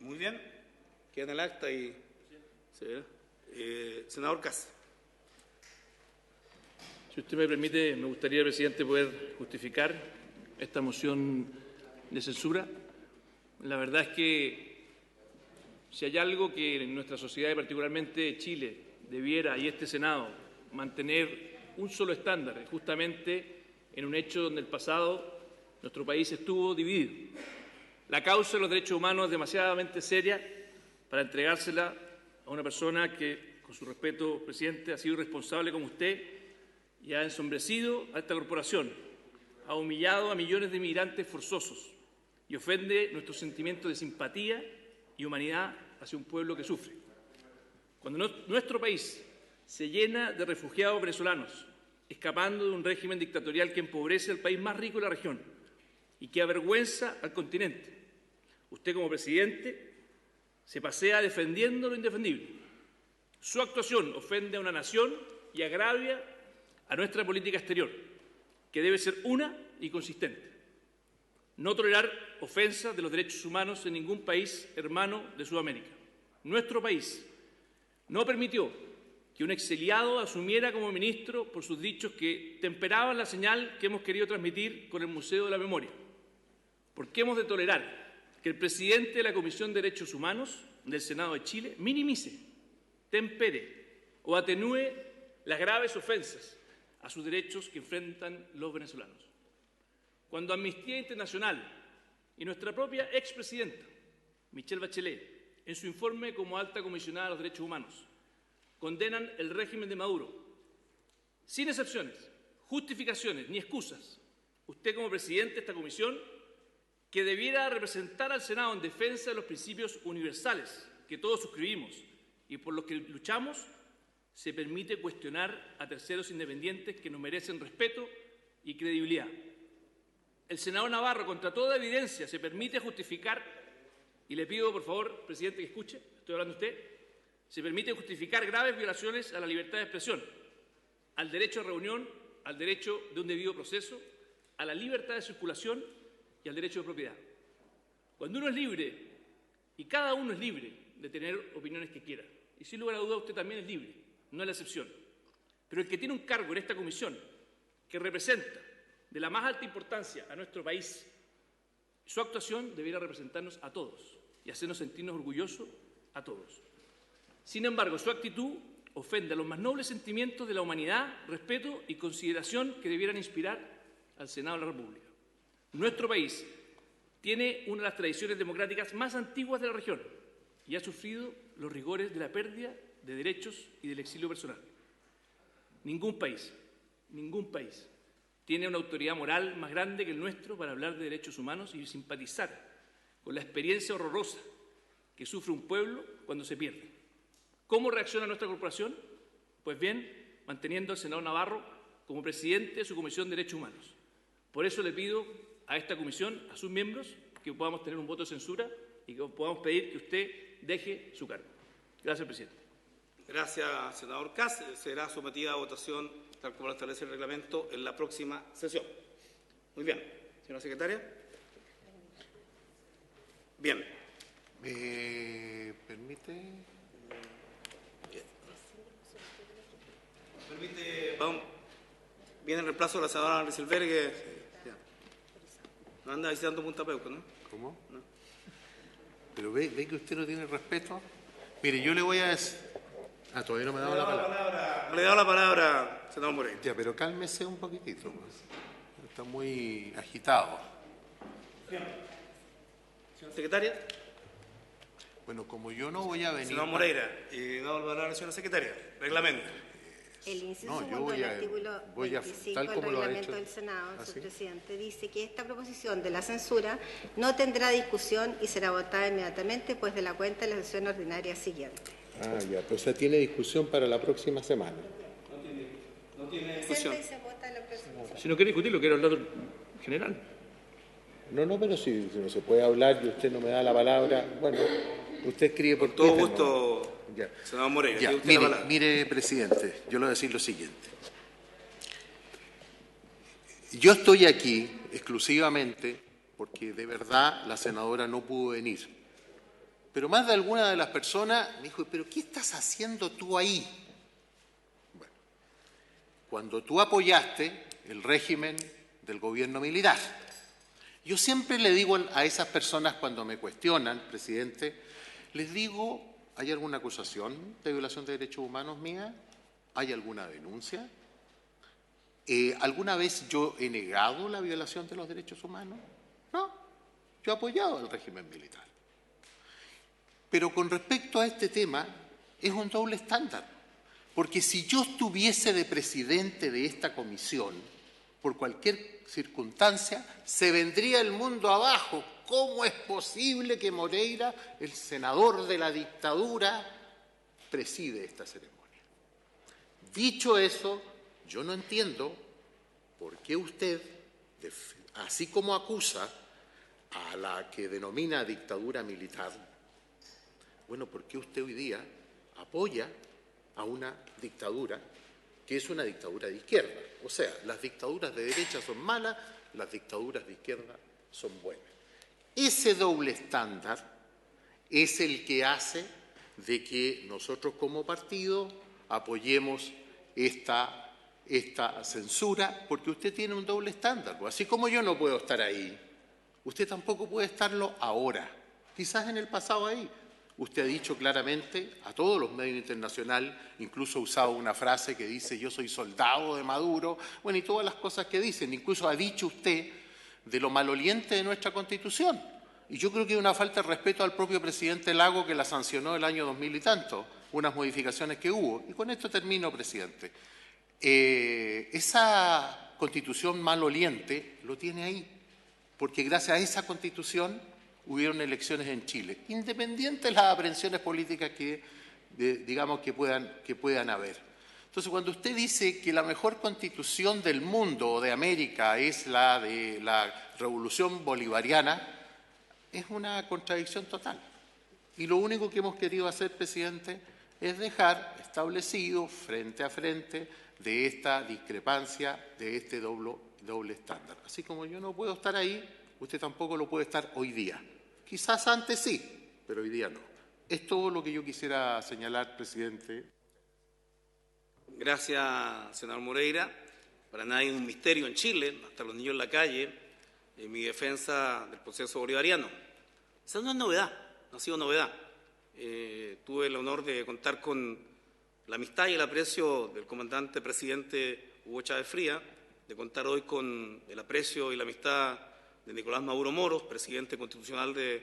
Muy bien. Queda en el acta y... senador Cas. Si usted me permite, me gustaría, presidente, poder justificar esta moción de censura. La verdad es que si hay algo que en nuestra sociedad, y particularmente Chile, debiera, y este Senado, mantener un solo estándar, es justamente en un hecho donde en el pasado nuestro país estuvo dividido. La causa de los derechos humanos es demasiadamente seria para entregársela a una persona que, con su respeto, presidente, ha sido irresponsable como usted y ha ensombrecido a esta corporación, ha humillado a millones de inmigrantes forzosos y ofende nuestros sentimientos de simpatía y humanidad hacia un pueblo que sufre. Cuando nuestro país se llena de refugiados venezolanos, escapando de un régimen dictatorial que empobrece al país más rico de la región y que avergüenza al continente, usted como presidente se pasea defendiendo lo indefendible. Su actuación ofende a una nación y agravia a nuestra política exterior, que debe ser una y consistente. No tolerar ofensas de los derechos humanos en ningún país hermano de Sudamérica. Nuestro país no permitió que un exiliado asumiera como ministro por sus dichos que temperaban la señal que hemos querido transmitir con el Museo de la Memoria. ¿Por qué hemos de tolerar que el presidente de la Comisión de Derechos Humanos del Senado de Chile minimice, tempere o atenúe las graves ofensas a sus derechos que enfrentan los venezolanos? Cuando Amnistía Internacional y nuestra propia expresidenta, Michelle Bachelet, en su informe como alta comisionada de los derechos humanos, condenan el régimen de Maduro, sin excepciones, justificaciones ni excusas, usted como presidente de esta comisión, que debiera representar al Senado en defensa de los principios universales que todos suscribimos y por los que luchamos, se permite cuestionar a terceros independientes que nos merecen respeto y credibilidad. El senador Navarro, contra toda evidencia, se permite justificar, y le pido por favor, presidente, que escuche, estoy hablando a usted, se permite justificar graves violaciones a la libertad de expresión, al derecho a reunión, al derecho de un debido proceso, a la libertad de circulación y al derecho de propiedad. Cuando uno es libre, y cada uno es libre de tener opiniones que quiera, y sin lugar a duda usted también es libre, no es la excepción, pero el que tiene un cargo en esta comisión que representa de la más alta importancia a nuestro país, su actuación debiera representarnos a todos y hacernos sentirnos orgullosos a todos. Sin embargo, su actitud ofende a los más nobles sentimientos de la humanidad, respeto y consideración que debieran inspirar al Senado de la República. Nuestro país tiene una de las tradiciones democráticas más antiguas de la región y ha sufrido los rigores de la pérdida de derechos y del exilio personal. Ningún país tiene una autoridad moral más grande que el nuestro para hablar de derechos humanos y simpatizar con la experiencia horrorosa que sufre un pueblo cuando se pierde. ¿Cómo reacciona nuestra corporación? Pues bien, manteniendo al senador Navarro como presidente de su Comisión de Derechos Humanos. Por eso le pido a esta comisión, a sus miembros, que podamos tener un voto de censura y que podamos pedir que usted deje su cargo. Gracias, presidente. Gracias, senador Cas. Será sometida a votación, tal como lo establece el reglamento, en la próxima sesión. Muy bien. Señora secretaria. Bien. ¿Me permite? Vamos. Viene el reemplazo de la senadora Rieselberg. No anda visitando Punta Peuco, ¿no? ¿Cómo? No. ¿Pero ve que usted no tiene respeto? Mire, yo le voy a decir... todavía no me ha dado la palabra. Le he dado la palabra, senador Moreira. Ya, pero cálmese un poquitito. Pues. Está muy agitado. Señora secretaria. Bueno, como yo no voy a venir... Senador Moreira, y dado la palabra a la señora secretaria. Reglamento. El inciso No, yo segundo del artículo 25 tal del como lo ha reglamento hecho. del Senado, ¿Ah, su sí? presidente, dice que esta proposición de la censura no tendrá discusión y será votada inmediatamente pues de la cuenta de la sesión ordinaria siguiente. Ya, pues se tiene discusión para la próxima semana. No tiene discusión. Presenta y se vota la próxima semana. Si no quiere discutirlo, quiero hablar en general. No, pero si no se puede hablar y usted no me da la palabra, bueno, usted escribe por Todo Twitter, gusto, Ya. senador Moreira. Ya, tiene usted la palabra. mire, presidente, yo le voy a decir lo siguiente. Yo estoy aquí exclusivamente porque de verdad la senadora no pudo venir, pero más de alguna de las personas me dijo, ¿pero qué estás haciendo tú ahí? Bueno, cuando tú apoyaste el régimen del gobierno militar, yo siempre le digo a esas personas cuando me cuestionan, presidente, les digo, ¿hay alguna acusación de violación de derechos humanos mía? ¿Hay alguna denuncia? ¿Alguna vez yo he negado la violación de los derechos humanos? No, yo he apoyado al régimen militar. Pero con respecto a este tema, es un doble estándar. Porque si yo estuviese de presidente de esta comisión, por cualquier circunstancia, se vendría el mundo abajo. ¿Cómo es posible que Moreira, el senador de la dictadura, preside esta ceremonia? Dicho eso, yo no entiendo por qué usted, así como acusa a la que denomina dictadura militar, bueno, ¿por qué usted hoy día apoya a una dictadura que es una dictadura de izquierda? O sea, las dictaduras de derecha son malas, las dictaduras de izquierda son buenas. Ese doble estándar es el que hace de que nosotros como partido apoyemos esta censura, porque usted tiene un doble estándar. Así como yo no puedo estar ahí, usted tampoco puede estarlo ahora. Quizás en el pasado ahí. Usted ha dicho claramente a todos los medios internacionales, incluso ha usado una frase que dice yo soy soldado de Maduro, bueno, y todas las cosas que dicen. Incluso ha dicho usted de lo maloliente de nuestra Constitución. Y yo creo que es una falta de respeto al propio presidente Lago, que la sancionó el año 2000 y tanto, unas modificaciones que hubo. Y con esto termino, presidente. Esa Constitución maloliente lo tiene ahí, porque gracias a esa Constitución hubieron elecciones en Chile, independientes de las aprehensiones políticas que, digamos, que puedan haber. Entonces, cuando usted dice que la mejor constitución del mundo o de América es la de la Revolución Bolivariana, es una contradicción total. Y lo único que hemos querido hacer, presidente, es dejar establecido frente a frente de esta discrepancia, de este doble estándar. Así como yo no puedo estar ahí, usted tampoco lo puede estar hoy día. Quizás antes sí, pero hoy día no. Es todo lo que yo quisiera señalar, presidente. Gracias, senador Moreira. Para nadie es un misterio en Chile, hasta los niños en la calle, en mi defensa del proceso bolivariano. Esa no es novedad, no ha sido novedad. Tuve el honor de contar con la amistad y el aprecio del comandante presidente Hugo Chávez Frías, de contar hoy con el aprecio y la amistad de Nicolás Maduro Moros, presidente constitucional de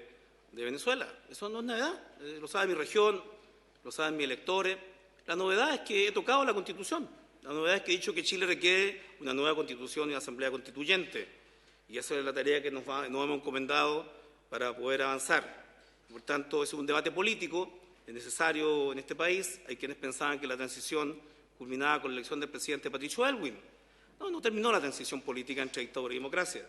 Venezuela. Eso no es novedad, lo sabe mi región, lo saben mis electores. La novedad es que he tocado la Constitución. La novedad es que he dicho que Chile requiere una nueva Constitución y una Asamblea Constituyente. Y esa es la tarea que nos hemos encomendado para poder avanzar. Por tanto, es un debate político, es necesario en este país. Hay quienes pensaban que la transición culminaba con la elección del presidente Patricio Aylwin. No terminó la transición política entre dictadura y democracia.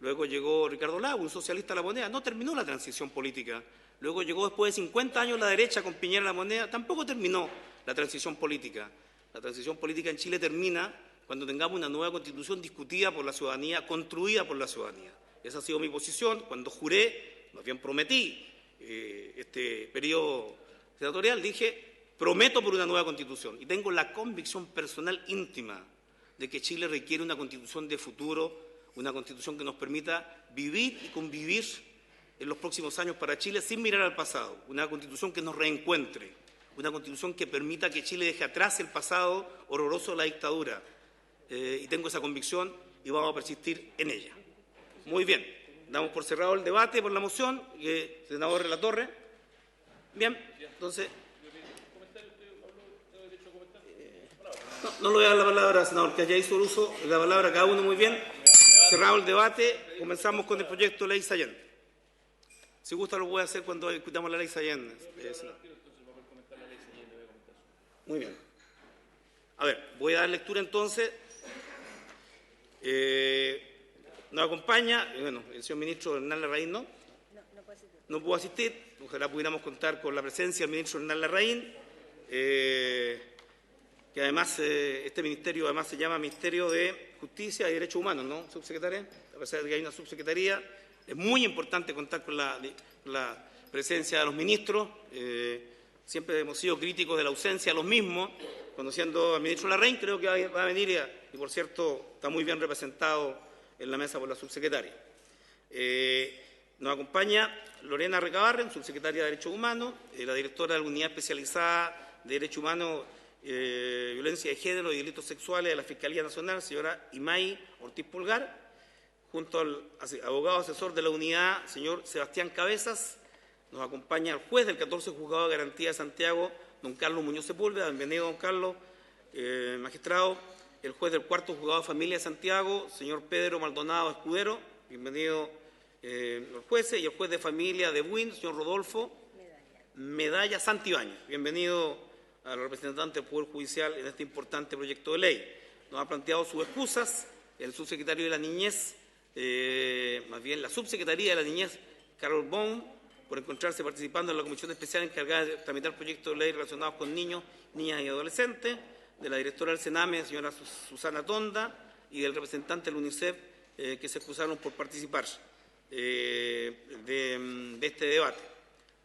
Luego llegó Ricardo Lagos, un socialista de la moneda, no terminó la transición política. Luego llegó después de 50 años la derecha con Piñera en la moneda, tampoco terminó la transición política. La transición política en Chile termina cuando tengamos una nueva Constitución discutida por la ciudadanía, construida por la ciudadanía. Esa ha sido mi posición. Cuando juré, más bien prometí este periodo senatorial, dije, prometo por una nueva Constitución. Y tengo la convicción personal íntima de que Chile requiere una Constitución de futuro, una Constitución que nos permita vivir y convivir en los próximos años para Chile sin mirar al pasado, una Constitución que nos reencuentre, una Constitución que permita que Chile deje atrás el pasado horroroso de la dictadura. Y tengo esa convicción y vamos a persistir en ella. Muy bien, damos por cerrado el debate por la moción, senador Relatorre. Bien, entonces... No le voy a dar la palabra, senador, que haya hizo uso de la palabra cada uno. Muy bien. Cerrado el debate, comenzamos con el proyecto de ley Sayén. Si gusta lo voy a hacer cuando discutamos la ley Sayén. Muy bien. A ver, voy a dar lectura entonces. Nos acompaña, bueno, el señor ministro Hernán Larraín, ¿no? No pudo asistir. Ojalá pudiéramos contar con la presencia del ministro Hernán Larraín, que además este ministerio además se llama Ministerio de Justicia y Derechos Humanos, ¿no, subsecretaria? A pesar de que hay una subsecretaría, es muy importante contar con la presencia de los ministros. Siempre hemos sido críticos de la ausencia de los mismos. Conociendo al ministro Larraín, creo que va a venir y, por cierto, está muy bien representado en la mesa por la subsecretaria. Nos acompaña Lorena Recabarren, subsecretaria de Derechos Humanos, la directora de la Unidad Especializada de Derechos Humanos, Violencia de Género y Delitos Sexuales de la Fiscalía Nacional, señora Imay Ortiz Pulgar, junto al abogado asesor de la unidad, señor Sebastián Cabezas. Nos acompaña el juez del 14 Juzgado de Garantía de Santiago, don Carlos Muñoz Sepúlveda. Bienvenido, don Carlos, magistrado. El juez del 4º Juzgado de Familia de Santiago, señor Pedro Maldonado Escudero. Bienvenido, los jueces. Y el juez de familia de Buin, señor Rodolfo Medalla Santibáñez. Bienvenido al representante del Poder Judicial en este importante proyecto de ley. Nos ha planteado sus excusas el subsecretario de la Niñez, más bien la subsecretaría de la Niñez, Carol Baum, por encontrarse participando en la comisión especial encargada de tramitar proyectos de ley relacionados con niños, niñas y adolescentes, de la directora del Sename, señora Susana Tonda, y del representante del UNICEF, que se excusaron por participar de este debate.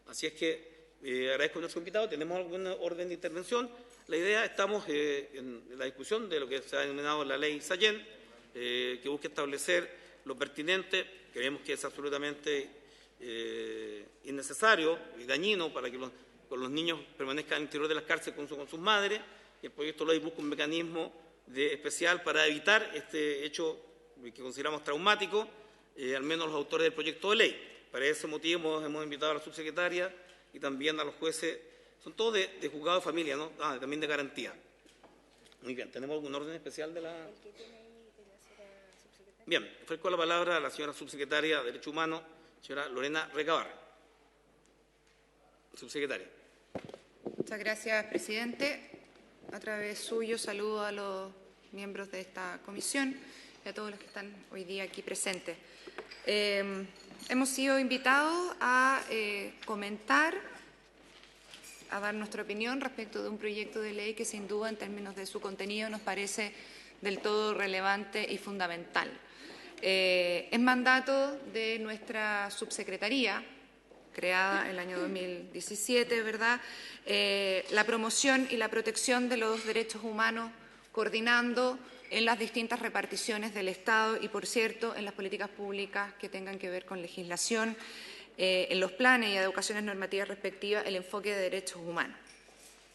Así es que agradezco a nuestro invitado. ¿Tenemos algún orden de intervención? La idea, estamos en la discusión de lo que se ha denominado la ley Sallén, que busca establecer lo pertinente. Creemos que es absolutamente innecesario y dañino para que los niños permanezcan al interior de las cárceles con sus madres. Y el proyecto de ley busca un mecanismo especial para evitar este hecho que consideramos traumático, al menos los autores del proyecto de ley. Para ese motivo hemos invitado a la subsecretaria y también a los jueces, son todos de juzgado de familia, ¿no? También de garantía. Muy bien, ¿tenemos algún orden especial de la...? Bien, ofrezco la palabra a la señora subsecretaria de Derechos Humanos, señora Lorena Recabarren. Subsecretaria. Muchas gracias, presidente. A través suyo saludo a los miembros de esta comisión y a todos los que están hoy día aquí presentes. Hemos sido invitados a comentar, a dar nuestra opinión respecto de un proyecto de ley que sin duda en términos de su contenido nos parece del todo relevante y fundamental. Es mandato de nuestra subsecretaría, creada en el año 2017, ¿verdad?, la promoción y la protección de los derechos humanos, coordinando en las distintas reparticiones del Estado y, por cierto, en las políticas públicas que tengan que ver con legislación, en los planes y adecuaciones normativas respectivas, el enfoque de derechos humanos.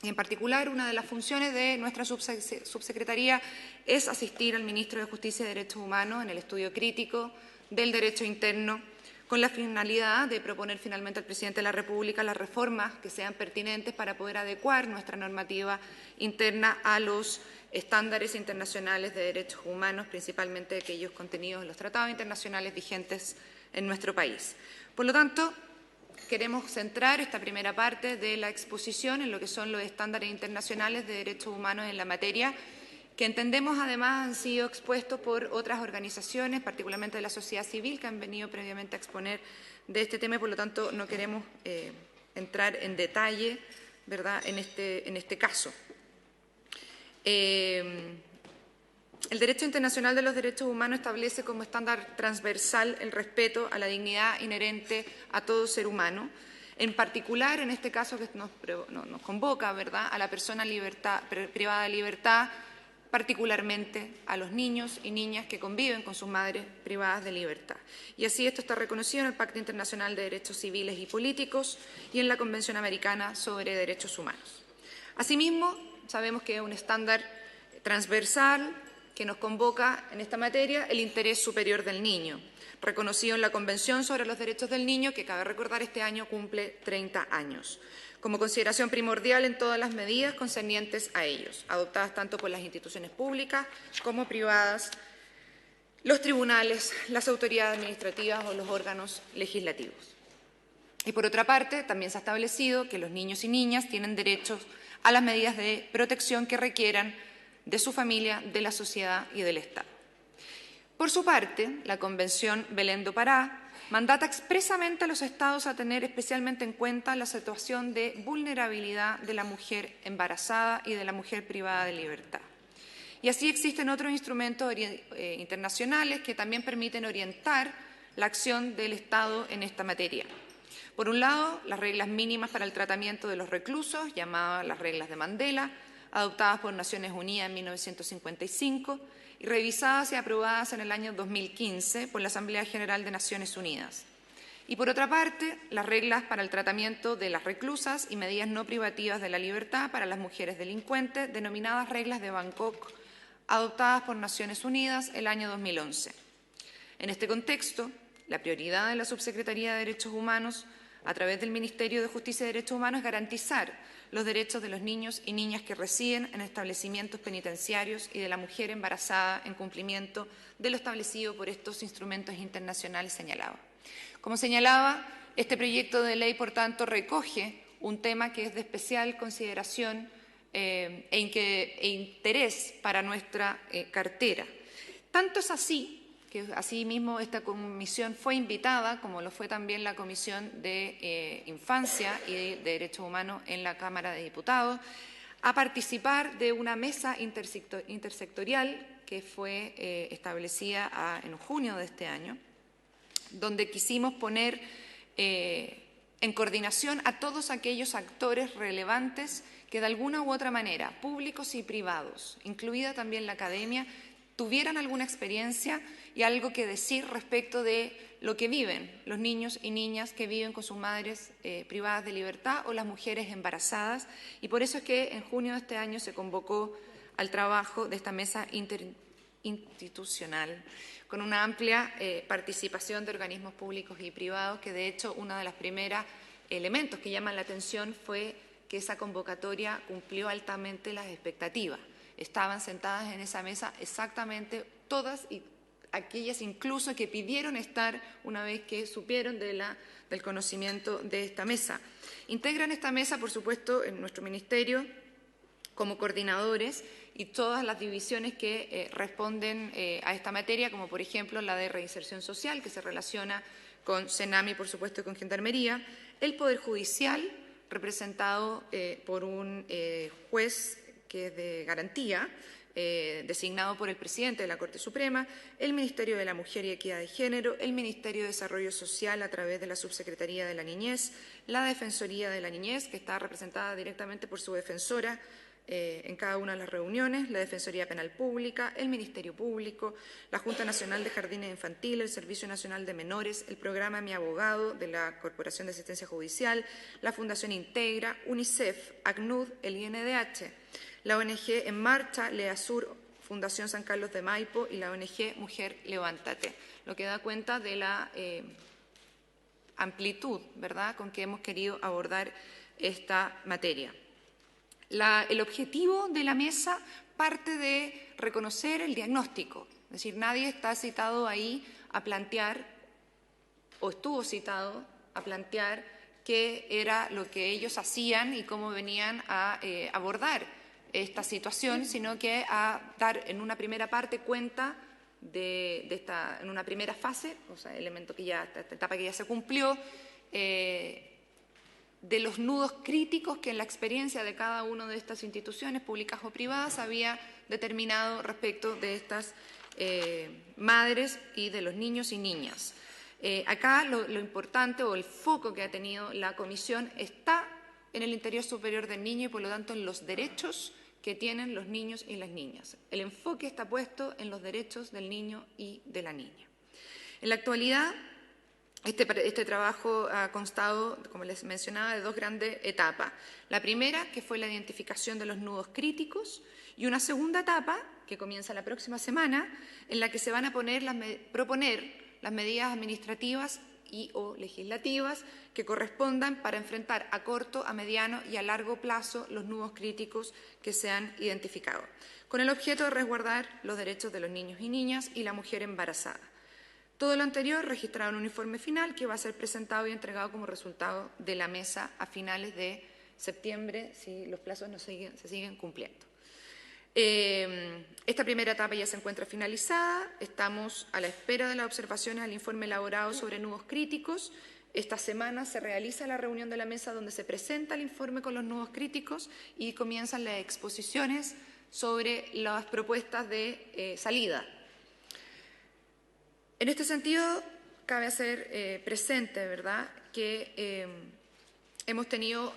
Y en particular, una de las funciones de nuestra subsecretaría es asistir al ministro de Justicia y Derechos Humanos en el estudio crítico del derecho interno, con la finalidad de proponer finalmente al presidente de la República las reformas que sean pertinentes para poder adecuar nuestra normativa interna a los estándares internacionales de derechos humanos, principalmente aquellos contenidos en los tratados internacionales vigentes en nuestro país. Por lo tanto, queremos centrar esta primera parte de la exposición en lo que son los estándares internacionales de derechos humanos en la materia, que entendemos además han sido expuestos por otras organizaciones, particularmente de la sociedad civil, que han venido previamente a exponer de este tema y, por lo tanto, no queremos entrar en detalle, ¿verdad?, en este caso. El derecho internacional de los derechos humanos establece como estándar transversal el respeto a la dignidad inherente a todo ser humano, en particular, en este caso que nos convoca, ¿verdad?, a la persona privada de libertad, particularmente a los niños y niñas que conviven con sus madres privadas de libertad. Y así esto está reconocido en el Pacto Internacional de Derechos Civiles y Políticos y en la Convención Americana sobre Derechos Humanos. Asimismo, sabemos que es un estándar transversal que nos convoca en esta materia el interés superior del niño, reconocido en la Convención sobre los Derechos del Niño, que cabe recordar este año cumple 30 años, como consideración primordial en todas las medidas concernientes a ellos, adoptadas tanto por las instituciones públicas como privadas, los tribunales, las autoridades administrativas o los órganos legislativos. Y por otra parte, también se ha establecido que los niños y niñas tienen derechos a las medidas de protección que requieran de su familia, de la sociedad y del Estado. Por su parte, la Convención Belén do Pará mandata expresamente a los Estados a tener especialmente en cuenta la situación de vulnerabilidad de la mujer embarazada y de la mujer privada de libertad. Y así existen otros instrumentos internacionales que también permiten orientar la acción del Estado en esta materia. Por un lado, las reglas mínimas para el tratamiento de los reclusos, llamadas las reglas de Mandela, adoptadas por Naciones Unidas en 1955 y revisadas y aprobadas en el año 2015 por la Asamblea General de Naciones Unidas. Y por otra parte, las reglas para el tratamiento de las reclusas y medidas no privativas de la libertad para las mujeres delincuentes, denominadas reglas de Bangkok, adoptadas por Naciones Unidas el año 2011. En este contexto, la prioridad de la Subsecretaría de Derechos Humanos, a través del Ministerio de Justicia y Derechos Humanos, es garantizar los derechos de los niños y niñas que residen en establecimientos penitenciarios y de la mujer embarazada en cumplimiento de lo establecido por estos instrumentos internacionales señalados. Como señalaba, este proyecto de ley, por tanto, recoge un tema que es de especial consideración e interés para nuestra cartera. Tanto es así que asimismo esta comisión fue invitada, como lo fue también la Comisión de Infancia y de Derechos Humanos en la Cámara de Diputados, a participar de una mesa intersectorial que fue establecida en junio de este año, donde quisimos poner en coordinación a todos aquellos actores relevantes que de alguna u otra manera, públicos y privados, incluida también la academia, tuvieran alguna experiencia y algo que decir respecto de lo que viven los niños y niñas que viven con sus madres privadas de libertad o las mujeres embarazadas. Y por eso es que en junio de este año se convocó al trabajo de esta mesa interinstitucional, con una amplia participación de organismos públicos y privados, que de hecho uno de los primeros elementos que llaman la atención fue que esa convocatoria cumplió altamente las expectativas. Estaban sentadas en esa mesa exactamente todas y aquellas incluso que pidieron estar una vez que supieron del conocimiento de esta mesa. Integran esta mesa, por supuesto, en nuestro ministerio como coordinadores y todas las divisiones que responden a esta materia, como por ejemplo la de reinserción social, que se relaciona con Senami, por supuesto, y con Gendarmería, el Poder Judicial, representado por un juez que es de garantía, designado por el presidente de la Corte Suprema, el Ministerio de la Mujer y Equidad de Género, el Ministerio de Desarrollo Social a través de la Subsecretaría de la Niñez, la Defensoría de la Niñez, que está representada directamente por su defensora en cada una de las reuniones, la Defensoría Penal Pública, el Ministerio Público, la Junta Nacional de Jardines Infantiles, el Servicio Nacional de Menores, el Programa Mi Abogado de la Corporación de Asistencia Judicial, la Fundación Integra, UNICEF, ACNUD, el INDH, la ONG En Marcha, LEASUR, Fundación San Carlos de Maipo y la ONG Mujer Levántate, lo que da cuenta de la amplitud, ¿verdad?, con que hemos querido abordar esta materia. El objetivo de la mesa parte de reconocer el diagnóstico, es decir, nadie está citado ahí a plantear, o estuvo citado a plantear qué era lo que ellos hacían y cómo venían a abordar esta situación, sino que a dar en una primera parte cuenta en una primera fase, o sea, elemento que ya, esta etapa que ya se cumplió, de los nudos críticos que en la experiencia de cada una de estas instituciones, públicas o privadas, había determinado respecto de estas madres y de los niños y niñas. Acá lo importante o el foco que ha tenido la comisión está en el interior superior del niño y, por lo tanto, en los derechos que tienen los niños y las niñas. El enfoque está puesto en los derechos del niño y de la niña. En la actualidad, este trabajo ha constado, como les mencionaba, de dos grandes etapas. La primera, que fue la identificación de los nudos críticos, y una segunda etapa, que comienza la próxima semana, en la que se van a proponer las medidas administrativas y o legislativas que correspondan para enfrentar a corto, a mediano y a largo plazo los nudos críticos que se han identificado, con el objeto de resguardar los derechos de los niños y niñas y la mujer embarazada. Todo lo anterior registrado en un informe final que va a ser presentado y entregado como resultado de la mesa a finales de septiembre, si los plazos se siguen cumpliendo. Esta primera etapa ya se encuentra finalizada, estamos a la espera de las observaciones al informe elaborado sobre nudos críticos. Esta semana se realiza la reunión de la mesa donde se presenta el informe con los nudos críticos y comienzan las exposiciones sobre las propuestas de salida. En este sentido, cabe hacer presente, ¿verdad?, que hemos tenido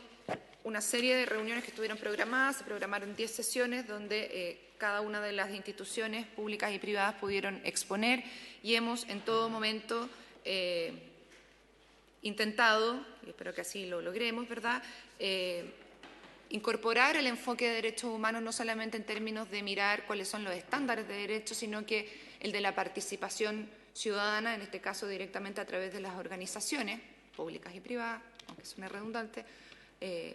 una serie de reuniones que estuvieron programadas, se programaron 10 sesiones donde cada una de las instituciones públicas y privadas pudieron exponer y hemos en todo momento intentado, y espero que así lo logremos, ¿verdad?, incorporar el enfoque de derechos humanos no solamente en términos de mirar cuáles son los estándares de derechos, sino que el de la participación ciudadana, en este caso directamente a través de las organizaciones públicas y privadas, aunque suene redundante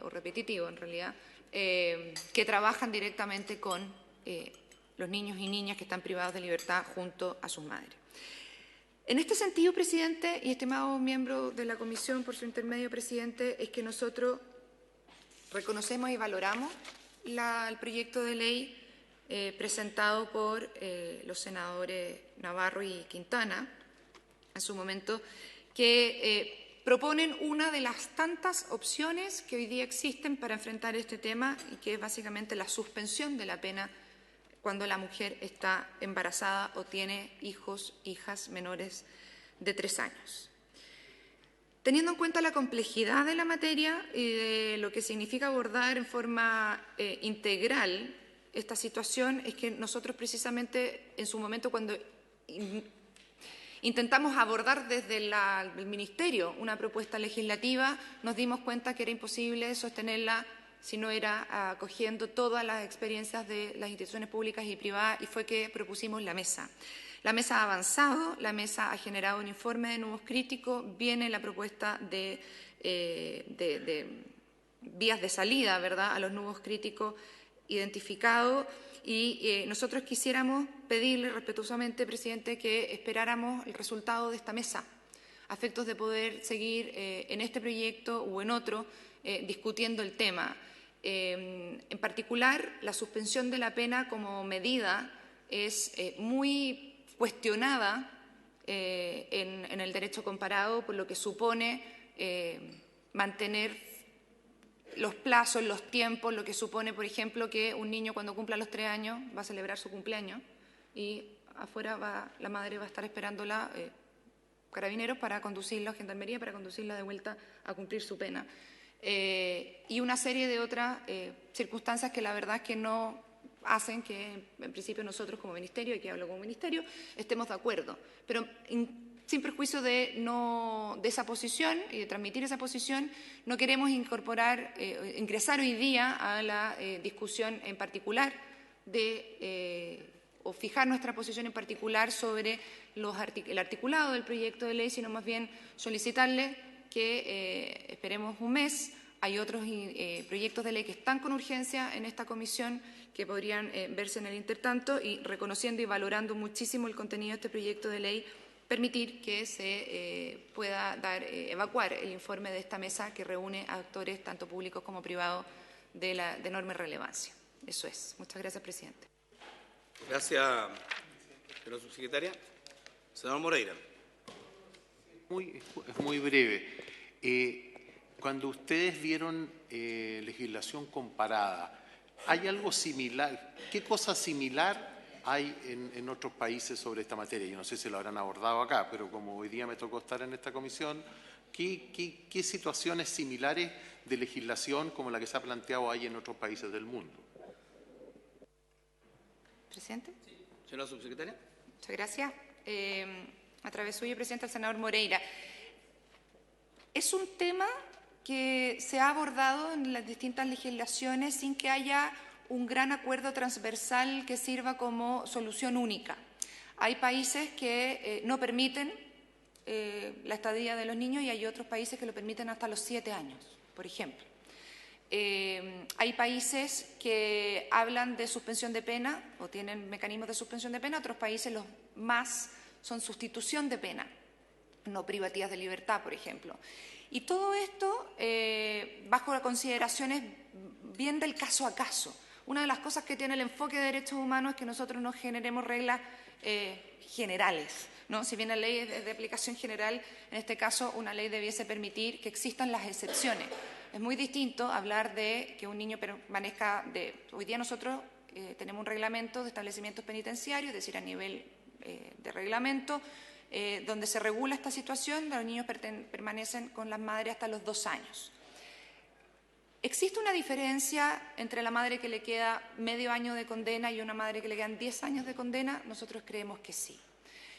o repetitivo en realidad, que trabajan directamente con los niños y niñas que están privados de libertad junto a sus madres. En este sentido, presidente y estimados miembros de la comisión, por su intermedio, presidente, es que nosotros reconocemos y valoramos el proyecto de ley presentado por los senadores Navarro y Quintana en su momento, que proponen una de las tantas opciones que hoy día existen para enfrentar este tema y que es básicamente la suspensión de la pena cuando la mujer está embarazada o tiene hijos, hijas menores de 3 años. Teniendo en cuenta la complejidad de la materia y de lo que significa abordar en forma integral esta situación, es que nosotros precisamente en su momento cuando intentamos abordar desde el Ministerio una propuesta legislativa, nos dimos cuenta que era imposible sostenerla si no era acogiendo todas las experiencias de las instituciones públicas y privadas, y fue que propusimos la mesa. La mesa ha avanzado, la mesa ha generado un informe de nuevos críticos, viene la propuesta de vías de salida, ¿verdad?, a los nuevos críticos identificados, y nosotros quisiéramos pedirle respetuosamente, presidente, que esperáramos el resultado de esta mesa, a efectos de poder seguir en este proyecto o en otro discutiendo el tema. En particular, la suspensión de la pena como medida es muy cuestionada en el derecho comparado, por lo que supone mantener los plazos, los tiempos, lo que supone, por ejemplo, que un niño cuando cumpla los 3 años va a celebrar su cumpleaños y afuera la madre va a estar esperándola, carabineros para conducirla, gendarmería para conducirla de vuelta a cumplir su pena. Y una serie de otras circunstancias que la verdad es que no hacen que, en principio, nosotros como Ministerio, y que hablo como Ministerio, estemos de acuerdo. Pero sin perjuicio de esa posición y de transmitir esa posición, no queremos ingresar hoy día a la discusión en particular o fijar nuestra posición en particular sobre el articulado del proyecto de ley, sino más bien solicitarle que esperemos un mes. Hay otros proyectos de ley que están con urgencia en esta comisión que podrían verse en el intertanto, y reconociendo y valorando muchísimo el contenido de este proyecto de ley, permitir que se pueda evacuar el informe de esta mesa que reúne a actores tanto públicos como privados de enorme relevancia. Eso es. Muchas gracias, presidente. Gracias, señora subsecretaria. Senador Moreira. Es muy breve. Cuando ustedes vieron legislación comparada, ¿hay algo similar? ¿Qué cosa similar hay en otros países sobre esta materia? Yo no sé si lo habrán abordado acá, pero como hoy día me tocó estar en esta comisión, ¿qué situaciones similares de legislación como la que se ha planteado hay en otros países del mundo? ¿Presidente? Sí. Señora subsecretaria. Muchas gracias. A través suyo, presidente, al senador Moreira. Es un tema que se ha abordado en las distintas legislaciones sin que haya un gran acuerdo transversal que sirva como solución única. Hay países que no permiten la estadía de los niños y hay otros países que lo permiten hasta los 7 años, por ejemplo. Hay países que hablan de suspensión de pena o tienen mecanismos de suspensión de pena, otros países los más son sustitución de pena, no privativas de libertad, por ejemplo. Y todo esto bajo consideraciones bien del caso a caso. Una de las cosas que tiene el enfoque de derechos humanos es que nosotros no generemos reglas generales, ¿no? Si bien la ley es de aplicación general, en este caso una ley debiese permitir que existan las excepciones. Es muy distinto hablar de que un niño permanezca Hoy día nosotros tenemos un reglamento de establecimientos penitenciarios, es decir, a nivel de reglamento, donde se regula esta situación, los niños permanecen con las madres hasta los 2 años. ¿Existe una diferencia entre la madre que le queda medio año de condena y una madre que le quedan 10 años de condena? Nosotros creemos que sí.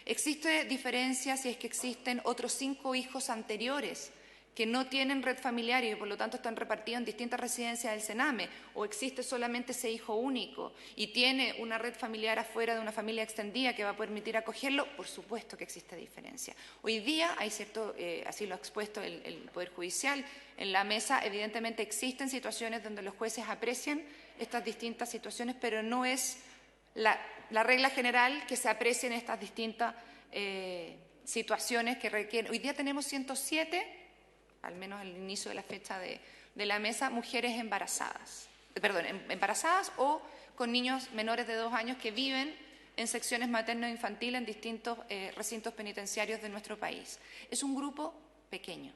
¿Existe diferencia si es que existen otros 5 hijos anteriores que no tienen red familiar y por lo tanto están repartidos en distintas residencias del Sename, o existe solamente ese hijo único y tiene una red familiar afuera de una familia extendida que va a permitir acogerlo? Por supuesto que existe diferencia. Hoy día hay cierto, así lo ha expuesto el Poder Judicial en la mesa, evidentemente existen situaciones donde los jueces aprecian estas distintas situaciones, pero no es la regla general que se aprecien estas distintas situaciones que requieren. Hoy día tenemos 107, al menos al inicio de la fecha de la mesa, mujeres embarazadas, embarazadas o con niños menores de 2 años que viven en secciones materno-infantil en distintos recintos penitenciarios de nuestro país. Es un grupo pequeño.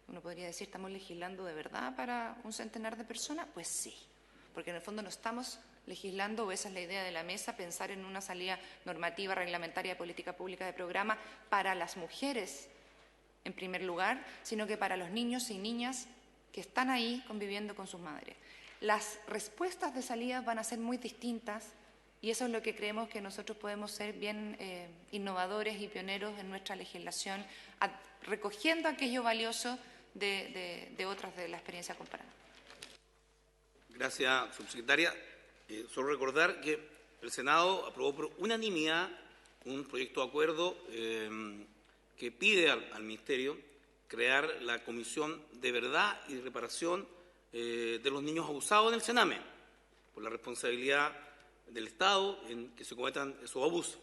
Uno podría decir, ¿estamos legislando de verdad para un centenar de personas? Pues sí, porque en el fondo no estamos legislando, o esa es la idea de la mesa, pensar en una salida normativa, reglamentaria, de política pública, de programa para las mujeres en primer lugar, sino que para los niños y niñas que están ahí conviviendo con sus madres. Las respuestas de salida van a ser muy distintas y eso es lo que creemos que nosotros podemos ser bien innovadores y pioneros en nuestra legislación, recogiendo aquello valioso de otras de la experiencia comparada. Gracias, subsecretaria. Solo recordar que el Senado aprobó por unanimidad un proyecto de acuerdo que pide al Ministerio crear la Comisión de Verdad y Reparación de los niños abusados en el Sename, por la responsabilidad del Estado en que se cometan esos abusos.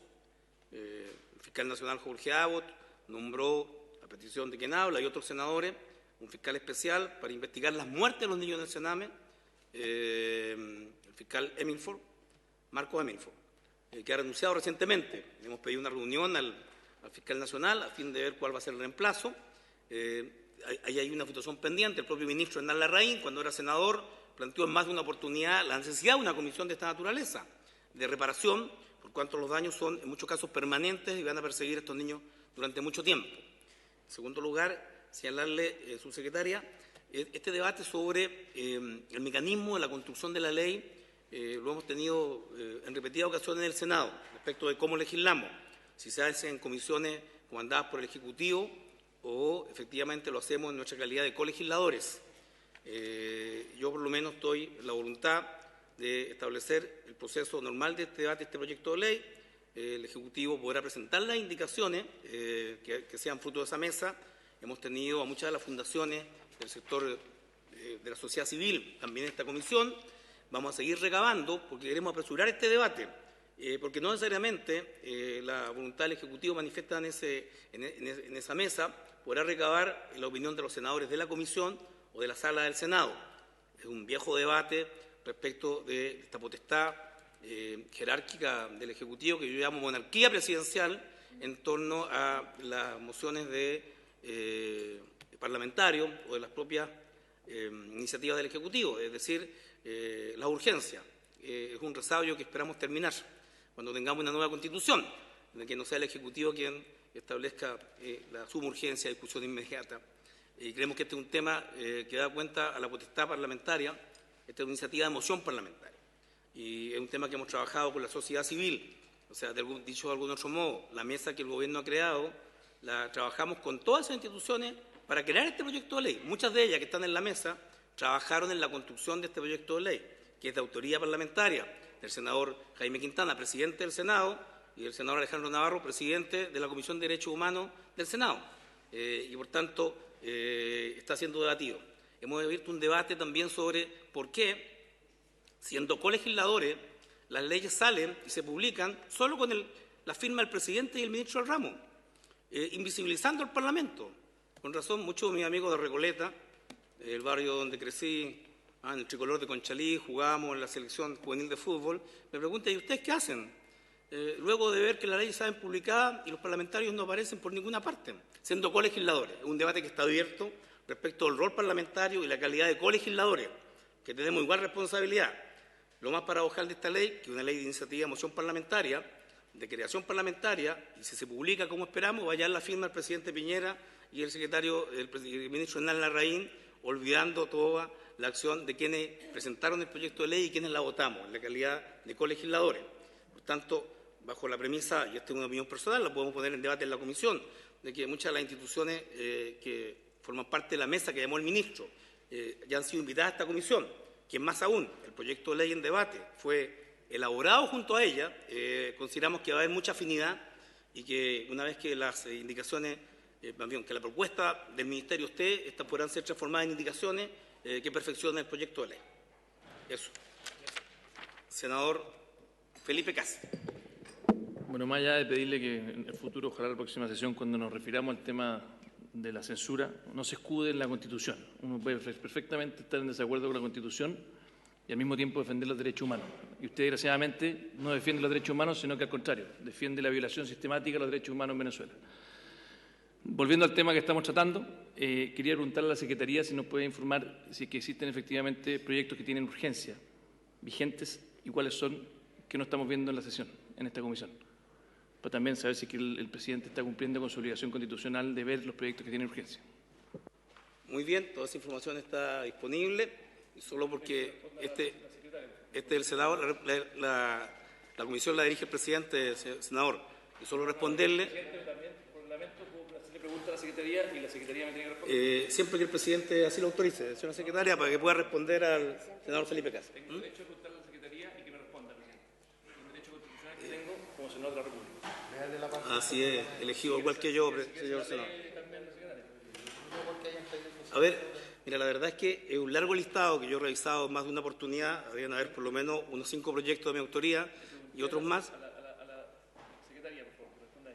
El fiscal nacional Jorge Abbott nombró, a petición de quien habla y otros senadores, un fiscal especial para investigar las muertes de los niños en el Sename, el fiscal Marcos Emilford, que ha renunciado recientemente. Hemos pedido una reunión al fiscal nacional a fin de ver cuál va a ser el reemplazo. Ahí hay una situación pendiente. El propio ministro Hernán Larraín, cuando era senador, planteó en más de una oportunidad la necesidad de una comisión de esta naturaleza, de reparación, por cuanto los daños son en muchos casos permanentes y van a perseguir a estos niños durante mucho tiempo. En segundo lugar, señalarle, subsecretaria, este debate sobre el mecanismo de la construcción de la ley lo hemos tenido en repetidas ocasiones en el Senado, respecto de cómo legislamos, si se hace en comisiones comandadas por el Ejecutivo o efectivamente lo hacemos en nuestra calidad de colegisladores. Yo por lo menos estoy en la voluntad de establecer el proceso normal de este debate, este proyecto de ley. El Ejecutivo podrá presentar las indicaciones que sean fruto de esa mesa. Hemos tenido a muchas de las fundaciones del sector de la sociedad civil también en esta comisión. Vamos a seguir recabando porque queremos apresurar este debate, porque no necesariamente la voluntad del Ejecutivo manifiesta en esa mesa podrá recabar la opinión de los senadores de la comisión o de la sala del Senado. Es un viejo debate respecto de esta potestad jerárquica del Ejecutivo, que yo llamo monarquía presidencial, en torno a las mociones de parlamentarios o de las propias iniciativas del Ejecutivo, es decir, la urgencia. Es un resabio que esperamos terminar cuando tengamos una nueva Constitución, en la que no sea el Ejecutivo quien establezca la suma urgencia de discusión inmediata. Y creemos que este es un tema que da cuenta a la potestad parlamentaria. Esta es una iniciativa de moción parlamentaria y es un tema que hemos trabajado con la sociedad civil. O sea, dicho de algún otro modo, la mesa que el Gobierno ha creado, la trabajamos con todas esas instituciones para crear este proyecto de ley. Muchas de ellas que están en la mesa trabajaron en la construcción de este proyecto de ley, que es de autoría parlamentaria del senador Jaime Quintana, presidente del Senado, y del senador Alejandro Navarro, presidente de la Comisión de Derechos Humanos del Senado. Y por tanto, está siendo debatido. Hemos abierto un debate también sobre por qué, siendo colegisladores, las leyes salen y se publican solo con la firma del presidente y el ministro del ramo, invisibilizando al Parlamento. Con razón, muchos de mis amigos de Recoleta, el barrio donde crecí, en el tricolor de Conchalí, jugábamos en la selección juvenil de fútbol, me preguntan, ¿y ustedes qué hacen? Luego de ver que las leyes salen publicadas y los parlamentarios no aparecen por ninguna parte, siendo colegisladores. Es un debate que está abierto respecto al rol parlamentario y la calidad de colegisladores, que tenemos igual responsabilidad. Lo más paradojal de esta ley, que es una ley de iniciativa de moción parlamentaria, de creación parlamentaria, y si se publica como esperamos, va a hallar la firma del presidente Piñera y el ministro Hernán Larraín, olvidando toda la acción de quienes presentaron el proyecto de ley y quienes la votamos, en la calidad de colegisladores. Por tanto, bajo la premisa, y esta es una opinión personal, la podemos poner en debate en la comisión, de que muchas de las instituciones que forman parte de la mesa que llamó el ministro ya han sido invitadas a esta comisión, que más aún, el proyecto de ley en debate fue elaborado junto a ella, consideramos que va a haber mucha afinidad y que una vez que las indicaciones, que la propuesta del Ministerio esté, estas podrán ser transformadas en indicaciones que perfeccionen el proyecto de ley. Eso. Senador Felipe Cas. Bueno, más allá de pedirle que en el futuro, ojalá la próxima sesión, cuando nos refiramos al tema de la censura, no se escude en la Constitución. Uno puede perfectamente estar en desacuerdo con la Constitución y al mismo tiempo defender los derechos humanos. Y usted, desgraciadamente, no defiende los derechos humanos, sino que al contrario, defiende la violación sistemática de los derechos humanos en Venezuela. Volviendo al tema que estamos tratando, quería preguntarle a la Secretaría si nos puede informar si que existen efectivamente proyectos que tienen urgencia, vigentes, y cuáles son que no estamos viendo en la sesión, en esta comisión. Para también saber si que el presidente está cumpliendo con su obligación constitucional de ver los proyectos que tienen urgencia. Muy bien, toda esa información está disponible, y solo porque este es el senador, la comisión la dirige el presidente, senador, y solo responderle. Pregunta a la Secretaría y la Secretaría me tiene que responder. Siempre que el presidente así lo autorice, señora secretaria, para que pueda responder al senador Felipe Cas. Tengo derecho a preguntarle a la Secretaría y que me responda, presidente. Es un derecho constitucional que tengo como senador de la República. Así es, elegido igual que yo, señor senador. A ver, mira, la verdad es que es un largo listado que yo he revisado más de una oportunidad. Habrían haber por lo menos unos 5 proyectos de mi autoría y otros más.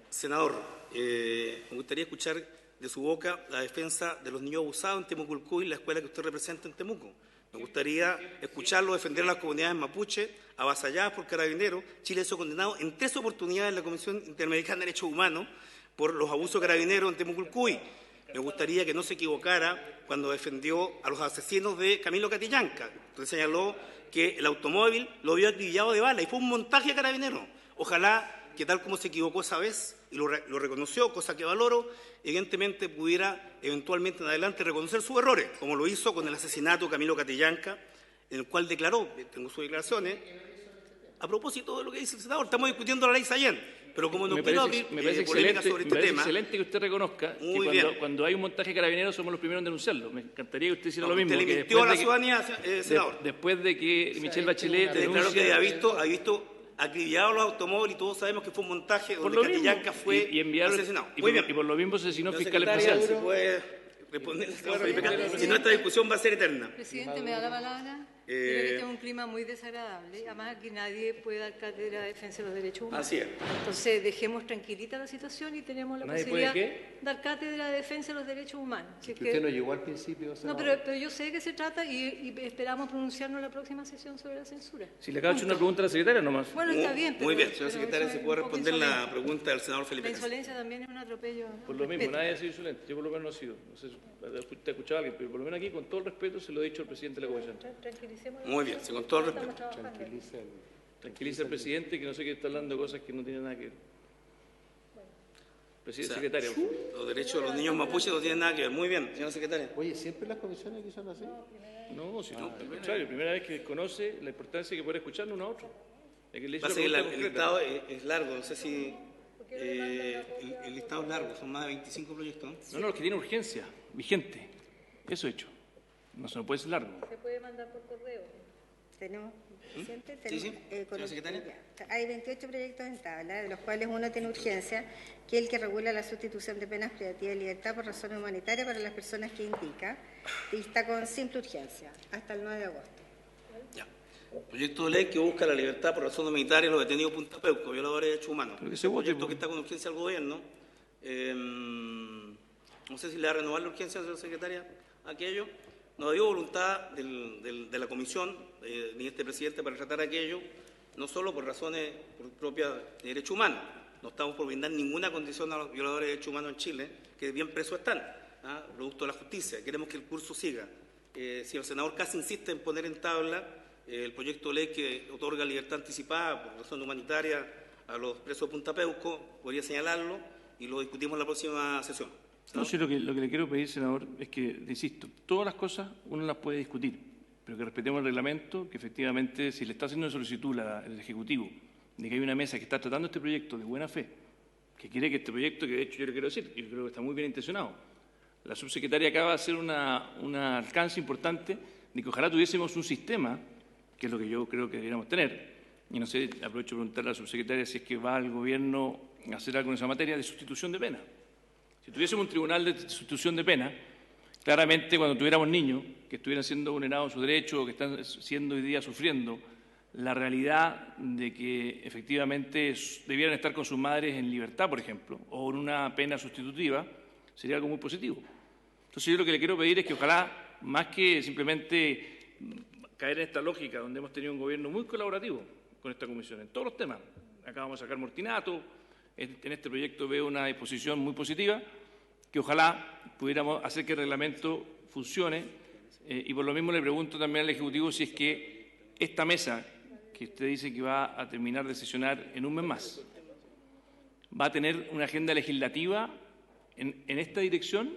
Senador, me gustaría escuchar de su boca la defensa de los niños abusados en Temuculcuy, la escuela que usted representa en Temuco. Me gustaría escucharlo defender a las comunidades mapuche, avasalladas por carabineros. Chile ha sido condenado en 3 oportunidades en la Comisión Interamericana de Derechos Humanos por los abusos de carabineros en Temuculcuy. Me gustaría que no se equivocara cuando defendió a los asesinos de Camilo Catrillanca. Usted señaló que el automóvil lo vio acribillado de bala y fue un montaje de carabineros. Ojalá que tal como se equivocó esa vez y lo reconoció, cosa que valoro, evidentemente pudiera eventualmente en adelante reconocer sus errores, como lo hizo con el asesinato de Camilo Catrillanca, en el cual declaró, tengo sus declaraciones, a propósito de lo que dice el senador, estamos discutiendo la ley Sayén, pero como no quiero abrir polémica sobre este tema. Excelente que usted reconozca que cuando hay un montaje de carabineros somos los primeros en denunciarlo. Me encantaría que usted hiciera lo mismo. Usted le mintió a la ciudadanía, senador. Después de que Michelle Bachelet denunció que ha visto acribillados los automóviles y todos sabemos que fue un montaje donde Catrillanca fue asesinado. Y por lo mismo se asesinó el fiscal especial. Se puede responder, si no, esta discusión va a ser eterna. Presidente, ¿me da la palabra? Creo que este es un clima muy desagradable. Además, aquí nadie puede dar cátedra de defensa de los derechos humanos. Así es. Entonces, dejemos tranquilita la situación y tenemos la posibilidad de dar cátedra de defensa de los derechos humanos. Si usted no llegó al principio. No, pero yo sé de qué se trata y esperamos pronunciarnos en la próxima sesión sobre la censura. Si le acabo de hacer una pregunta a la secretaria nomás. Bueno, está bien. Muy bien, señora secretaria, ¿se puede responder la pregunta del senador Felipe La Cas? insolencia también es un atropello. Por lo mismo, nadie ha sido insolente. Yo por lo menos no he sido. No sé, te ha escuchado a alguien, pero por lo menos aquí, con todo el respeto, se lo he dicho al presidente de la comisión. Tranquilicemos. Muy bien, con todo el respeto. Tranquiliza al presidente, que no sé qué está hablando de cosas que no tienen nada que ver. Presidente, secretaria. Los derechos de los niños mapuches no tienen nada que ver. Muy bien, señora secretaria. Oye, ¿siempre las comisiones aquí son así? No, si no, al contrario, primera vez que desconoce la importancia de poder escucharnos uno a otro. El listado es largo, no sé si el listado es largo, son más de 25 proyectos. No, los que tienen urgencia, vigente. Eso he hecho. No se nos puede ser largo. Se puede mandar por correo. Tenemos, presidente, Sí. Señora secretaria. Hay 28 proyectos en tabla, de los cuales uno tiene urgencia, que es el que regula la sustitución de penas privativas de libertad por razones humanitarias para las personas que indica, y está con simple urgencia, hasta el 9 de agosto. Ya. Proyecto de ley que busca la libertad por razones humanitarias de los detenidos Punta Peuco, violadores de derechos humanos. Ese proyecto que está con urgencia al gobierno. No sé si le va a renovar la urgencia, señora secretaria, aquello. No había voluntad de la comisión ni de este presidente para tratar aquello, no solo por razones propias de derechos humanos. No estamos por brindar ninguna condición a los violadores de derechos humanos en Chile, que bien presos están, producto de la justicia. Queremos que el curso siga. Si el senador Cas insiste en poner en tabla el proyecto de ley que otorga libertad anticipada por razón humanitaria a los presos de Punta Peuco, podría señalarlo, y lo discutimos en la próxima sesión. No, sí, lo que le quiero pedir, senador, es que, insisto, todas las cosas uno las puede discutir, pero que respetemos el reglamento, que efectivamente, si le está haciendo una solicitud al Ejecutivo de que hay una mesa que está tratando este proyecto de buena fe, que quiere que este proyecto, que de hecho yo le quiero decir, yo creo que está muy bien intencionado, la subsecretaria acaba de hacer un alcance importante de que ojalá tuviésemos un sistema, que es lo que yo creo que deberíamos tener, y no sé, aprovecho de preguntarle a la subsecretaria si es que va al Gobierno a hacer algo en esa materia de sustitución de pena. Si tuviésemos un tribunal de sustitución de pena, claramente cuando tuviéramos niños que estuvieran siendo vulnerados sus derechos o que están siendo hoy día sufriendo la realidad de que efectivamente debieran estar con sus madres en libertad, por ejemplo, o en una pena sustitutiva, sería algo muy positivo. Entonces yo lo que le quiero pedir es que ojalá, más que simplemente caer en esta lógica donde hemos tenido un gobierno muy colaborativo con esta comisión, en todos los temas, acá vamos a sacar Mortinato, en este proyecto veo una disposición muy positiva, que ojalá pudiéramos hacer que el reglamento funcione y por lo mismo le pregunto también al Ejecutivo si es que esta mesa que usted dice que va a terminar de sesionar en un mes más, ¿va a tener una agenda legislativa en esta dirección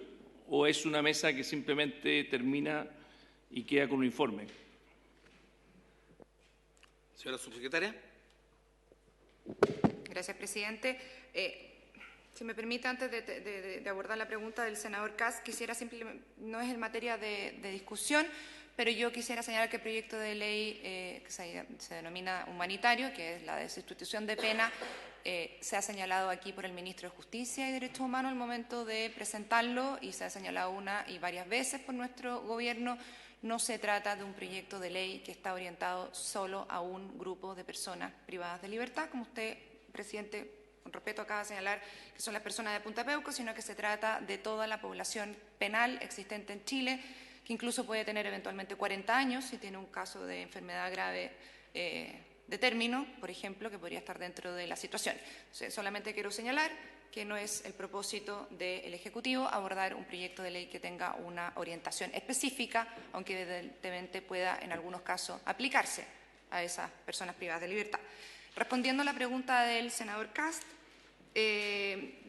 o es una mesa que simplemente termina y queda con un informe? Señora subsecretaria. Gracias, presidente. Si me permite, antes de abordar la pregunta del senador Kast, quisiera simplemente, no es en materia de discusión, pero yo quisiera señalar que el proyecto de ley que se denomina humanitario, que es la de sustitución de pena, se ha señalado aquí por el ministro de Justicia y Derechos Humanos al momento de presentarlo y se ha señalado una y varias veces por nuestro gobierno. No se trata de un proyecto de ley que está orientado solo a un grupo de personas privadas de libertad, como usted, presidente, con respeto acaba de señalar que son las personas de Punta Peuco, sino que se trata de toda la población penal existente en Chile, que incluso puede tener eventualmente 40 años si tiene un caso de enfermedad grave de término, por ejemplo, que podría estar dentro de la situación. Entonces, solamente quiero señalar que no es el propósito del Ejecutivo abordar un proyecto de ley que tenga una orientación específica, aunque evidentemente pueda en algunos casos aplicarse a esas personas privadas de libertad. Respondiendo a la pregunta del senador Kast,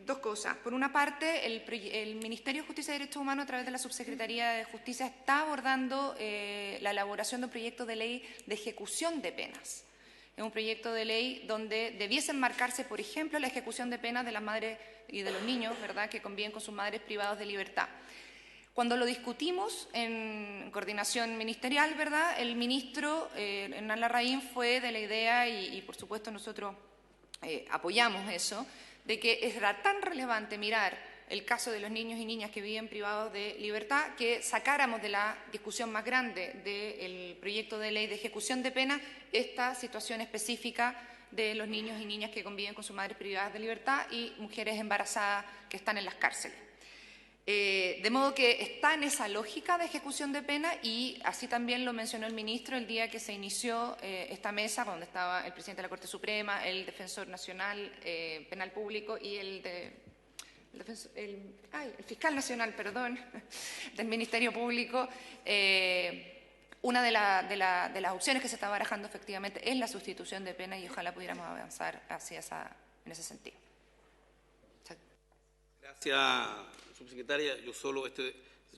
dos cosas. Por una parte, el Ministerio de Justicia y Derechos Humanos, a través de la Subsecretaría de Justicia, está abordando la elaboración de un proyecto de ley de ejecución de penas. Es un proyecto de ley donde debiese enmarcarse, por ejemplo, la ejecución de penas de las madres y de los niños, ¿verdad?, que conviven con sus madres privados de libertad. Cuando lo discutimos en coordinación ministerial, ¿verdad?, el ministro Hernán Larraín fue de la idea, y por supuesto nosotros apoyamos eso, de que era tan relevante mirar el caso de los niños y niñas que viven privados de libertad, que sacáramos de la discusión más grande del proyecto de ley de ejecución de pena esta situación específica de los niños y niñas que conviven con sus madres privadas de libertad y mujeres embarazadas que están en las cárceles. De modo que está en esa lógica de ejecución de pena y así también lo mencionó el ministro el día que se inició esta mesa, donde estaba el presidente de la Corte Suprema, el defensor nacional penal público y el fiscal nacional, perdón, del Ministerio Público. Una de las opciones que se está barajando efectivamente es la sustitución de pena y ojalá pudiéramos avanzar en ese sentido. Gracias, subsecretaria. Yo solo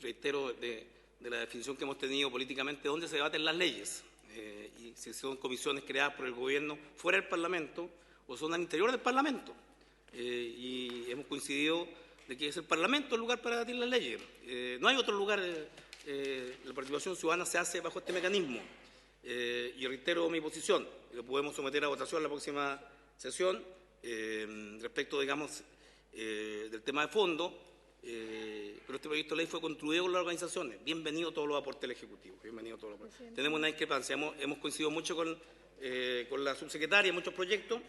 reitero de la definición que hemos tenido políticamente, dónde se debaten las leyes, y si son comisiones creadas por el Gobierno fuera del Parlamento o son al interior del Parlamento. Y hemos coincidido de que es el Parlamento el lugar para debatir las leyes. No hay otro lugar. La participación ciudadana se hace bajo este mecanismo. Y reitero mi posición, lo podemos someter a votación en la próxima sesión respecto, digamos, del tema de fondo, pero este proyecto de ley fue construido con las organizaciones. Bienvenido todos los aportes del Ejecutivo. Bienvenido todos los aportes. Tenemos una discrepancia. Hemos coincidido mucho con la subsecretaria en muchos proyectos,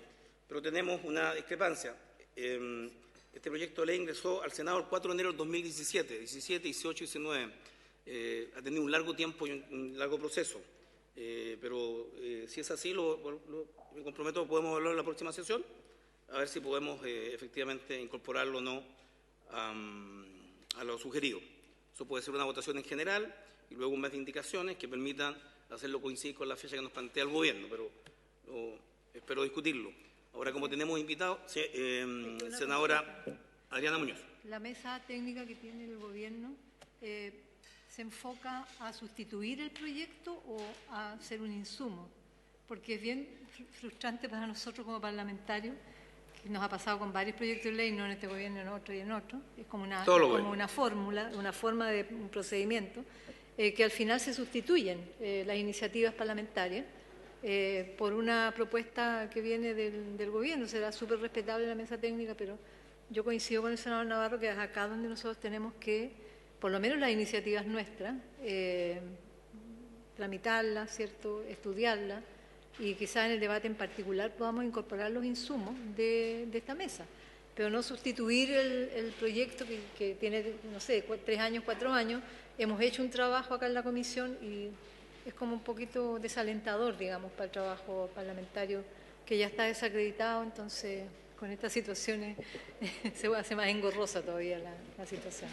pero tenemos una discrepancia. Este proyecto de ley ingresó al Senado el 4 de enero del 2017, 17, 18 y 19. Ha tenido un largo tiempo y un largo proceso. Pero si es así, me comprometo, podemos hablar en la próxima sesión, a ver si podemos efectivamente incorporarlo o no a lo sugerido. Eso puede ser una votación en general y luego un mes de indicaciones que permitan hacerlo coincidir con la fecha que nos plantea el Gobierno, pero espero discutirlo. Ahora, como tenemos invitado, senadora Adriana Muñoz. La mesa técnica que tiene el gobierno se enfoca a sustituir el proyecto o a ser un insumo, porque es bien frustrante para nosotros como parlamentarios, que nos ha pasado con varios proyectos de ley, no en este gobierno, en otro y en otro, es como una fórmula, una forma de un procedimiento, que al final se sustituyen las iniciativas parlamentarias por una propuesta que viene del gobierno. Será súper respetable la mesa técnica, pero yo coincido con el senador Navarro que es acá donde nosotros tenemos que, por lo menos las iniciativas nuestras, tramitarlas, ¿cierto?, estudiarlas, y quizás en el debate en particular podamos incorporar los insumos de esta mesa, pero no sustituir el proyecto que tiene, no sé, 3 años, 4 años. Hemos hecho un trabajo acá en la comisión y es como un poquito desalentador, digamos, para el trabajo parlamentario que ya está desacreditado. Entonces, con estas situaciones se hace más engorrosa todavía la situación.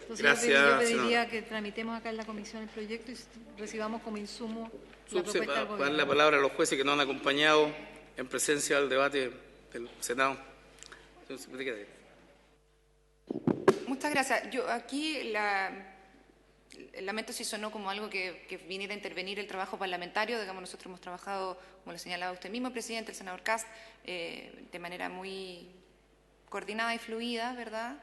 Entonces, gracias, yo pediría que tramitemos acá en la comisión el proyecto y recibamos como insumo la propuesta del gobierno. Para dar la palabra a los jueces que nos han acompañado en presencia del debate del Senado. Muchas gracias. Yo aquí lamento si sonó como algo que viniera a intervenir el trabajo parlamentario. Digamos, nosotros hemos trabajado, como lo señalaba usted mismo, presidente, el senador Kast, de manera muy coordinada y fluida, ¿verdad?,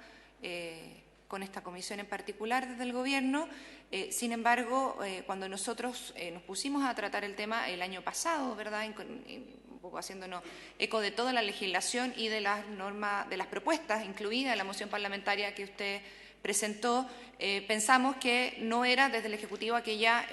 con esta comisión en particular desde el Gobierno. Sin embargo, cuando nosotros nos pusimos a tratar el tema el año pasado, ¿verdad?, un poco haciéndonos eco de toda la legislación y de las normas, de las propuestas, incluida la moción parlamentaria que usted presentó, pensamos que no era desde el Ejecutivo aquella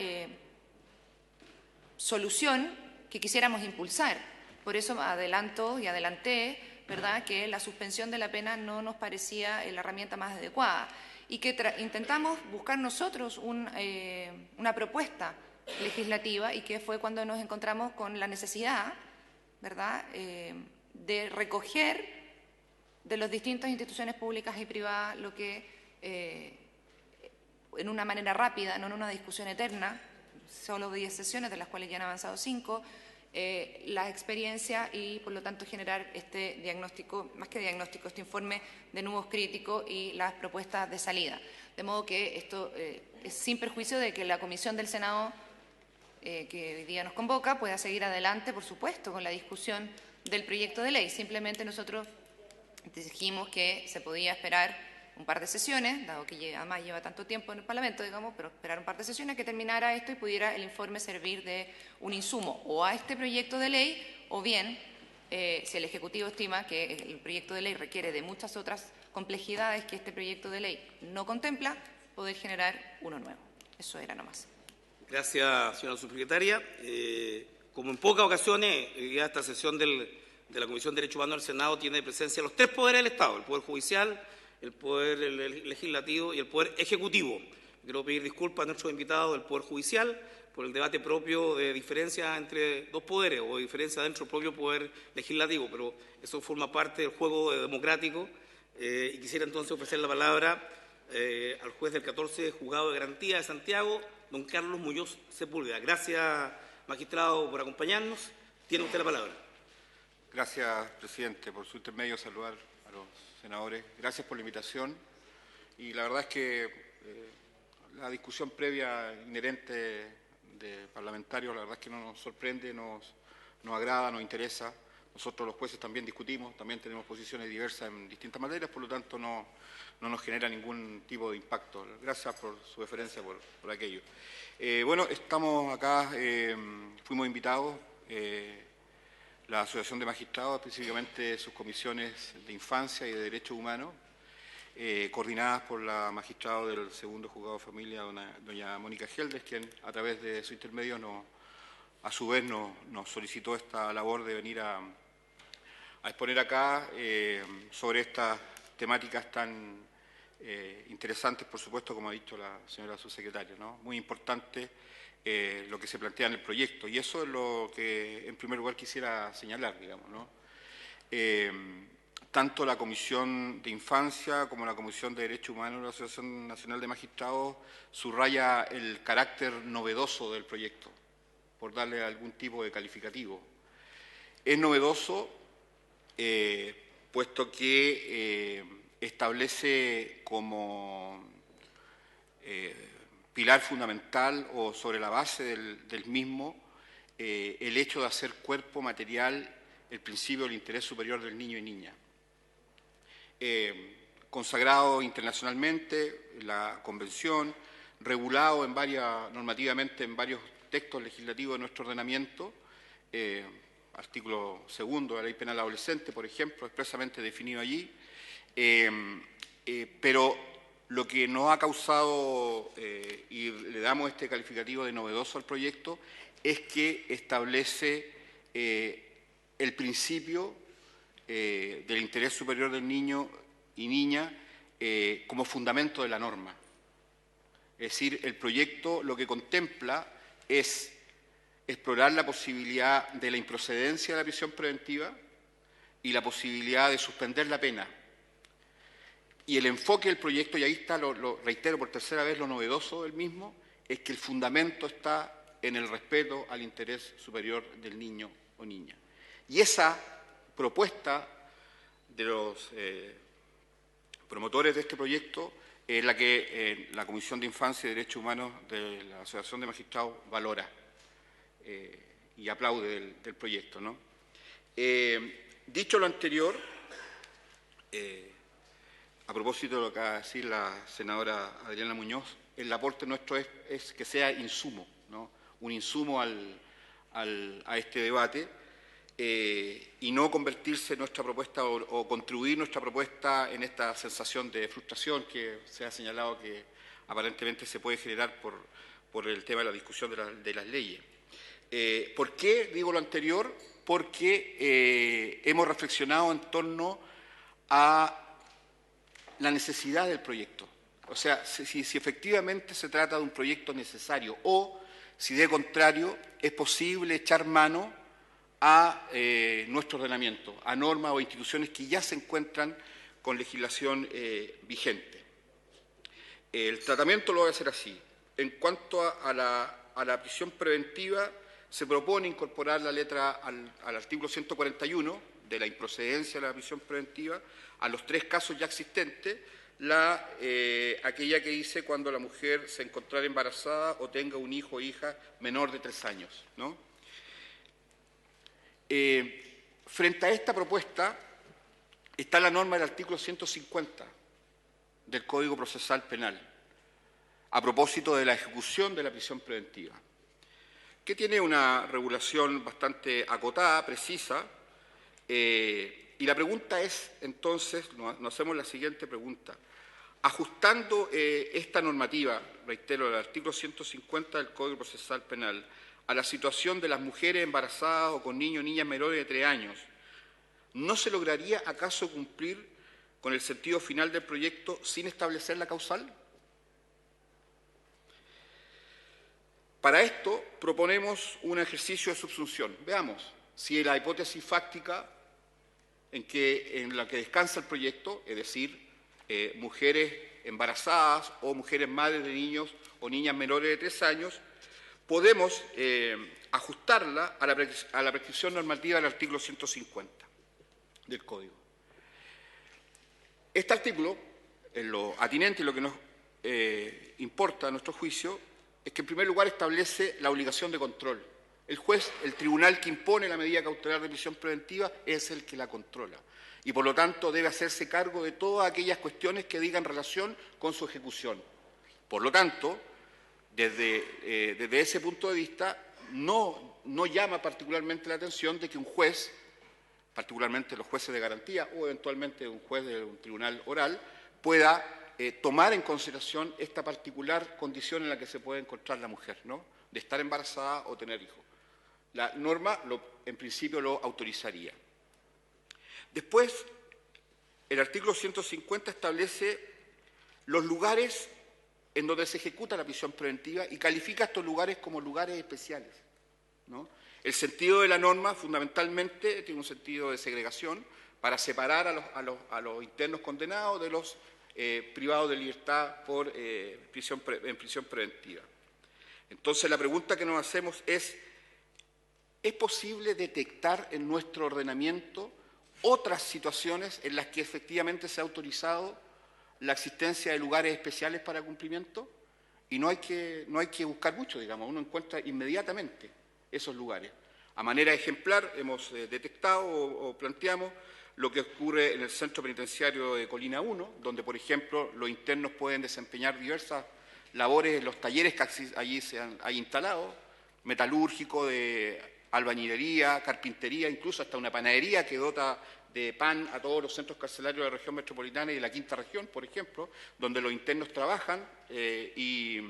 solución que quisiéramos impulsar. Por eso adelanté, ¿verdad?, que la suspensión de la pena no nos parecía la herramienta más adecuada y que intentamos buscar nosotros una propuesta legislativa, y que fue cuando nos encontramos con la necesidad, ¿verdad?, de recoger de las distintas instituciones públicas y privadas lo que en una manera rápida, no en una discusión eterna, solo 10 sesiones, de las cuales ya han avanzado 5, la experiencia y, por lo tanto, generar este diagnóstico, más que diagnóstico, este informe de nudos críticos y las propuestas de salida. De modo que esto es sin perjuicio de que la comisión del Senado que hoy día nos convoca pueda seguir adelante, por supuesto, con la discusión del proyecto de ley. Simplemente nosotros dijimos que se podía esperar un par de sesiones, dado que además lleva tanto tiempo en el Parlamento, digamos, pero esperar un par de sesiones que terminara esto y pudiera el informe servir de un insumo o a este proyecto de ley, o bien, si el Ejecutivo estima que el proyecto de ley requiere de muchas otras complejidades que este proyecto de ley no contempla, poder generar uno nuevo. Eso era nomás. Gracias, señora subsecretaria. Como en pocas ocasiones, ya esta sesión de la Comisión de Derechos Humanos del Senado tiene presencia los 3 poderes del Estado: el Poder Judicial, el Poder Legislativo y el Poder Ejecutivo. Quiero pedir disculpas a nuestros invitados del Poder Judicial por el debate propio de diferencia entre 2 poderes o diferencia dentro del propio Poder Legislativo, pero eso forma parte del juego democrático. Y quisiera entonces ofrecer la palabra al juez del 14 Juzgado de Garantía de Santiago, don Carlos Muñoz Sepúlveda. Gracias, magistrado, por acompañarnos. Tiene usted la palabra. Gracias, presidente. Por su intermedio, saludar a los senadores. Gracias por la invitación. Y la verdad es que la discusión previa inherente de parlamentarios, la verdad es que no nos sorprende, nos agrada, nos interesa. Nosotros los jueces también discutimos, también tenemos posiciones diversas en distintas materias, por lo tanto no nos genera ningún tipo de impacto. Gracias por su deferencia por aquello. Bueno, estamos acá, fuimos invitados, la Asociación de Magistrados, específicamente sus comisiones de infancia y de derechos humanos, coordinadas por la magistrada del segundo juzgado de familia, doña Mónica Geldes, quien a través de su intermedio a su vez nos solicitó esta labor de venir a exponer acá sobre estas temáticas tan interesantes, por supuesto, como ha dicho la señora subsecretaria, ¿no? Muy importante lo que se plantea en el proyecto, y eso es lo que en primer lugar quisiera señalar, digamos, ¿no? Tanto la Comisión de Infancia como la Comisión de Derechos Humanos de la Asociación Nacional de Magistrados subraya el carácter novedoso del proyecto, por darle algún tipo de calificativo. Es novedoso puesto que establece como pilar fundamental o sobre la base del mismo el hecho de hacer cuerpo material el principio del interés superior del niño y niña. Consagrado internacionalmente en la Convención, regulado normativamente en varios textos legislativos de nuestro ordenamiento, artículo 2 de la Ley Penal Adolescente, por ejemplo, expresamente definido allí, pero lo que nos ha causado, y le damos este calificativo de novedoso al proyecto, es que establece el principio del interés superior del niño y niña como fundamento de la norma. Es decir, el proyecto lo que contempla es explorar la posibilidad de la improcedencia de la prisión preventiva y la posibilidad de suspender la pena. Y el enfoque del proyecto, y ahí está, lo reitero por tercera vez, lo novedoso del mismo, es que el fundamento está en el respeto al interés superior del niño o niña. Y esa propuesta de los promotores de este proyecto es la que la Comisión de Infancia y Derechos Humanos de la Asociación de Magistrados valora y aplaude del proyecto, ¿no? Dicho lo anterior, a propósito de lo que acaba de decir la senadora Adriana Muñoz, el aporte nuestro es que sea insumo, ¿no? Un insumo a este debate y no convertirse nuestra propuesta o contribuir nuestra propuesta en esta sensación de frustración que se ha señalado que aparentemente se puede generar por el tema de la discusión de las leyes. ¿Por qué digo lo anterior? Porque hemos reflexionado en torno a la necesidad del proyecto. O sea, si efectivamente se trata de un proyecto necesario o si de contrario es posible echar mano a nuestro ordenamiento, a normas o instituciones que ya se encuentran con legislación vigente. El tratamiento lo voy a hacer así. En cuanto a la prisión preventiva, se propone incorporar la letra al artículo 141 de la improcedencia de la prisión preventiva a los 3 casos ya existentes, aquella que dice cuando la mujer se encontrara embarazada o tenga un hijo o hija menor de 3 años, ¿no? Frente a esta propuesta está la norma del artículo 150 del Código Procesal Penal, a propósito de la ejecución de la prisión preventiva, que tiene una regulación bastante acotada, precisa, y la pregunta es, entonces, nos hacemos la siguiente pregunta. Ajustando esta normativa, reitero, del artículo 150 del Código Procesal Penal, a la situación de las mujeres embarazadas o con niños o niñas menores de 3 años, ¿no se lograría acaso cumplir con el sentido final del proyecto sin establecer la causal? Para esto proponemos un ejercicio de subsunción. Veamos si la hipótesis fáctica en la que descansa el proyecto, es decir, mujeres embarazadas o mujeres madres de niños o niñas menores de 3 años, podemos ajustarla a la prescripción normativa del artículo 150 del Código. Este artículo, en lo atinente y lo que nos importa a nuestro juicio, es que en primer lugar establece la obligación de control. El juez, el tribunal que impone la medida cautelar de prisión preventiva, es el que la controla. Y por lo tanto debe hacerse cargo de todas aquellas cuestiones que digan relación con su ejecución. Por lo tanto, desde ese punto de vista, no llama particularmente la atención de que un juez, particularmente los jueces de garantía o eventualmente un juez de un tribunal oral, pueda tomar en consideración esta particular condición en la que se puede encontrar la mujer, ¿no? De estar embarazada o tener hijos. La norma, en principio, lo autorizaría. Después, el artículo 150 establece los lugares en donde se ejecuta la prisión preventiva y califica estos lugares como lugares especiales, ¿no? El sentido de la norma, fundamentalmente, tiene un sentido de segregación para separar a los internos condenados de los privados de libertad en prisión preventiva. Entonces, la pregunta que nos hacemos ¿es posible detectar en nuestro ordenamiento otras situaciones en las que efectivamente se ha autorizado la existencia de lugares especiales para cumplimiento y no hay que buscar mucho, digamos, uno encuentra inmediatamente esos lugares. A manera ejemplar hemos detectado o planteamos lo que ocurre en el centro penitenciario de Colina 1, donde, por ejemplo, los internos pueden desempeñar diversas labores en los talleres que allí se han instalado, metalúrgico, de albañilería, carpintería, incluso hasta una panadería que dota de pan a todos los centros carcelarios de la región metropolitana y de la quinta región, por ejemplo, donde los internos trabajan y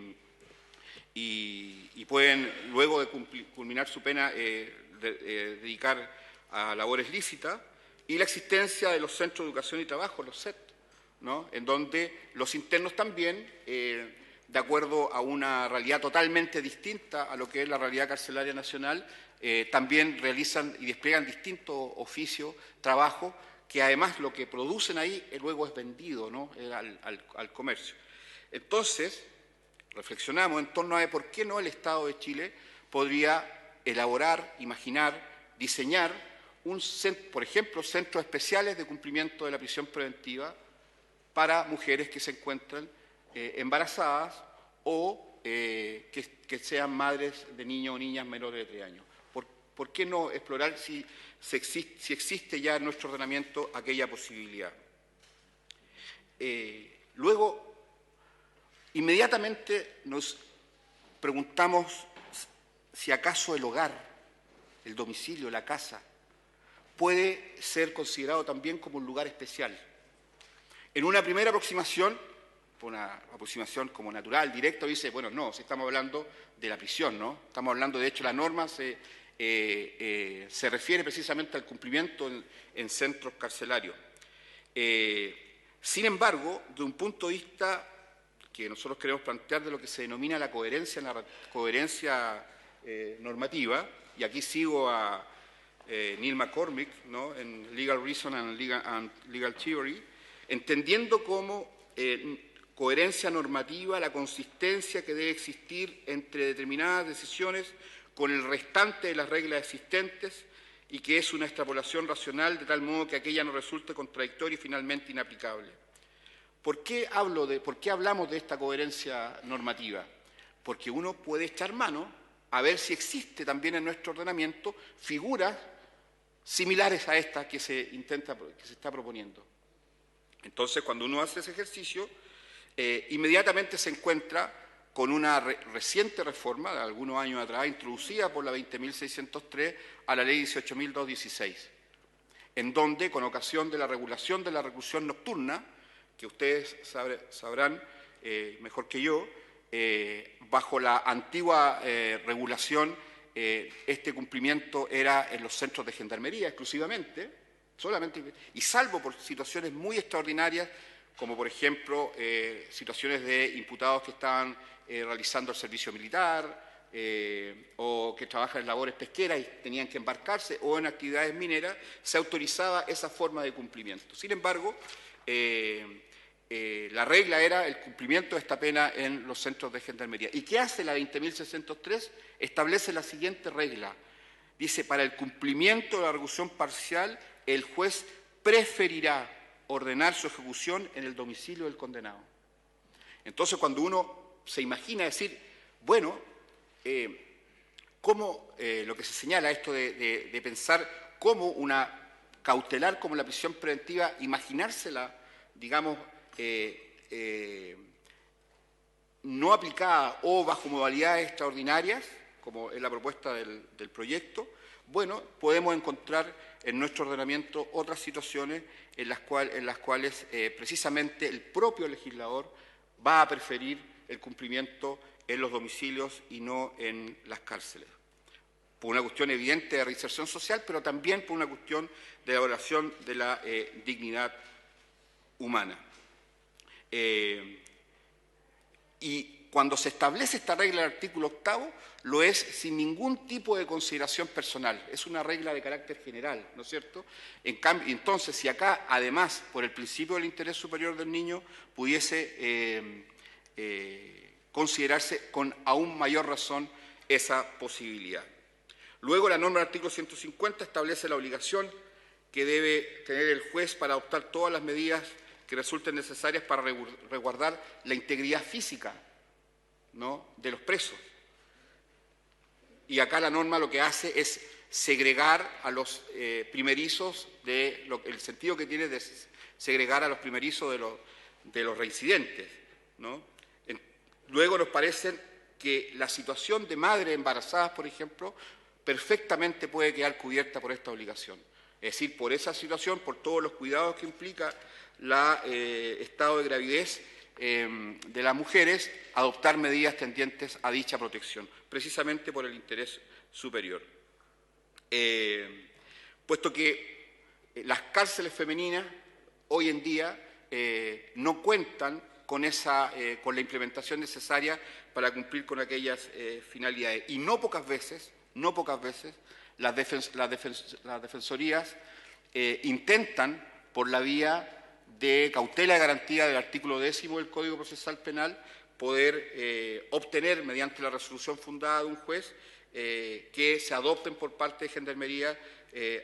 pueden, luego de culminar su pena, dedicar a labores lícitas, y la existencia de los centros de educación y trabajo, los CET, ¿no?, en donde los internos también, de acuerdo a una realidad totalmente distinta a lo que es la realidad carcelaria nacional, también realizan y despliegan distintos oficios, trabajos, que además lo que producen ahí luego es vendido, ¿no?, al comercio. Entonces, reflexionamos en torno a por qué no el Estado de Chile podría elaborar, imaginar, diseñar por ejemplo, centros especiales de cumplimiento de la prisión preventiva para mujeres que se encuentran embarazadas o que sean madres de niños o niñas menores de 3 años. ¿Por qué no explorar si existe ya en nuestro ordenamiento aquella posibilidad? Luego, inmediatamente nos preguntamos si acaso el hogar, el domicilio, la casa, puede ser considerado también como un lugar especial. En una primera aproximación, una aproximación como natural, directa, dice, bueno, no, si estamos hablando de la prisión, ¿no? Estamos hablando, de hecho, la norma se refiere precisamente al cumplimiento en centros carcelarios. Sin embargo, de un punto de vista que nosotros queremos plantear de lo que se denomina la coherencia normativa, y aquí sigo a Neil McCormick, ¿no?, en Legal Reason and Legal Theory, entendiendo como coherencia normativa la consistencia que debe existir entre determinadas decisiones con el restante de las reglas existentes y que es una extrapolación racional de tal modo que aquella no resulte contradictoria y finalmente inaplicable. ¿Por qué hablamos de esta coherencia normativa? Porque uno puede echar mano a ver si existe también en nuestro ordenamiento figuras similares a esta que se está proponiendo. Entonces, cuando uno hace ese ejercicio, inmediatamente se encuentra con una reciente reforma de algunos años atrás, introducida por la 20.603 a la ley 18.216, en donde, con ocasión de la regulación de la reclusión nocturna, que ustedes sabrán mejor que yo, bajo la antigua regulación, este cumplimiento era en los centros de gendarmería exclusivamente, solamente, y salvo por situaciones muy extraordinarias, como por ejemplo situaciones de imputados que estaban realizando el servicio militar o que trabajan en labores pesqueras y tenían que embarcarse, o en actividades mineras, se autorizaba esa forma de cumplimiento. Sin embargo, la regla era el cumplimiento de esta pena en los centros de gendarmería. ¿Y qué hace la 20.603? Establece la siguiente regla. Dice, para el cumplimiento de la reclusión parcial, el juez preferirá ordenar su ejecución en el domicilio del condenado. Entonces, cuando uno se imagina decir, bueno, ¿cómo lo que se señala esto de pensar cómo una cautelar como la prisión preventiva, imaginársela, digamos, no aplicada o bajo modalidades extraordinarias, como es la propuesta del proyecto? Bueno, podemos encontrar en nuestro ordenamiento otras situaciones en las cuales precisamente el propio legislador va a preferir el cumplimiento en los domicilios y no en las cárceles, por una cuestión evidente de reinserción social, pero también por una cuestión de elaboración de la dignidad humana. Y cuando se establece esta regla del artículo 8, lo es sin ningún tipo de consideración personal, es una regla de carácter general, ¿no es cierto? En cambio, entonces, si acá, además, por el principio del interés superior del niño, pudiese considerarse con aún mayor razón esa posibilidad. Luego, la norma del artículo 150 establece la obligación que debe tener el juez para adoptar todas las medidas que resulten necesarias para resguardar la integridad física, ¿no?, de los presos. Y acá la norma lo que hace es segregar a los primerizos, el sentido que tiene de segregar a los primerizos de los reincidentes, ¿no? Luego nos parece que la situación de madres embarazadas, por ejemplo, perfectamente puede quedar cubierta por esta obligación. Es decir, por esa situación, por todos los cuidados que implica el estado de gravidez de las mujeres, adoptar medidas tendientes a dicha protección, precisamente por el interés superior. Puesto que las cárceles femeninas hoy en día no cuentan con la implementación necesaria para cumplir con aquellas finalidades. Y no pocas veces las defensorías intentan, por la vía de cautela de garantía del artículo 10 del Código Procesal Penal, poder obtener, mediante la resolución fundada de un juez, que se adopten por parte de Gendarmería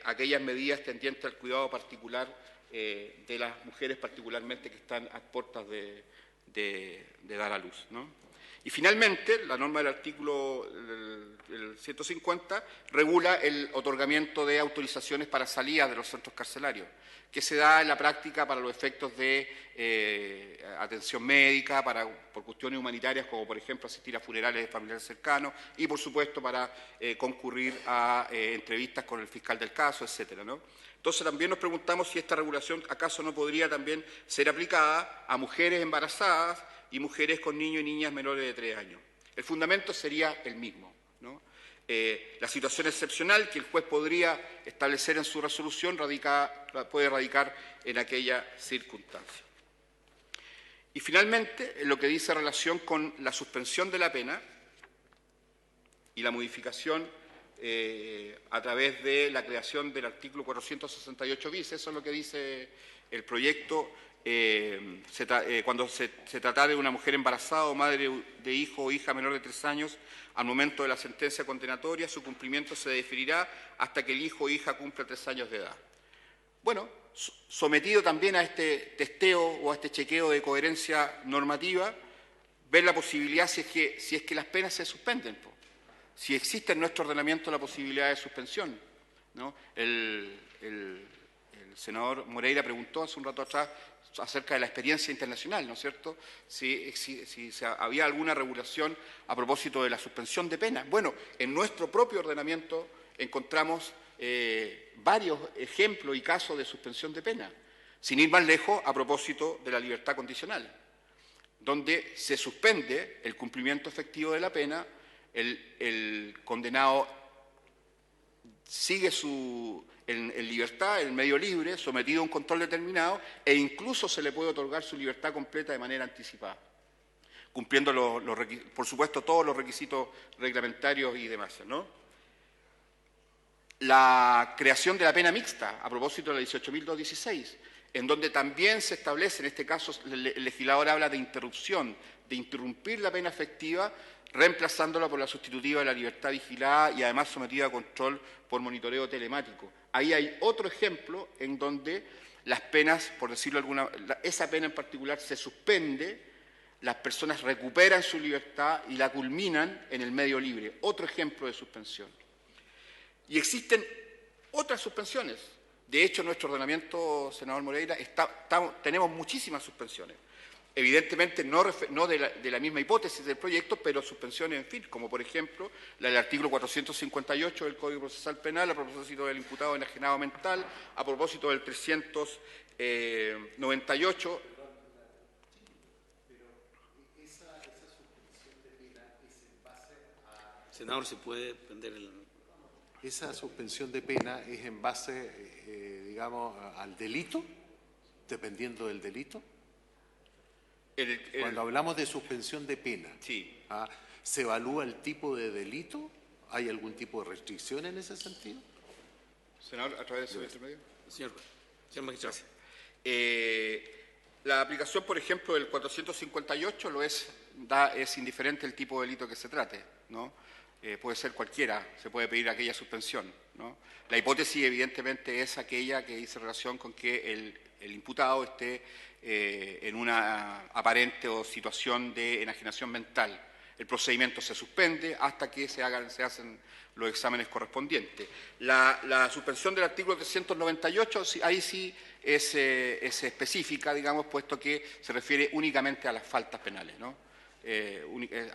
aquellas medidas tendientes al cuidado particular de las mujeres, particularmente que están a puertas de dar a luz, ¿no? Y finalmente, la norma del artículo 150 regula el otorgamiento de autorizaciones para salida de los centros carcelarios, que se da en la práctica para los efectos de atención médica, por cuestiones humanitarias, como por ejemplo asistir a funerales de familiares cercanos y, por supuesto, para concurrir a entrevistas con el fiscal del caso, etcétera, ¿no? Entonces, también nos preguntamos si esta regulación acaso no podría también ser aplicada a mujeres embarazadas y mujeres con niños y niñas menores de 3 años. El fundamento sería el mismo, ¿no? La situación excepcional que el juez podría establecer en su resolución puede radicar en aquella circunstancia. Y finalmente, en lo que dice relación con la suspensión de la pena y la modificación a través de la creación del artículo 468 bis, eso es lo que dice el proyecto. Cuando se tratara de una mujer embarazada o madre de hijo o hija menor de 3 años, al momento de la sentencia condenatoria, su cumplimiento se deferirá hasta que el hijo o hija cumpla 3 años de edad. Bueno, sometido también a este testeo o a este chequeo de coherencia normativa, ver la posibilidad si es que las penas se suspenden, si existe en nuestro ordenamiento la posibilidad de suspensión, ¿no? El senador Moreira preguntó hace un rato atrás acerca de la experiencia internacional, ¿no es cierto?, si había alguna regulación a propósito de la suspensión de penas. Bueno, en nuestro propio ordenamiento encontramos varios ejemplos y casos de suspensión de pena, sin ir más lejos a propósito de la libertad condicional, donde se suspende el cumplimiento efectivo de la pena, el condenado sigue en libertad, en medio libre, sometido a un control determinado, e incluso se le puede otorgar su libertad completa de manera anticipada, cumpliendo, por supuesto, todos los requisitos reglamentarios y demás, ¿no? La creación de la pena mixta, a propósito de la 18.216, en donde también se establece, en este caso el legislador habla de interrupción, de interrumpir la pena efectiva, reemplazándola por la sustitutiva de la libertad vigilada y además sometida a control por monitoreo telemático. Ahí hay otro ejemplo en donde las penas, por decirlo esa pena en particular se suspende, las personas recuperan su libertad y la culminan en el medio libre. Otro ejemplo de suspensión. Y existen otras suspensiones. De hecho, en nuestro ordenamiento, senador Moreira, tenemos muchísimas suspensiones. Evidentemente no de la misma hipótesis del proyecto, pero suspensiones, en fin, como por ejemplo la del artículo 458 del Código Procesal Penal a propósito del imputado enajenado mental, a propósito del 398. Senador, ¿se puede prender el...? Esa suspensión de pena es en base, digamos, al delito, dependiendo del delito. Cuando hablamos de suspensión de pena, sí. ¿Se evalúa el tipo de delito? ¿Hay algún tipo de restricción en ese sentido? Senador, a través de su intermedio. Señor magistrado. La aplicación, por ejemplo, del 458 es indiferente el tipo de delito que se trate, ¿no? puede ser cualquiera, se puede pedir aquella suspensión, ¿no? La hipótesis, evidentemente, es aquella que dice relación con que el imputado esté en una aparente o situación de enajenación mental. El procedimiento se suspende hasta que se hacen los exámenes correspondientes. La suspensión del artículo 398, ahí sí es específica, digamos, puesto que se refiere únicamente a las faltas penales, ¿no?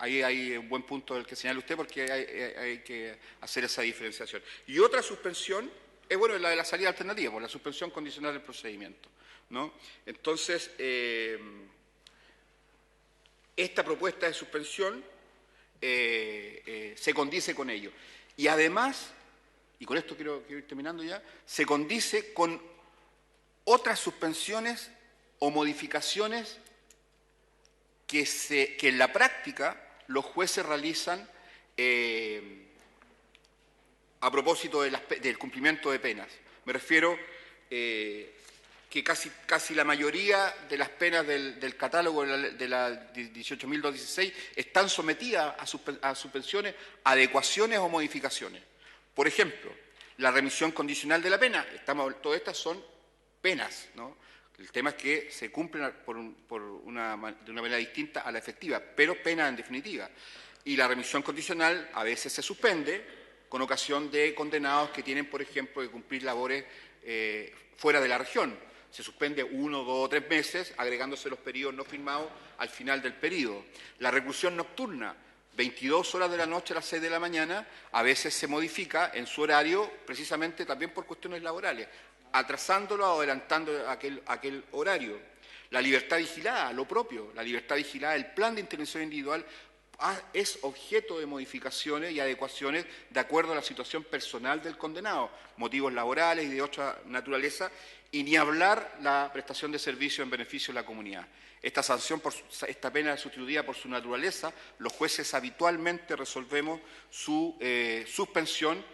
Ahí hay un buen punto del que señala usted, porque hay que hacer esa diferenciación. Y otra suspensión es, bueno, la de la salida alternativa, por la suspensión condicional del procedimiento, ¿no? Entonces, esta propuesta de suspensión se condice con ello. Y además, y con esto quiero ir terminando ya, se condice con otras suspensiones o modificaciones que en la práctica los jueces realizan a propósito del cumplimiento de penas. Me refiero que casi la mayoría de las penas del catálogo de la 18.216 están sometidas a suspensiones, adecuaciones o modificaciones. Por ejemplo, la remisión condicional de la pena, todas estas son penas, ¿no? El tema es que se cumplen de una manera distinta a la efectiva, pero pena en definitiva. Y la remisión condicional a veces se suspende con ocasión de condenados que tienen, por ejemplo, que cumplir labores fuera de la región. Se suspende 1, 2 o 3 meses, agregándose los periodos no firmados al final del periodo. La reclusión nocturna, 22 horas de la noche a las 6 de la mañana, a veces se modifica en su horario precisamente también por cuestiones laborales, atrasándolo o adelantando aquel horario. La libertad vigilada, lo propio, la libertad vigilada, el plan de intervención individual es objeto de modificaciones y adecuaciones de acuerdo a la situación personal del condenado, motivos laborales y de otra naturaleza, y ni hablar la prestación de servicios en beneficio de la comunidad. Esta pena es sustituida por su naturaleza. Los jueces habitualmente resolvemos su suspensión,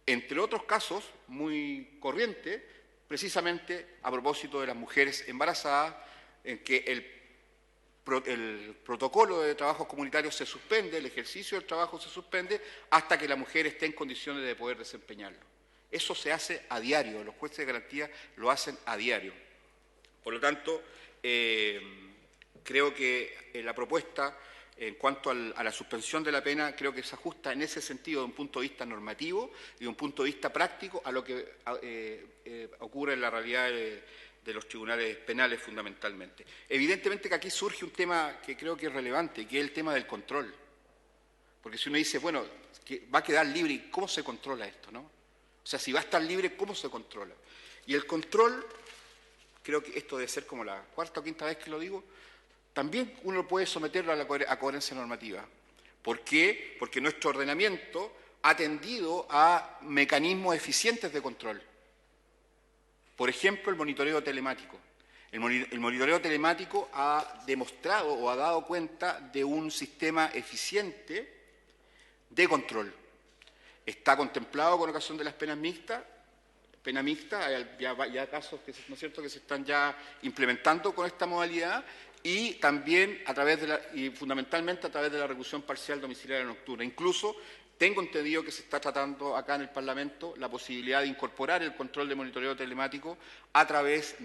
entre otros casos muy corrientes, precisamente a propósito de las mujeres embarazadas, en que el protocolo de trabajos comunitarios se suspende, el ejercicio del trabajo se suspende, hasta que la mujer esté en condiciones de poder desempeñarlo. Eso se hace a diario, los jueces de garantía lo hacen a diario. Por lo tanto, creo que la propuesta en cuanto a la suspensión de la pena, creo que se ajusta en ese sentido de un punto de vista normativo y de un punto de vista práctico a lo que ocurre en la realidad de los tribunales penales fundamentalmente. Evidentemente que aquí surge un tema que creo que es relevante, que es el tema del control. Porque si uno dice, bueno, que va a quedar libre, ¿cómo se controla esto, no? O sea, si va a estar libre, ¿cómo se controla? Y el control, creo que esto debe ser como la cuarta o quinta vez que lo digo, también uno puede someterlo a coherencia normativa. ¿Por qué? Porque nuestro ordenamiento ha tendido a mecanismos eficientes de control. Por ejemplo, el monitoreo telemático. El monitoreo telemático ha demostrado o ha dado cuenta de un sistema eficiente de control. Está contemplado con ocasión de las penas mixtas. Pena mixta, hay ya casos que, ¿no es cierto?, que se están ya implementando con esta modalidad, y también y fundamentalmente a través de la reclusión parcial domiciliaria nocturna. Incluso tengo entendido que se está tratando acá en el Parlamento la posibilidad de incorporar el control de monitoreo telemático a través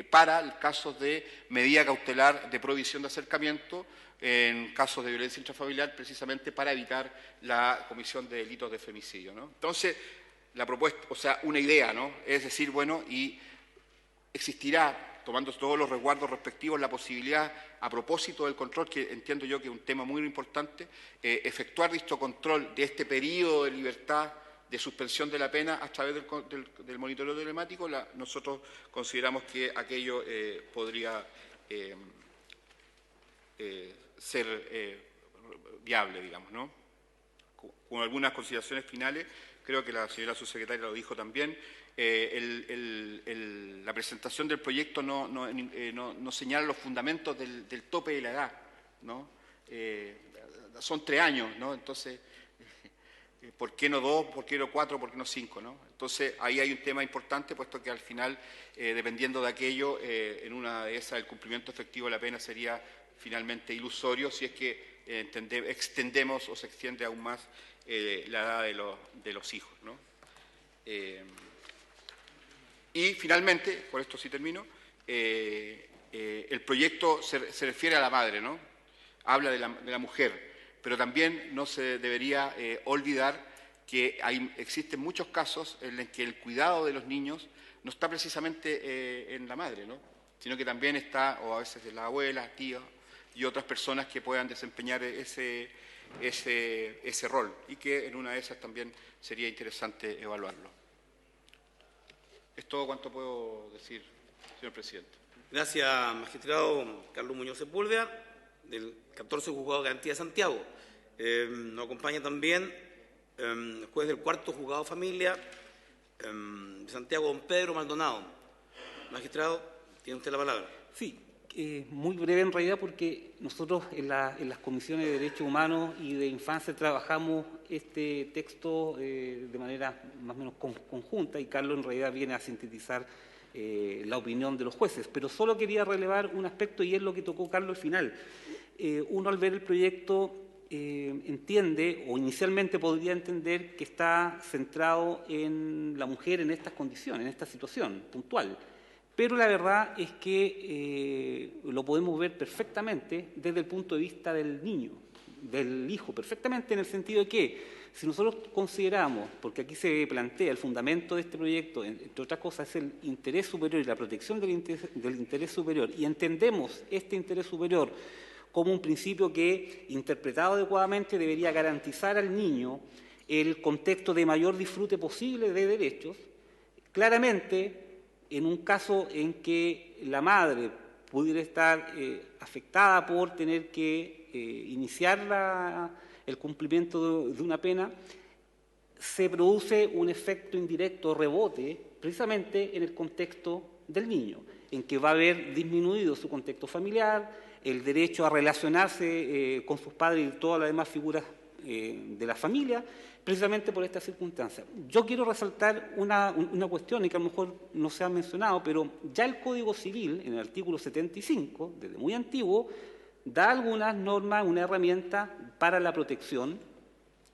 para casos de medida cautelar de prohibición de acercamiento en casos de violencia intrafamiliar, precisamente para evitar la comisión de delitos de femicidio, ¿no? Entonces, la propuesta, o sea, una idea, ¿no? Es decir, bueno, y existirá, tomando todos los resguardos respectivos, la posibilidad, a propósito del control, que entiendo yo que es un tema muy importante, efectuar dicho control de este periodo de libertad de suspensión de la pena a través del monitoreo telemático. Nosotros consideramos que aquello podría ser viable, digamos, ¿no? Con algunas consideraciones finales. Creo que la señora subsecretaria lo dijo también. La presentación del proyecto no señala los fundamentos del tope de la edad, ¿no? Son 3 años, ¿no? Entonces, ¿por qué no 2? ¿Por qué no 4? ¿Por qué no 5? ¿no? Entonces, ahí hay un tema importante, puesto que al final, dependiendo de aquello, en una de esas, el cumplimiento efectivo de la pena sería finalmente ilusorio si es que extendemos o se extiende aún más la edad de los hijos, ¿no? Y finalmente, por esto sí termino, el proyecto se refiere a la madre, ¿no? Habla de la mujer, pero también no se debería olvidar que existen muchos casos en los que el cuidado de los niños no está precisamente en la madre, ¿no? Sino que también está, o a veces de la abuela, tía y otras personas que puedan desempeñar ese rol, y que en una de esas también sería interesante evaluarlo. Es todo cuanto puedo decir, señor presidente. Gracias, magistrado Carlos Muñoz Sepúlveda, del 14 Juzgado de Garantía de Santiago. Nos acompaña también el juez del 4º Juzgado de Familia de Santiago, don Pedro Maldonado. Magistrado, tiene usted la palabra. Sí, muy breve en realidad, porque nosotros en las comisiones de Derechos Humanos y de Infancia trabajamos este texto de manera más o menos conjunta, y Carlos en realidad viene a sintetizar la opinión de los jueces. Pero solo quería relevar un aspecto, y es lo que tocó Carlos al final. Uno al ver el proyecto entiende, o inicialmente podría entender, que está centrado en la mujer en estas condiciones, en esta situación puntual. Pero la verdad es que lo podemos ver perfectamente desde el punto de vista del niño, del hijo, perfectamente, en el sentido de que si nosotros consideramos, porque aquí se plantea el fundamento de este proyecto, entre otras cosas, es el interés superior y la protección del interés superior, y entendemos este interés superior como un principio que, interpretado adecuadamente, debería garantizar al niño el contexto de mayor disfrute posible de derechos, claramente, en un caso en que la madre pudiera estar afectada por tener que iniciar el cumplimiento de una pena, se produce un efecto indirecto, rebote, precisamente en el contexto del niño, en que va a haber disminuido su contexto familiar, el derecho a relacionarse con sus padres y todas las demás figuras de la familia, precisamente por esta circunstancia. Yo quiero resaltar una cuestión, y que a lo mejor no se ha mencionado, pero ya el Código Civil, en el artículo 75, desde muy antiguo, da algunas normas, una herramienta para la protección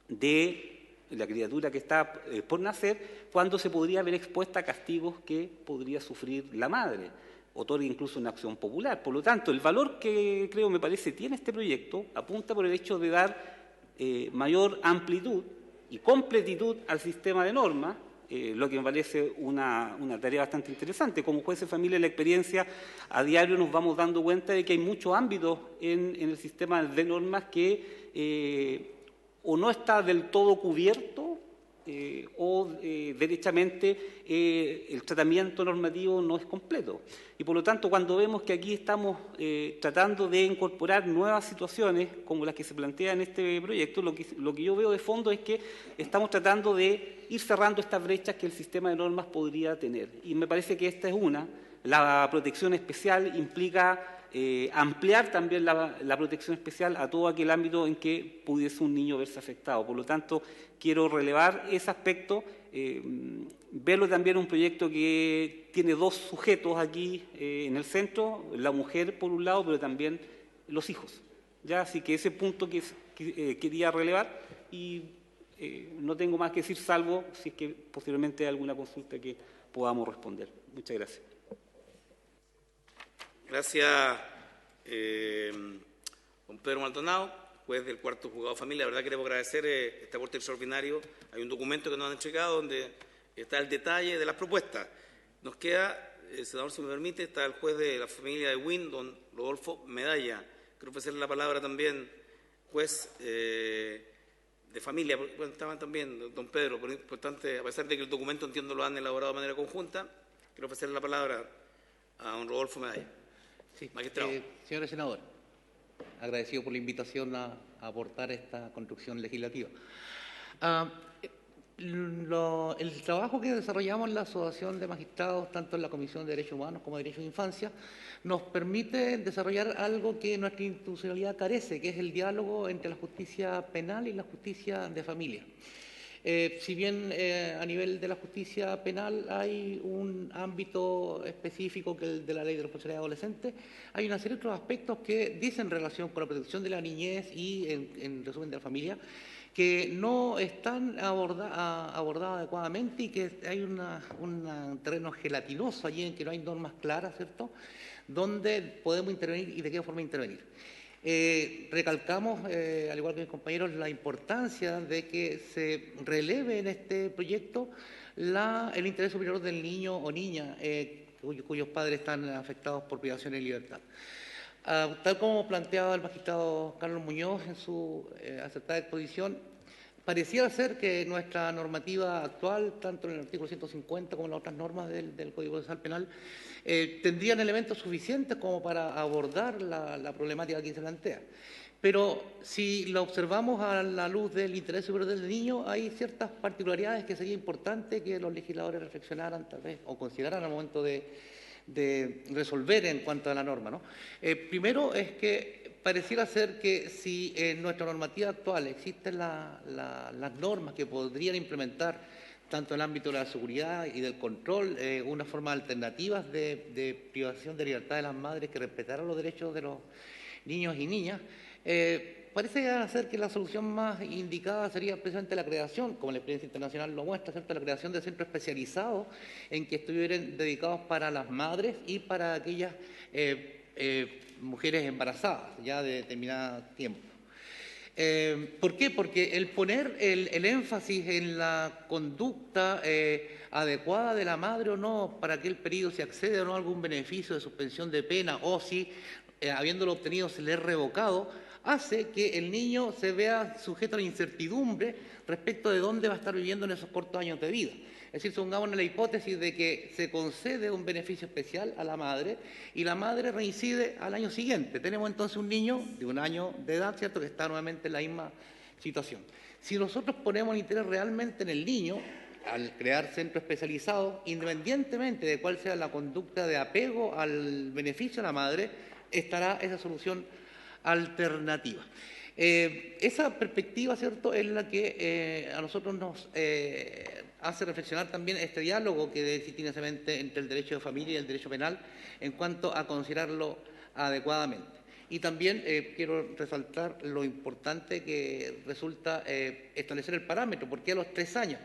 de la criatura que está por nacer, cuando se podría ver expuesta a castigos que podría sufrir la madre. Otorga incluso una acción popular. Por lo tanto, el valor que creo, me parece, tiene este proyecto apunta por el hecho de dar mayor amplitud y completitud al sistema de normas, lo que me parece una tarea bastante interesante. Como juez de familia, la experiencia a diario nos vamos dando cuenta de que hay muchos ámbitos en el sistema de normas que o no está del todo cubierto o derechamente el tratamiento normativo no es completo. Y por lo tanto, cuando vemos que aquí estamos tratando de incorporar nuevas situaciones como las que se plantean en este proyecto, lo que yo veo de fondo es que estamos tratando de ir cerrando estas brechas que el sistema de normas podría tener. Y me parece que esta es una. La protección especial implica ampliar también la protección especial a todo aquel ámbito en que pudiese un niño verse afectado. Por lo tanto, quiero relevar ese aspecto, verlo también un proyecto que tiene dos sujetos aquí en el centro, la mujer por un lado, pero también los hijos. ¿Ya? Así que ese punto que quería relevar, y no tengo más que decir, salvo si es que posteriormente hay alguna consulta que podamos responder. Muchas gracias. Gracias, don Pedro Maldonado, juez del 4º Juzgado de Familia. La verdad queremos agradecer este aporte extraordinario. Hay un documento que nos han entregado donde está el detalle de las propuestas. Nos queda, senador, si me permite, está el juez de la familia de Wynn, don Rodolfo Medalla. Quiero ofrecerle la palabra también, juez de familia. Bueno, estaban también, don Pedro, pero es importante, a pesar de que el documento, entiendo, lo han elaborado de manera conjunta, quiero ofrecerle la palabra a don Rodolfo Medalla. Sí, magistrado. Señores senadores, agradecido por la invitación a aportar esta construcción legislativa. El trabajo que desarrollamos en la Asociación de Magistrados, tanto en la Comisión de Derechos Humanos como de Derechos de Infancia, nos permite desarrollar algo que nuestra institucionalidad carece, que es el diálogo entre la justicia penal y la justicia de familia. Si bien a nivel de la justicia penal hay un ámbito específico que es el de la Ley de Responsabilidad Adolescente, hay una serie de otros aspectos que dicen relación con la protección de la niñez y, en resumen, de la familia, que no están abordadas adecuadamente y que hay un terreno gelatinoso allí en que no hay normas claras, ¿cierto?, donde podemos intervenir y de qué forma intervenir. Recalcamos, al igual que mis compañeros, la importancia de que se releve en este proyecto el interés superior del niño o niña cuyos padres están afectados por privación de libertad. Tal como planteaba el magistrado Carlos Muñoz en su acertada exposición, pareciera ser que nuestra normativa actual, tanto en el artículo 150 como en las otras normas del Código Procesal Penal, tendrían elementos suficientes como para abordar la problemática que se plantea. Pero si lo observamos a la luz del interés superior del niño, hay ciertas particularidades que sería importante que los legisladores reflexionaran tal vez o consideraran al momento de resolver en cuanto a la norma, ¿no? Primero es que pareciera ser que si en nuestra normativa actual existen las normas que podrían implementar tanto en el ámbito de la seguridad y del control, unas formas alternativas de privación de libertad de las madres que respetaran los derechos de los niños y niñas, parece ser que la solución más indicada sería precisamente la creación, como la experiencia internacional lo muestra, ¿cierto?, la creación de centros especializados en que estuvieran dedicados para las madres y para aquellas mujeres embarazadas ya de determinado tiempo. ¿Por qué? Porque el poner el énfasis en la conducta adecuada de la madre o no para aquel periodo, si accede o no a algún beneficio de suspensión de pena o si, habiéndolo obtenido, se le es revocado, hace que el niño se vea sujeto a la incertidumbre respecto de dónde va a estar viviendo en esos cortos años de vida. Es decir, supongamos la hipótesis de que se concede un beneficio especial a la madre y la madre reincide al año siguiente. Tenemos entonces un niño de 1 año de edad, ¿cierto?, que está nuevamente en la misma situación. Si nosotros ponemos el interés realmente en el niño, al crear centros especializados, independientemente de cuál sea la conducta de apego al beneficio a la madre, estará esa solución alternativa. Esa perspectiva, ¿cierto?, es la que a nosotros nos hace reflexionar también este diálogo que existe entre el derecho de familia y el derecho penal en cuanto a considerarlo adecuadamente. Y también quiero resaltar lo importante que resulta establecer el parámetro, porque a los 3 años.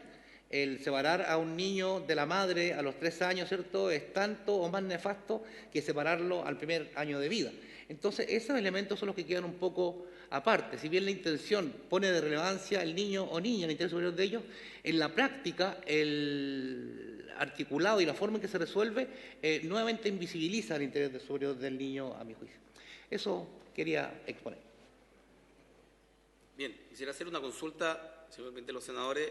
El separar a un niño de la madre a los 3 años, ¿cierto?, es tanto o más nefasto que separarlo al primer año de vida. Entonces, esos elementos son los que quedan un poco aparte. Si bien la intención pone de relevancia el niño o niña, el interés superior de ellos, en la práctica el articulado y la forma en que se resuelve nuevamente invisibiliza el interés superior del niño, a mi juicio. Eso quería exponer. Bien, quisiera hacer una consulta, simplemente los senadores,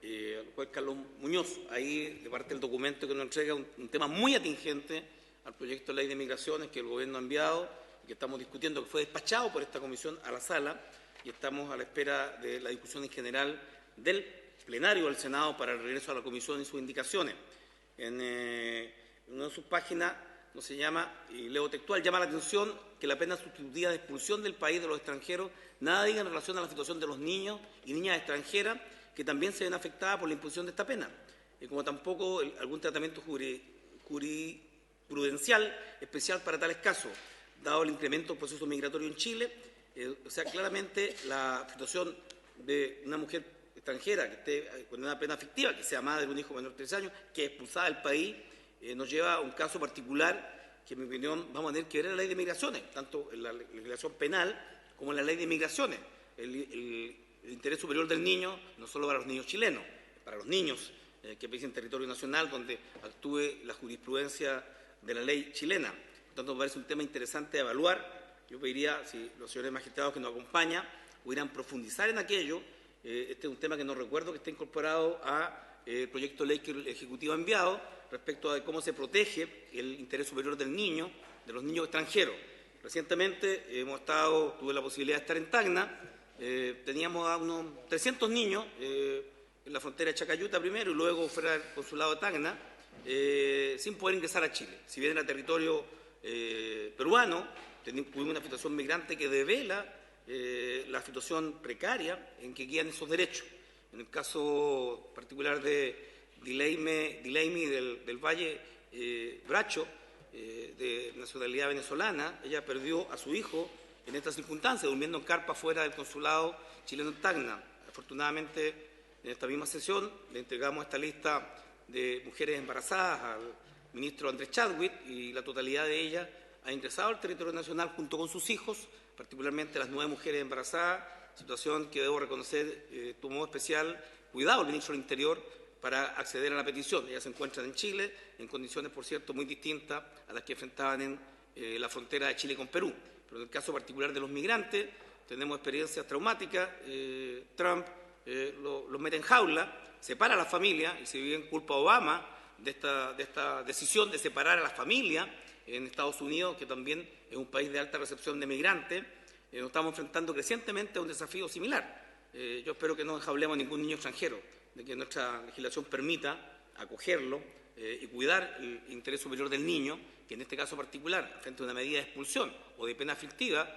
al juez Carlos Muñoz, ahí de parte del documento que nos entrega un tema muy atingente al proyecto de ley de migraciones que el gobierno ha enviado, que estamos discutiendo, que fue despachado por esta comisión a la sala y estamos a la espera de la discusión en general del plenario del Senado para el regreso a la comisión y sus indicaciones. En una de sus páginas, no se llama, y leo textual, llama la atención que la pena sustitutiva de expulsión del país de los extranjeros nada diga en relación a la situación de los niños y niñas extranjeras que también se ven afectadas por la imposición de esta pena, como tampoco algún tratamiento jurisprudencial especial para tales casos, dado el incremento del proceso migratorio en Chile. O sea, claramente la situación de una mujer extranjera que esté con una pena fictiva, que sea madre de un hijo menor de 13 años, que es expulsada del país, nos lleva a un caso particular que, en mi opinión, vamos a tener que ver en la ley de migraciones, tanto en la legislación penal como en la ley de migraciones. El interés superior del niño, no solo para los niños chilenos, para los niños que pisen territorio nacional, donde actúe la jurisprudencia de la ley chilena. Por tanto, me parece un tema interesante de evaluar. Yo pediría, si los señores magistrados que nos acompañan pudieran profundizar en aquello. Este es un tema que no recuerdo que esté incorporado al proyecto de ley que el Ejecutivo ha enviado respecto a cómo se protege el interés superior del niño, de los niños extranjeros. Recientemente tuve la posibilidad de estar en Tacna, teníamos a unos 300 niños en la frontera de Chacayuta primero y luego fuera del consulado de Tacna, sin poder ingresar a Chile. Si bien era territorio peruano, tuvimos una situación migrante que devela la situación precaria en que guían esos derechos. En el caso particular de Dileimi del Valle Bracho, de nacionalidad venezolana, ella perdió a su hijo en estas circunstancias, durmiendo en carpa fuera del consulado chileno en Tacna. Afortunadamente, en esta misma sesión le entregamos esta lista de mujeres embarazadas al ministro Andrés Chadwick y la totalidad de ellas ha ingresado al territorio nacional junto con sus hijos, particularmente las 9 mujeres embarazadas, situación que debo reconocer tomó especial cuidado el ministro del Interior para acceder a la petición. Ellas se encuentran en Chile en condiciones, por cierto, muy distintas a las que enfrentaban en la frontera de Chile con Perú. Pero en el caso particular de los migrantes tenemos experiencias traumáticas. Trump los mete en jaula, separa a la familia, y si bien culpa a Obama de esta decisión de separar a la familia en Estados Unidos, que también es un país de alta recepción de migrantes, nos estamos enfrentando crecientemente a un desafío similar. Yo espero que no enjaulemos a ningún niño extranjero, de que nuestra legislación permita acogerlo y cuidar el interés superior del niño, que en este caso particular, frente a una medida de expulsión o de pena aflictiva,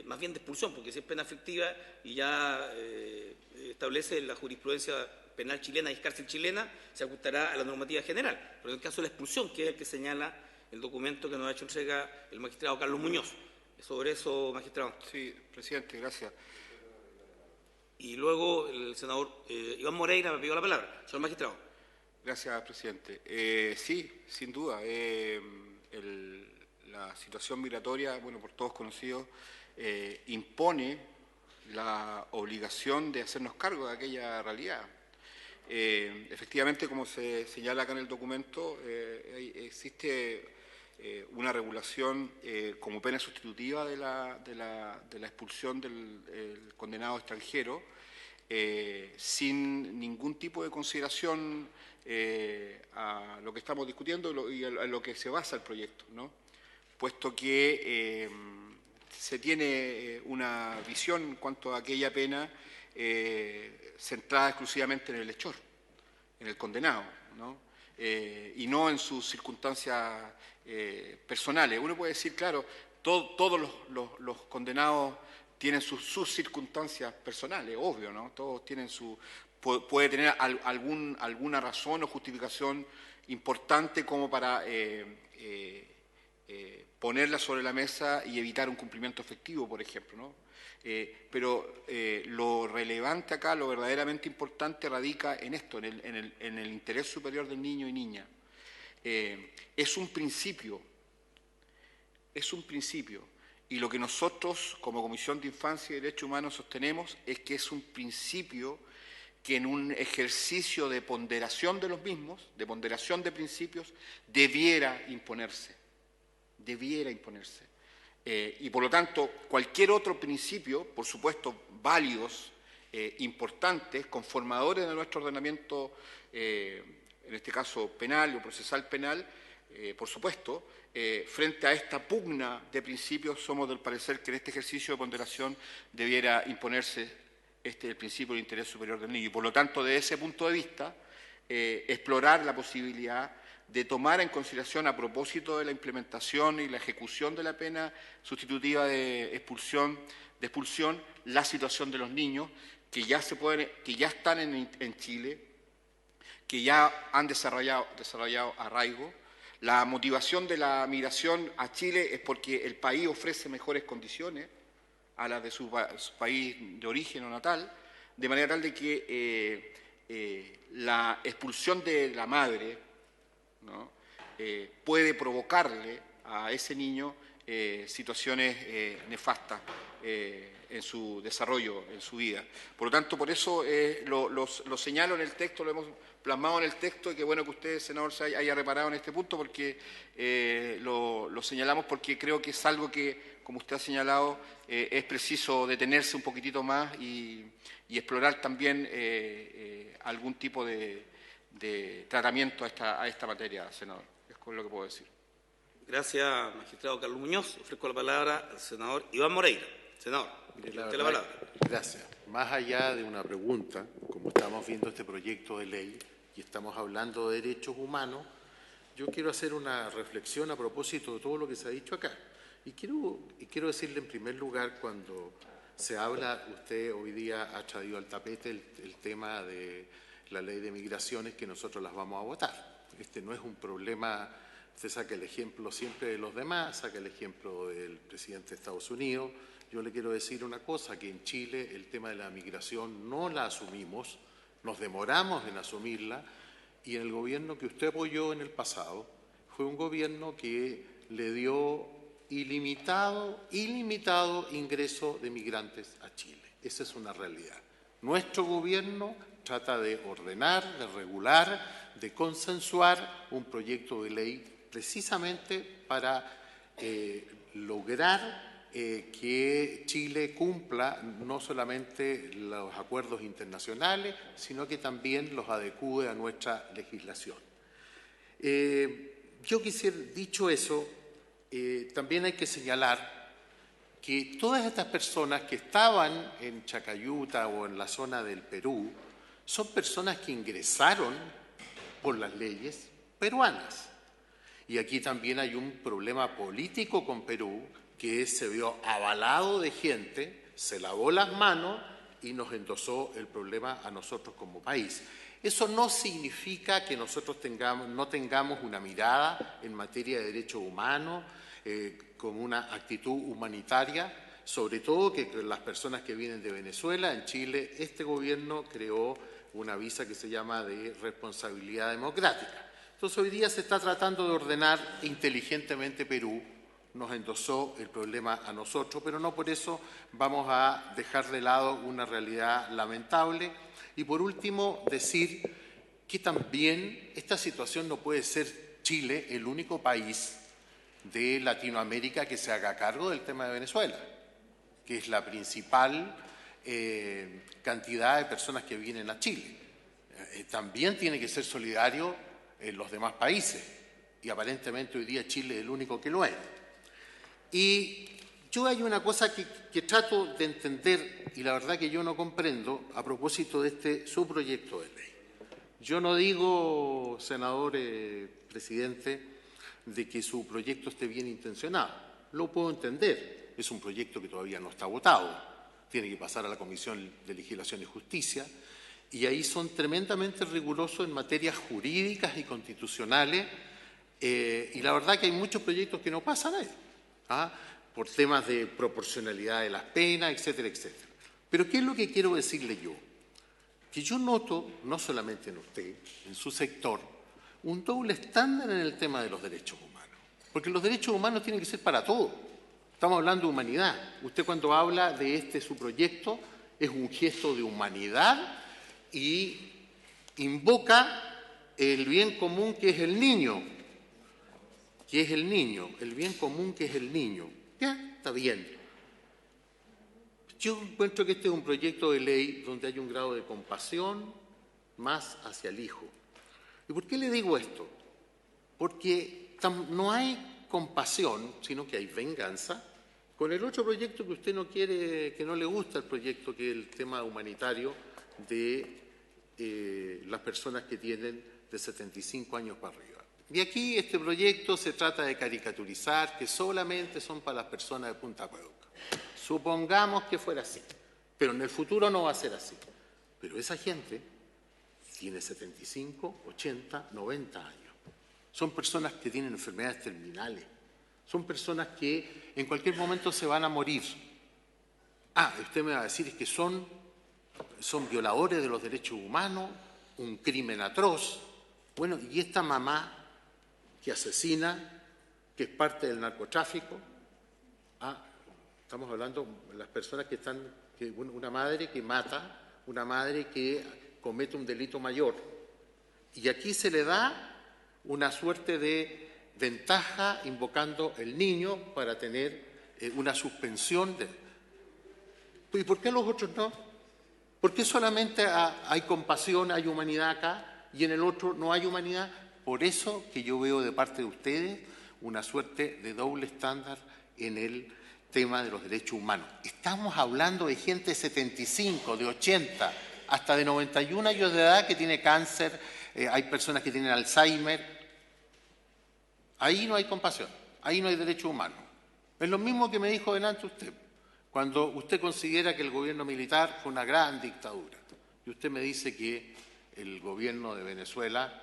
más bien de expulsión, porque si es pena aflictiva y ya establece la jurisprudencia penal chilena y cárcel chilena, se ajustará a la normativa general. Pero en el caso de la expulsión, que es el que señala el documento que nos ha hecho entrega el magistrado Carlos Muñoz. Sobre eso, magistrado. Sí, presidente, gracias. Y luego el senador Iván Moreira me pidió la palabra. Señor magistrado. Gracias, presidente. Sí, sin duda. La situación migratoria, bueno, por todos conocidos, impone la obligación de hacernos cargo de aquella realidad. Efectivamente, como se señala acá en el documento, existe una regulación como pena sustitutiva de la expulsión del condenado extranjero, sin ningún tipo de consideración a lo que estamos discutiendo y a lo que se basa el proyecto, ¿no? Puesto que se tiene una visión en cuanto a aquella pena centrada exclusivamente en el hechor, en el condenado, ¿no? Y no en sus circunstancias personales. Uno puede decir, claro, todos los condenados tienen sus circunstancias personales, obvio, ¿no? Todos tienen puede tener alguna razón o justificación importante como para ponerla sobre la mesa y evitar un cumplimiento efectivo, por ejemplo, ¿no? Pero lo relevante acá, lo verdaderamente importante, radica en esto, en el interés superior del niño y niña. Es un principio, y lo que nosotros, como Comisión de Infancia y Derechos Humanos, sostenemos es que es un principio que en un ejercicio de ponderación de los mismos, de ponderación de principios, debiera imponerse. Y por lo tanto, cualquier otro principio, por supuesto, válidos, importantes, conformadores de nuestro ordenamiento, en este caso penal o procesal penal, por supuesto, frente a esta pugna de principios, somos del parecer que en este ejercicio de ponderación debiera imponerse el principio del interés superior del niño. Y por lo tanto, desde ese punto de vista, explorar la posibilidad de tomar en consideración, a propósito de la implementación y la ejecución de la pena sustitutiva de expulsión, la situación de los niños que ya están en Chile, que ya han desarrollado arraigo. La motivación de la migración a Chile es porque el país ofrece mejores condiciones a las de su país de origen o natal, de manera tal de que la expulsión de la madre, ¿no? Puede provocarle a ese niño situaciones nefastas en su desarrollo, en su vida. Por lo tanto, por eso lo señalo en el texto, lo hemos plasmado en el texto, y qué bueno que usted, senador, se haya reparado en este punto, porque lo señalamos porque creo que es algo que, como usted ha señalado, es preciso detenerse un poquitito más y explorar también algún tipo de tratamiento a esta materia, senador. Es con lo que puedo decir. Gracias, magistrado Carlos Muñoz. Ofrezco la palabra al senador Iván Moreira. Senador, tiene usted la palabra. Gracias. Más allá de una pregunta, como estamos viendo este proyecto de ley y estamos hablando de derechos humanos, yo quiero hacer una reflexión a propósito de todo lo que se ha dicho acá. Y quiero decirle en primer lugar, cuando Se habla, usted hoy día ha traído al tapete el tema de la ley de migraciones, que nosotros las vamos a votar. Este no es un problema, usted saca el ejemplo siempre de los demás, saca el ejemplo del presidente de Estados Unidos. Yo le quiero decir una cosa, que en Chile el tema de la migración no la asumimos, nos demoramos en asumirla, y en el gobierno que usted apoyó en el pasado fue un gobierno que le dio ilimitado ingreso de migrantes a Chile. Esa es una realidad. Nuestro gobierno trata de ordenar, de regular, de consensuar un proyecto de ley precisamente para lograr que Chile cumpla no solamente los acuerdos internacionales, sino que también los adecúe a nuestra legislación. Yo quisiera, dicho eso, también hay que señalar que todas estas personas que estaban en Chacayuta o en la zona del Perú son personas que ingresaron por las leyes peruanas. Y aquí también hay un problema político con Perú, que se vio avalado de gente, se lavó las manos y nos endosó el problema a nosotros como país. Eso no significa que nosotros no tengamos una mirada en materia de derechos humanos, con una actitud humanitaria, sobre todo que las personas que vienen de Venezuela. En Chile, este gobierno creó una visa que se llama de responsabilidad democrática. Entonces, hoy día se está tratando de ordenar inteligentemente Perú. Nos endosó el problema a nosotros, pero no por eso vamos a dejar de lado una realidad lamentable. Y por último, decir que también esta situación no puede ser Chile el único país de Latinoamérica que se haga cargo del tema de Venezuela, que es la principal cantidad de personas que vienen a Chile. También tiene que ser solidario en los demás países, y aparentemente hoy día Chile es el único que lo es. Y yo hay una cosa que trato de entender, y la verdad que yo no comprendo, a propósito de su proyecto de ley. Yo no digo, senador presidente, de que su proyecto esté bien intencionado. Lo puedo entender. Es un proyecto que todavía no está votado. Tiene que pasar a la Comisión de Legislación y Justicia, y ahí son tremendamente rigurosos en materias jurídicas y constitucionales, y la verdad que hay muchos proyectos que no pasan ahí. Por temas de proporcionalidad de las penas, etcétera, etcétera. Pero ¿qué es lo que quiero decirle yo? Que yo noto, no solamente en usted, en su sector, un doble estándar en el tema de los derechos humanos. Porque los derechos humanos tienen que ser para todos. Estamos hablando de humanidad. Usted, cuando habla de su proyecto, es un gesto de humanidad y invoca el bien común, que es el niño. El bien común, que es el niño. Ya, está bien. Yo encuentro que este es un proyecto de ley donde hay un grado de compasión más hacia el hijo. ¿Y por qué le digo esto? Porque no hay compasión, sino que hay venganza con el otro proyecto que usted no quiere, que no le gusta el proyecto, que es el tema humanitario de las personas que tienen de 75 años para arriba. Y aquí este proyecto se trata de caricaturizar que solamente son para las personas de Punta Peuco. Supongamos que fuera así, pero en el futuro no va a ser así. Pero esa gente tiene 75, 80, 90 años. Son personas que tienen enfermedades terminales. Son personas que en cualquier momento se van a morir. Usted me va a decir, es que son violadores de los derechos humanos, un crimen atroz. Bueno, y esta mamá que asesina, que es parte del narcotráfico, estamos hablando de las personas que una madre que mata, una madre que comete un delito mayor. Y aquí se le da una suerte de ventaja invocando el niño para tener una suspensión. ¿Y por qué los otros no? ¿Por qué solamente hay compasión, hay humanidad acá y en el otro no hay humanidad? Por eso que yo veo de parte de ustedes una suerte de doble estándar en el tema de los derechos humanos. Estamos hablando de gente de 75, de 80, hasta de 91 años de edad que tiene cáncer, hay personas que tienen Alzheimer. Ahí no hay compasión, ahí no hay derechos humanos. Es lo mismo que me dijo delante usted. Cuando usted considera que el gobierno militar fue una gran dictadura y usted me dice que el gobierno de Venezuela,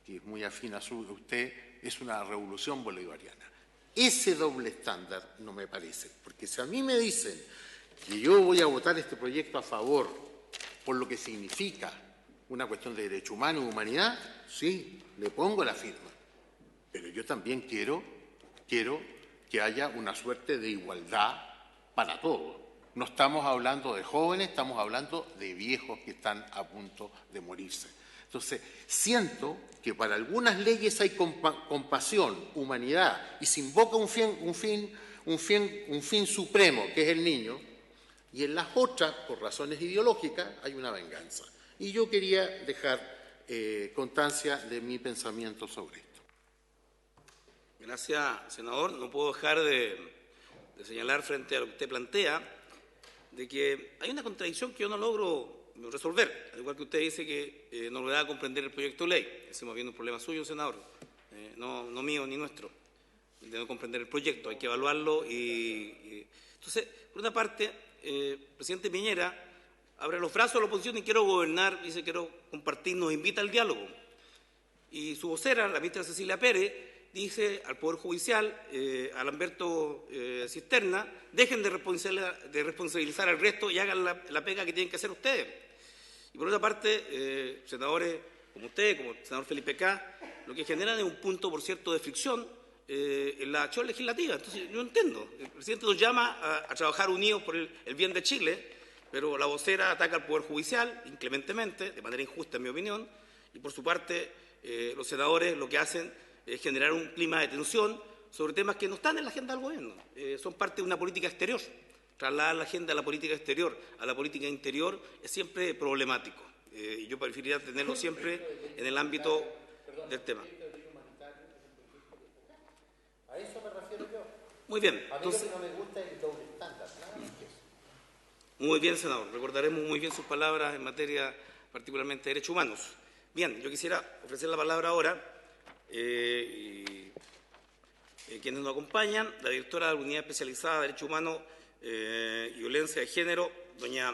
que es muy afín a usted, es una revolución bolivariana. Ese doble estándar no me parece, porque si a mí me dicen que yo voy a votar este proyecto a favor por lo que significa una cuestión de derecho humano y humanidad, sí, le pongo la firma. Pero yo también quiero que haya una suerte de igualdad para todos. No estamos hablando de jóvenes, estamos hablando de viejos que están a punto de morirse. Entonces, siento que para algunas leyes hay compasión, humanidad, y se invoca un fin supremo, que es el niño, y en las otras, por razones ideológicas, hay una venganza. Y yo quería dejar constancia de mi pensamiento sobre esto. Gracias, senador. No puedo dejar de señalar frente a lo que usted plantea, de que hay una contradicción que yo no logro resolver, al igual que usted dice que no logra comprender el proyecto de ley. Ese más bien un problema suyo, senador, no mío ni nuestro, de no comprender el proyecto. Hay que evaluarlo Entonces, por una parte, presidente Piñera abre los brazos a la oposición y quiero gobernar, dice quiero compartir, nos invita al diálogo. Y su vocera, la ministra Cecilia Pérez, dice al Poder Judicial, a Lamberto Cisterna, dejen de responsabilizar al resto y hagan la pega que tienen que hacer ustedes. Y por otra parte, senadores como usted, como el senador Felipe K., lo que generan es un punto, por cierto, de fricción en la acción legislativa. Entonces, yo entiendo, el presidente nos llama a trabajar unidos por el bien de Chile, pero la vocera ataca al Poder Judicial inclementemente, de manera injusta en mi opinión, y por su parte los senadores lo que hacen es generar un clima de tensión sobre temas que no están en la agenda del gobierno, son parte de una política exterior. Trasladar la agenda de la política exterior a la política interior es siempre problemático, y yo preferiría tenerlo siempre en el ámbito del tema. A eso me refiero yo. Muy bien. A mí lo que no me gusta es el doble estándar. Muy bien, senador. Recordaremos muy bien sus palabras en materia particularmente de derechos humanos. Bien, yo quisiera ofrecer la palabra ahora quienes nos acompañan, la directora de la Unidad Especializada de Derechos Humanos y Violencia de Género, doña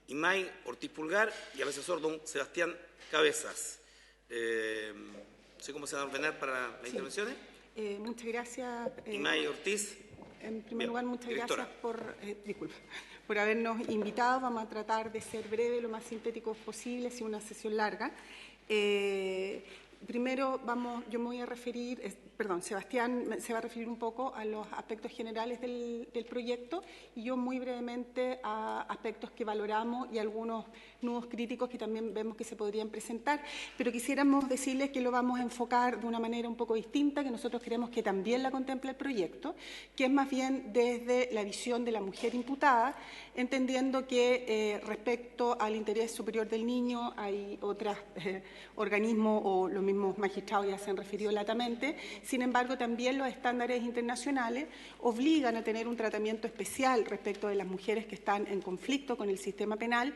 Imay Ortiz Pulgar, y al asesor don Sebastián Cabezas. No sé cómo se va a ordenar para las intervenciones. Muchas gracias. Imay Ortiz. En primer lugar, muchas gracias por habernos invitado. Vamos a tratar de ser breve, lo más sintéticos posible, sin una sesión larga. Primero, yo me voy a referir, Sebastián se va a referir un poco a los aspectos generales del proyecto y yo muy brevemente a aspectos que valoramos y algunos nudos críticos que también vemos que se podrían presentar, pero quisiéramos decirles que lo vamos a enfocar de una manera un poco distinta, que nosotros queremos que también la contemple el proyecto, que es más bien desde la visión de la mujer imputada, entendiendo que respecto al interés superior del niño hay otros organismos o los mismos magistrados ya se han referido latamente. Sin embargo, también los estándares internacionales obligan a tener un tratamiento especial respecto de las mujeres que están en conflicto con el sistema penal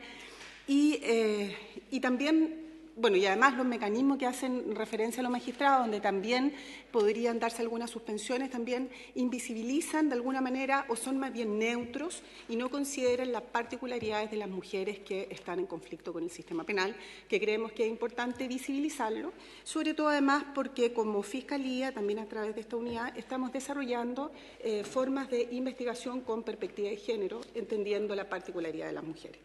y también, bueno, y además los mecanismos que hacen referencia a los magistrados, donde también podrían darse algunas suspensiones, también invisibilizan de alguna manera o son más bien neutros y no consideran las particularidades de las mujeres que están en conflicto con el sistema penal, que creemos que es importante visibilizarlo, sobre todo además porque como Fiscalía, también a través de esta unidad, estamos desarrollando formas de investigación con perspectiva de género, entendiendo la particularidad de las mujeres.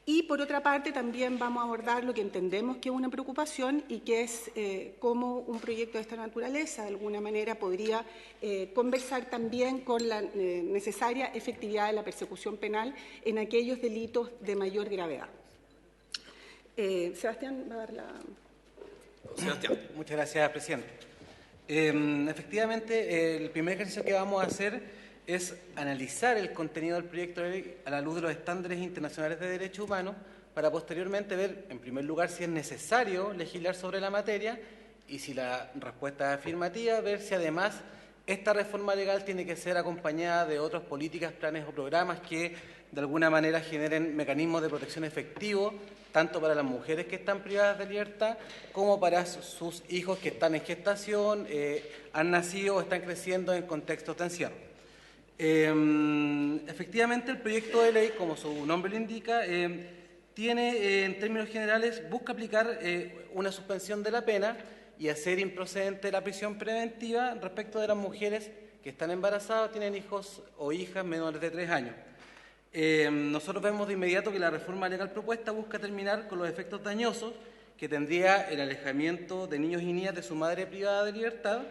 Y, por otra parte, también vamos a abordar lo que entendemos que es una preocupación y que es cómo un proyecto de esta naturaleza, de alguna manera, podría conversar también con la necesaria efectividad de la persecución penal en aquellos delitos de mayor gravedad. Sebastián va a dar la... Sebastián. Muchas gracias, presidente. Efectivamente, el primer ejercicio que vamos a hacer es analizar el contenido del proyecto de ley a la luz de los estándares internacionales de derechos humanos para posteriormente ver, en primer lugar, si es necesario legislar sobre la materia y si la respuesta es afirmativa, ver si además esta reforma legal tiene que ser acompañada de otras políticas, planes o programas que de alguna manera generen mecanismos de protección efectivos tanto para las mujeres que están privadas de libertad como para sus hijos que están en gestación, han nacido o están creciendo en contextos de encierro. Efectivamente, el proyecto de ley, como su nombre lo indica, tiene, en términos generales, busca aplicar una suspensión de la pena y hacer improcedente la prisión preventiva respecto de las mujeres que están embarazadas o tienen hijos o hijas menores de 3 años. Nosotros vemos de inmediato que la reforma legal propuesta busca terminar con los efectos dañosos que tendría el alejamiento de niños y niñas de su madre privada de libertad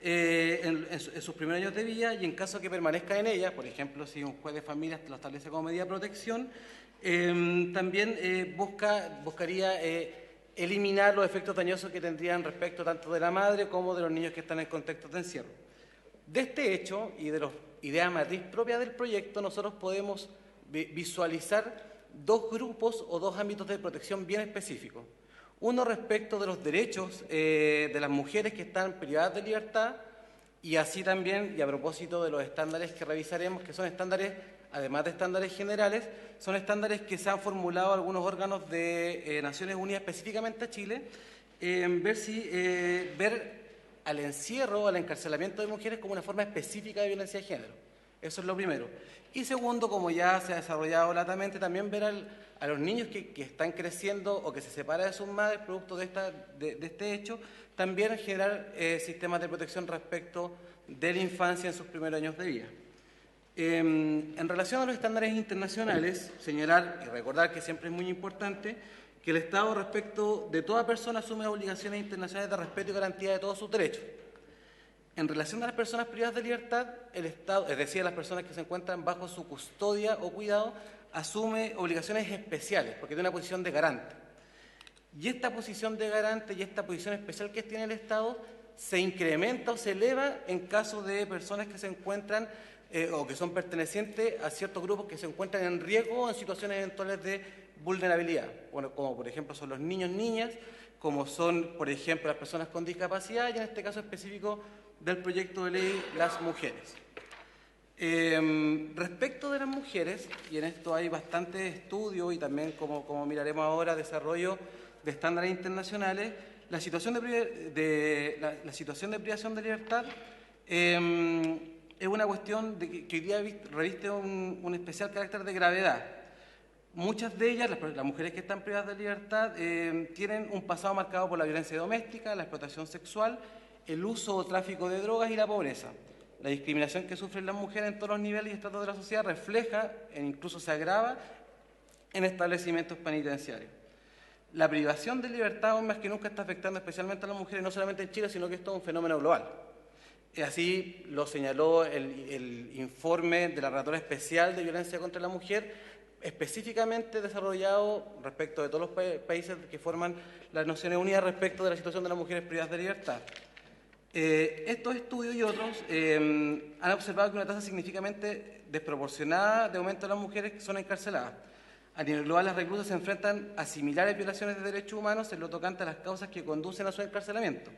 en sus primeros años de vida, y en caso que permanezca en ella, por ejemplo, si un juez de familia lo establece como medida de protección, también buscaría eliminar los efectos dañosos que tendrían respecto tanto de la madre como de los niños que están en contextos de encierro. De este hecho y de la idea matriz propia del proyecto, nosotros podemos visualizar 2 grupos o 2 ámbitos de protección bien específicos. Uno respecto de los derechos de las mujeres que están privadas de libertad, y así también, y a propósito de los estándares que revisaremos, que son estándares, además de estándares generales, son estándares que se han formulado algunos órganos de Naciones Unidas, específicamente a Chile, ver al encierro, al encarcelamiento de mujeres como una forma específica de violencia de género. Eso es lo primero. Y segundo, como ya se ha desarrollado latamente, también ver a los niños que están creciendo o que se separan de sus madres producto de este hecho, también generar sistemas de protección respecto de la infancia en sus primeros años de vida. En relación a los estándares internacionales, señalar y recordar que siempre es muy importante que el Estado, respecto de toda persona, asume obligaciones internacionales de respeto y garantía de todos sus derechos. En relación a las personas privadas de libertad, el Estado, es decir, las personas que se encuentran bajo su custodia o cuidado, asume obligaciones especiales, porque tiene una posición de garante. Y esta posición de garante y esta posición especial que tiene el Estado se incrementa o se eleva en caso de personas que se encuentran o que son pertenecientes a ciertos grupos que se encuentran en riesgo o en situaciones eventuales de vulnerabilidad, bueno, como por ejemplo son los niños, niñas, como son, por ejemplo, las personas con discapacidad y en este caso específico del proyecto de ley, las mujeres. Respecto de las mujeres, y en esto hay bastante estudio y también, como miraremos ahora, desarrollo de estándares internacionales, la situación de privación de libertad es una cuestión que hoy día reviste un especial carácter de gravedad. Muchas de ellas, las mujeres que están privadas de libertad, tienen un pasado marcado por la violencia doméstica, la explotación sexual, el uso o tráfico de drogas y la pobreza. La discriminación que sufren las mujeres en todos los niveles y estratos de la sociedad refleja, e incluso se agrava, en establecimientos penitenciarios. La privación de libertad hoy más que nunca está afectando especialmente a las mujeres, no solamente en Chile, sino que es todo un fenómeno global. Así lo señaló el informe de la Relatora Especial de Violencia contra la Mujer, específicamente desarrollado respecto de todos los países que forman las Naciones Unidas respecto de la situación de las mujeres privadas de libertad. Estos estudios y otros han observado que una tasa significativamente desproporcionada de aumento de las mujeres que son encarceladas. A nivel global, las reclusas se enfrentan a similares violaciones de derechos humanos en lo tocante a las causas que conducen a su encarcelamiento,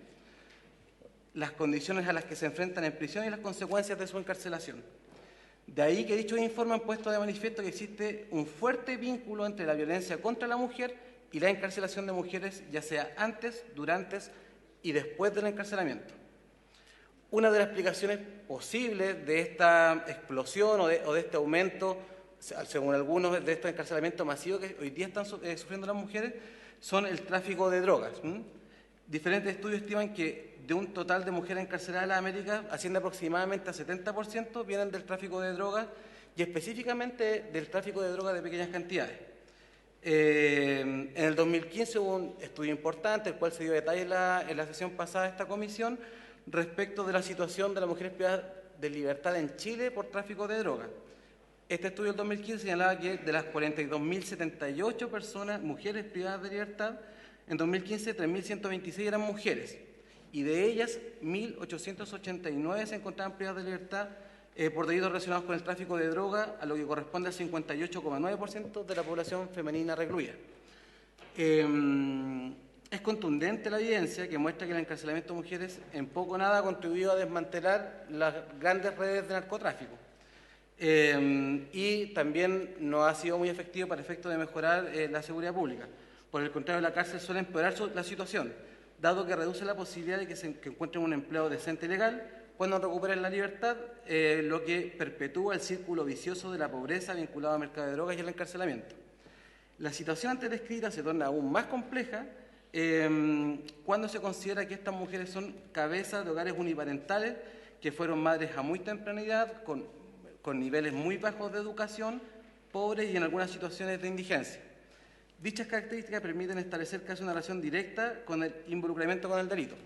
las condiciones a las que se enfrentan en prisión y las consecuencias de su encarcelación. De ahí que dichos informes han puesto de manifiesto que existe un fuerte vínculo entre la violencia contra la mujer y la encarcelación de mujeres, ya sea antes, durante y después del encarcelamiento. Una de las explicaciones posibles de esta explosión o de este aumento, según algunos, de este encarcelamiento masivo que hoy día están sufriendo las mujeres, son el tráfico de drogas. Diferentes estudios estiman que de un total de mujeres encarceladas en la América, asciende aproximadamente a 70% vienen del tráfico de drogas y específicamente del tráfico de drogas de pequeñas cantidades. En el 2015 hubo un estudio importante, el cual se dio detalle en la sesión pasada de esta comisión, respecto de la situación de las mujeres privadas de libertad en Chile por tráfico de drogas. Este estudio del 2015 señalaba que de las 42.078 personas, mujeres privadas de libertad, en 2015 3.126 eran mujeres, y de ellas 1.889 se encontraban privadas de libertad por delitos relacionados con el tráfico de droga, a lo que corresponde al 58,9% de la población femenina recluida. Es contundente la evidencia que muestra que el encarcelamiento de mujeres en poco o nada ha contribuido a desmantelar las grandes redes de narcotráfico. Y también no ha sido muy efectivo para efecto de mejorar la seguridad pública. Por el contrario, la cárcel suele empeorar la situación, dado que reduce la posibilidad de que encuentren un empleo decente y legal, cuando recuperen la libertad, lo que perpetúa el círculo vicioso de la pobreza vinculado al mercado de drogas y el encarcelamiento. La situación antes descrita se torna aún más compleja cuando se considera que estas mujeres son cabezas de hogares uniparentales que fueron madres a muy temprana edad, con niveles muy bajos de educación, pobres y en algunas situaciones de indigencia. Dichas características permiten establecer casi una relación directa con el involucramiento con el delito.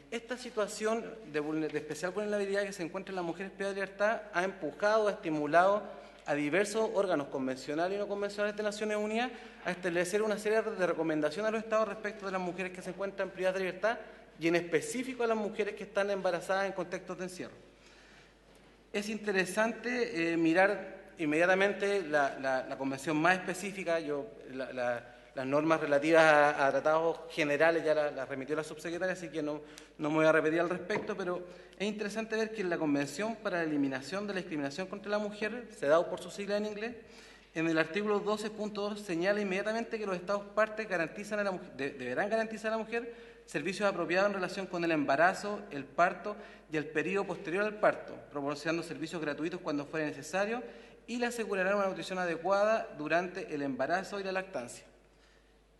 Esta situación de especial vulnerabilidad que se encuentra en las mujeres privadas de libertad ha empujado, ha estimulado a diversos órganos convencionales y no convencionales de Naciones Unidas a establecer una serie de recomendaciones a los Estados respecto de las mujeres que se encuentran privadas de libertad y en específico a las mujeres que están embarazadas en contextos de encierro. Es interesante mirar inmediatamente la convención más específica. Las normas relativas a tratados generales ya las remitió la subsecretaria, así que no me voy a repetir al respecto, pero es interesante ver que en la Convención para la Eliminación de la Discriminación contra la Mujer, CEDAW por su sigla en inglés, en el artículo 12.2 señala inmediatamente que los Estados partes deberán garantizar a la mujer servicios apropiados en relación con el embarazo, el parto y el periodo posterior al parto, proporcionando servicios gratuitos cuando fuera necesario y le asegurarán una nutrición adecuada durante el embarazo y la lactancia.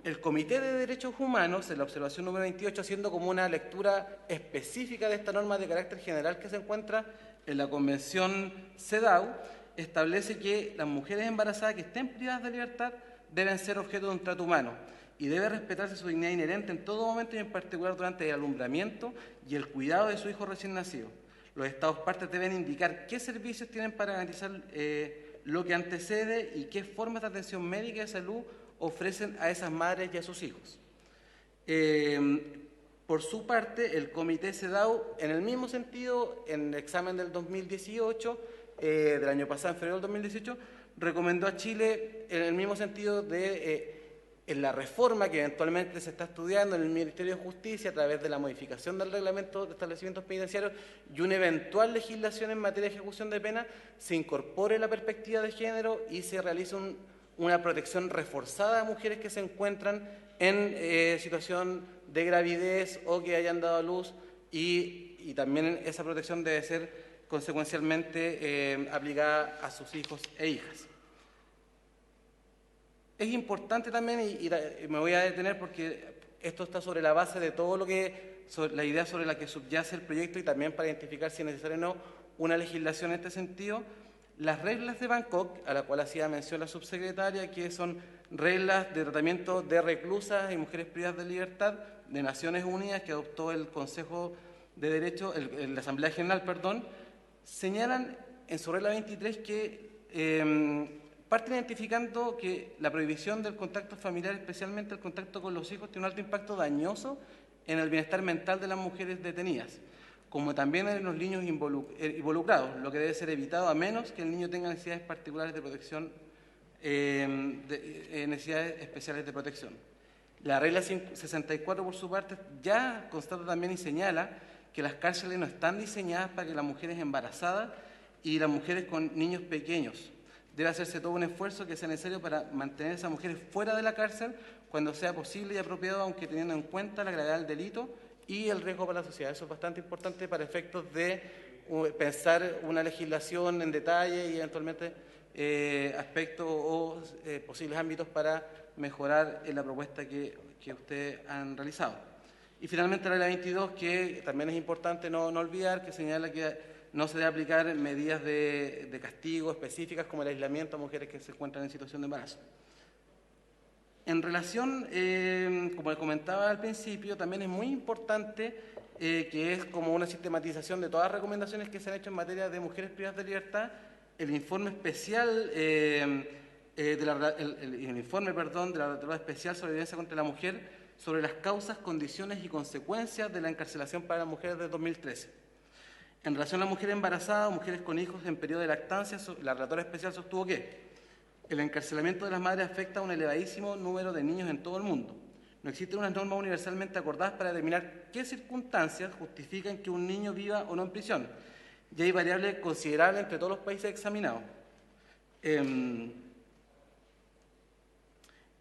El Comité de Derechos Humanos, en la observación número 28, haciendo como una lectura específica de esta norma de carácter general que se encuentra en la Convención CEDAW, establece que las mujeres embarazadas que estén privadas de libertad deben ser objeto de un trato humano y debe respetarse su dignidad inherente en todo momento y en particular durante el alumbramiento y el cuidado de su hijo recién nacido. Los Estados partes deben indicar qué servicios tienen para garantizar lo que antecede y qué formas de atención médica y de salud ofrecen a esas madres y a sus hijos. Por su parte, el Comité CEDAW, en el mismo sentido, en el examen del 2018, del año pasado, en febrero del 2018, recomendó a Chile, en el mismo sentido en la reforma que eventualmente se está estudiando en el Ministerio de Justicia a través de la modificación del reglamento de establecimientos penitenciarios y una eventual legislación en materia de ejecución de pena, se incorpore la perspectiva de género y se realice una protección reforzada a mujeres que se encuentran en situación de gravidez o que hayan dado a luz y también esa protección debe ser consecuencialmente aplicada a sus hijos e hijas. Es importante también, y me voy a detener porque esto está sobre la base de todo la idea sobre la que subyace el proyecto y también para identificar si es necesario o no una legislación en este sentido. Las reglas de Bangkok, a la cual hacía mención la subsecretaria, que son reglas de tratamiento de reclusas y mujeres privadas de libertad de Naciones Unidas, que adoptó el Consejo de Derechos, la Asamblea General, señalan en su regla 23 que parten identificando que la prohibición del contacto familiar, especialmente el contacto con los hijos, tiene un alto impacto dañoso en el bienestar mental de las mujeres detenidas, como también en los niños involucrados, lo que debe ser evitado a menos que el niño tenga necesidades particulares de protección, necesidades especiales de protección. La regla 64, por su parte, ya constata también y señala que las cárceles no están diseñadas para que las mujeres embarazadas y las mujeres con niños pequeños. Debe hacerse todo un esfuerzo que sea necesario para mantener a esas mujeres fuera de la cárcel cuando sea posible y apropiado, aunque teniendo en cuenta la gravedad del delito y el riesgo para la sociedad. Eso es bastante importante para efectos de pensar una legislación en detalle y eventualmente aspectos o posibles ámbitos para mejorar en la propuesta que ustedes han realizado. Y finalmente la regla 22, que también es importante no olvidar, que señala que no se debe aplicar medidas de castigo específicas como el aislamiento a mujeres que se encuentran en situación de embarazo. En relación, como les comentaba al principio, también es muy importante que es como una sistematización de todas las recomendaciones que se han hecho en materia de mujeres privadas de libertad, el informe especial, de la Relatora Especial sobre Violencia contra la Mujer sobre las causas, condiciones y consecuencias de la encarcelación para las mujeres de 2013. En relación a las mujeres embarazadas o mujeres con hijos en periodo de lactancia, la Relatora Especial sostuvo que el encarcelamiento de las madres afecta a un elevadísimo número de niños en todo el mundo. No existen unas normas universalmente acordadas para determinar qué circunstancias justifican que un niño viva o no en prisión. Y hay variables considerables entre todos los países examinados.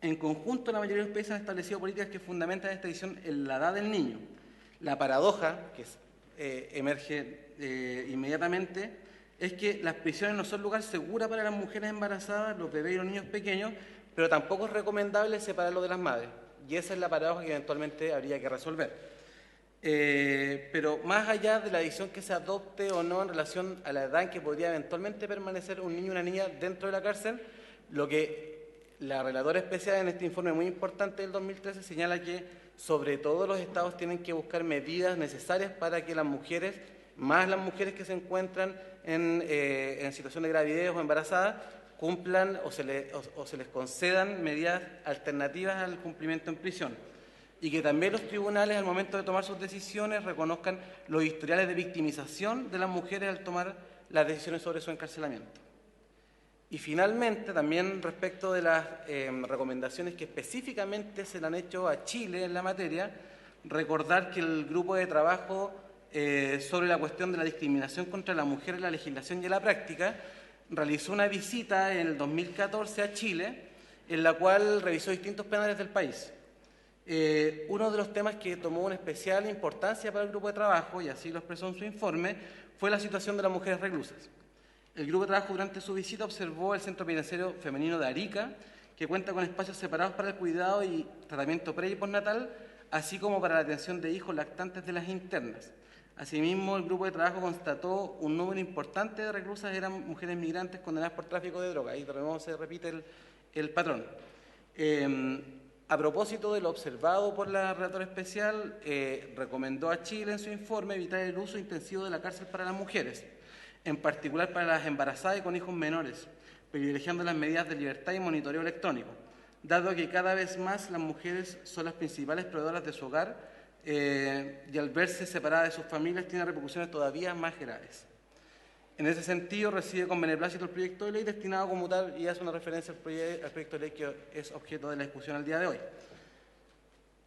En conjunto, la mayoría de los países han establecido políticas que fundamentan esta decisión en la edad del niño. La paradoja que emerge inmediatamente es que las prisiones no son lugar seguro para las mujeres embarazadas, los bebés y los niños pequeños, pero tampoco es recomendable separarlos de las madres. Y esa es la paradoja que eventualmente habría que resolver. Pero más allá de la decisión que se adopte o no en relación a la edad en que podría eventualmente permanecer un niño o una niña dentro de la cárcel, lo que la relatora especial en este informe muy importante del 2013 señala que sobre todo los estados tienen que buscar medidas necesarias para que las mujeres, más las mujeres que se encuentran en situación de gravidez o embarazadas, cumplan o se les concedan medidas alternativas al cumplimiento en prisión. Y que también los tribunales, al momento de tomar sus decisiones, reconozcan los historiales de victimización de las mujeres al tomar las decisiones sobre su encarcelamiento. Y finalmente, también respecto de las recomendaciones que específicamente se le han hecho a Chile en la materia, recordar que el grupo de trabajo sobre la cuestión de la discriminación contra la mujer en la legislación y en la práctica realizó una visita en el 2014 a Chile, en la cual revisó distintos penales del país. Uno de los temas que tomó una especial importancia para el grupo de trabajo, y así lo expresó en su informe, fue la situación de las mujeres reclusas. El grupo de trabajo durante su visita observó el Centro Penitenciario Femenino de Arica, que cuenta con espacios separados para el cuidado y tratamiento pre y postnatal, así como para la atención de hijos lactantes de las internas. Asimismo, el grupo de trabajo constató un número importante de reclusas eran mujeres migrantes condenadas por tráfico de droga. Ahí de nuevo se repite el patrón. A propósito de lo observado por la relatora especial, recomendó a Chile en su informe evitar el uso intensivo de la cárcel para las mujeres, en particular para las embarazadas y con hijos menores, privilegiando las medidas de libertad y monitoreo electrónico, dado que cada vez más las mujeres son las principales proveedoras de su hogar y al verse separadas de sus familias tiene repercusiones todavía más graves. En ese sentido, recibe con beneplácito el proyecto de ley destinado a conmutar y hace una referencia al proyecto de ley que es objeto de la discusión al día de hoy.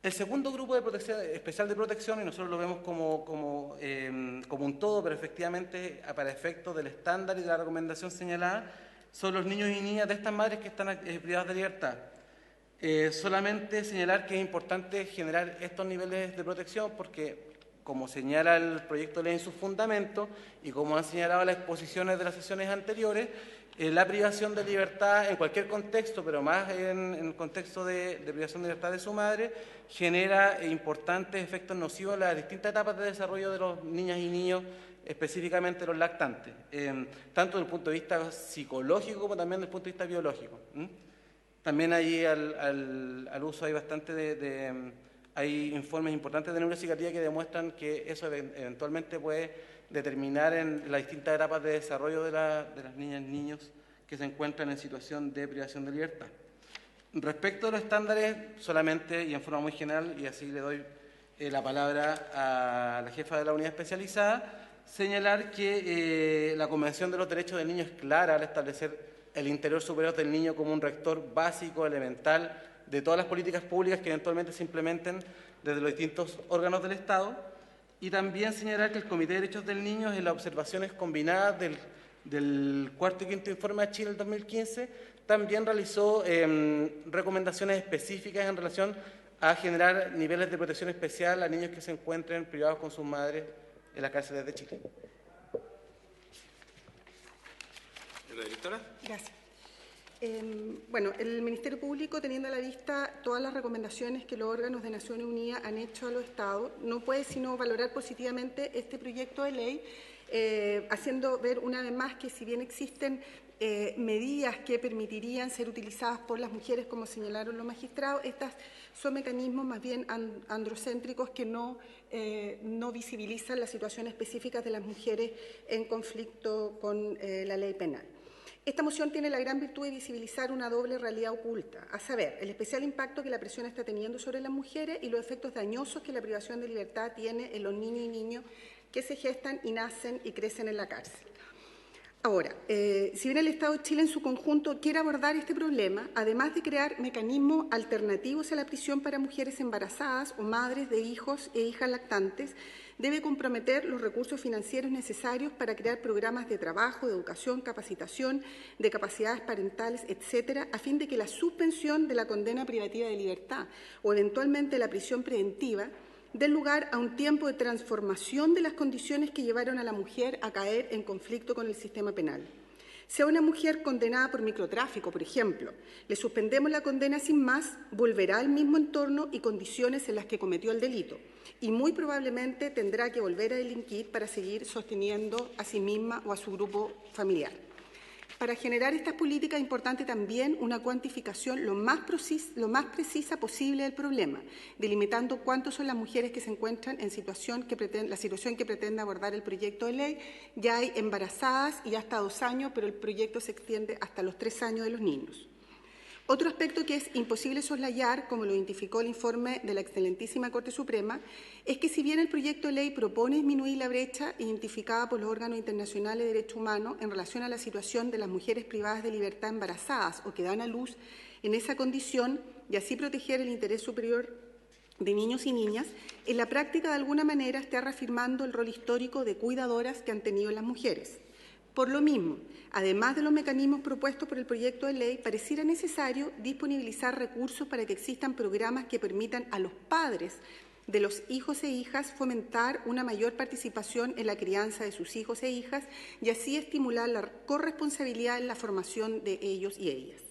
El segundo grupo de protección, especial de protección, y nosotros lo vemos como un todo, pero efectivamente para efectos del estándar y de la recomendación señalada, son los niños y niñas de estas madres que están privadas de libertad. Solamente señalar que es importante generar estos niveles de protección porque, como señala el proyecto de ley en sus fundamentos y como han señalado las exposiciones de las sesiones anteriores, la privación de libertad en cualquier contexto, pero más en el contexto de privación de libertad de su madre, genera importantes efectos nocivos en las distintas etapas de desarrollo de los niñas y niños, específicamente los lactantes, tanto desde el punto de vista psicológico como también desde el punto de vista biológico. También ahí al uso hay bastante hay informes importantes de neuropsiquiatría que demuestran que eso eventualmente puede determinar en las distintas etapas de desarrollo de las niñas y niños que se encuentran en situación de privación de libertad. Respecto a los estándares, solamente y en forma muy general, y así le doy la palabra a la jefa de la unidad especializada, señalar que la Convención de los Derechos del Niño es clara al establecer el interior superior del niño como un rector básico, elemental, de todas las políticas públicas que eventualmente se implementen desde los distintos órganos del Estado, y también señalar que el Comité de Derechos del Niño, en las observaciones combinadas del cuarto y quinto informe de Chile del 2015, también realizó recomendaciones específicas en relación a generar niveles de protección especial a niños que se encuentren privados con sus madres en las cárceles de Chile. ¿La directora? Gracias. Bueno, el Ministerio Público, teniendo a la vista todas las recomendaciones que los órganos de Naciones Unidas han hecho a los Estados, no puede sino valorar positivamente este proyecto de ley, haciendo ver una vez más que si bien existen medidas que permitirían ser utilizadas por las mujeres, como señalaron los magistrados, estas son mecanismos más bien androcéntricos que no visibilizan las situaciones específicas de las mujeres en conflicto con la ley penal. Esta moción tiene la gran virtud de visibilizar una doble realidad oculta, a saber, el especial impacto que la presión está teniendo sobre las mujeres y los efectos dañosos que la privación de libertad tiene en los niños y niños que se gestan y nacen y crecen en la cárcel. Ahora, si bien el Estado de Chile en su conjunto quiere abordar este problema, además de crear mecanismos alternativos a la prisión para mujeres embarazadas o madres de hijos e hijas lactantes, debe comprometer los recursos financieros necesarios para crear programas de trabajo, de educación, capacitación, de capacidades parentales, etcétera, a fin de que la suspensión de la condena privativa de libertad o eventualmente la prisión preventiva den lugar a un tiempo de transformación de las condiciones que llevaron a la mujer a caer en conflicto con el sistema penal. Si a una mujer condenada por microtráfico, por ejemplo, le suspendemos la condena sin más, volverá al mismo entorno y condiciones en las que cometió el delito, y muy probablemente tendrá que volver a delinquir para seguir sosteniendo a sí misma o a su grupo familiar. Para generar estas políticas es importante también una cuantificación lo más precisa posible del problema, delimitando cuántas son las mujeres que se encuentran en la situación que pretende abordar el proyecto de ley. Ya hay embarazadas y hasta 2 años, pero el proyecto se extiende hasta los 3 años de los niños. Otro aspecto que es imposible soslayar, como lo identificó el informe de la excelentísima Corte Suprema, es que si bien el proyecto de ley propone disminuir la brecha identificada por los órganos internacionales de derechos humanos en relación a la situación de las mujeres privadas de libertad embarazadas o que dan a luz en esa condición y así proteger el interés superior de niños y niñas, en la práctica de alguna manera está reafirmando el rol histórico de cuidadoras que han tenido las mujeres. Por lo mismo, además de los mecanismos propuestos por el proyecto de ley, pareciera necesario disponibilizar recursos para que existan programas que permitan a los padres de los hijos e hijas fomentar una mayor participación en la crianza de sus hijos e hijas y así estimular la corresponsabilidad en la formación de ellos y ellas.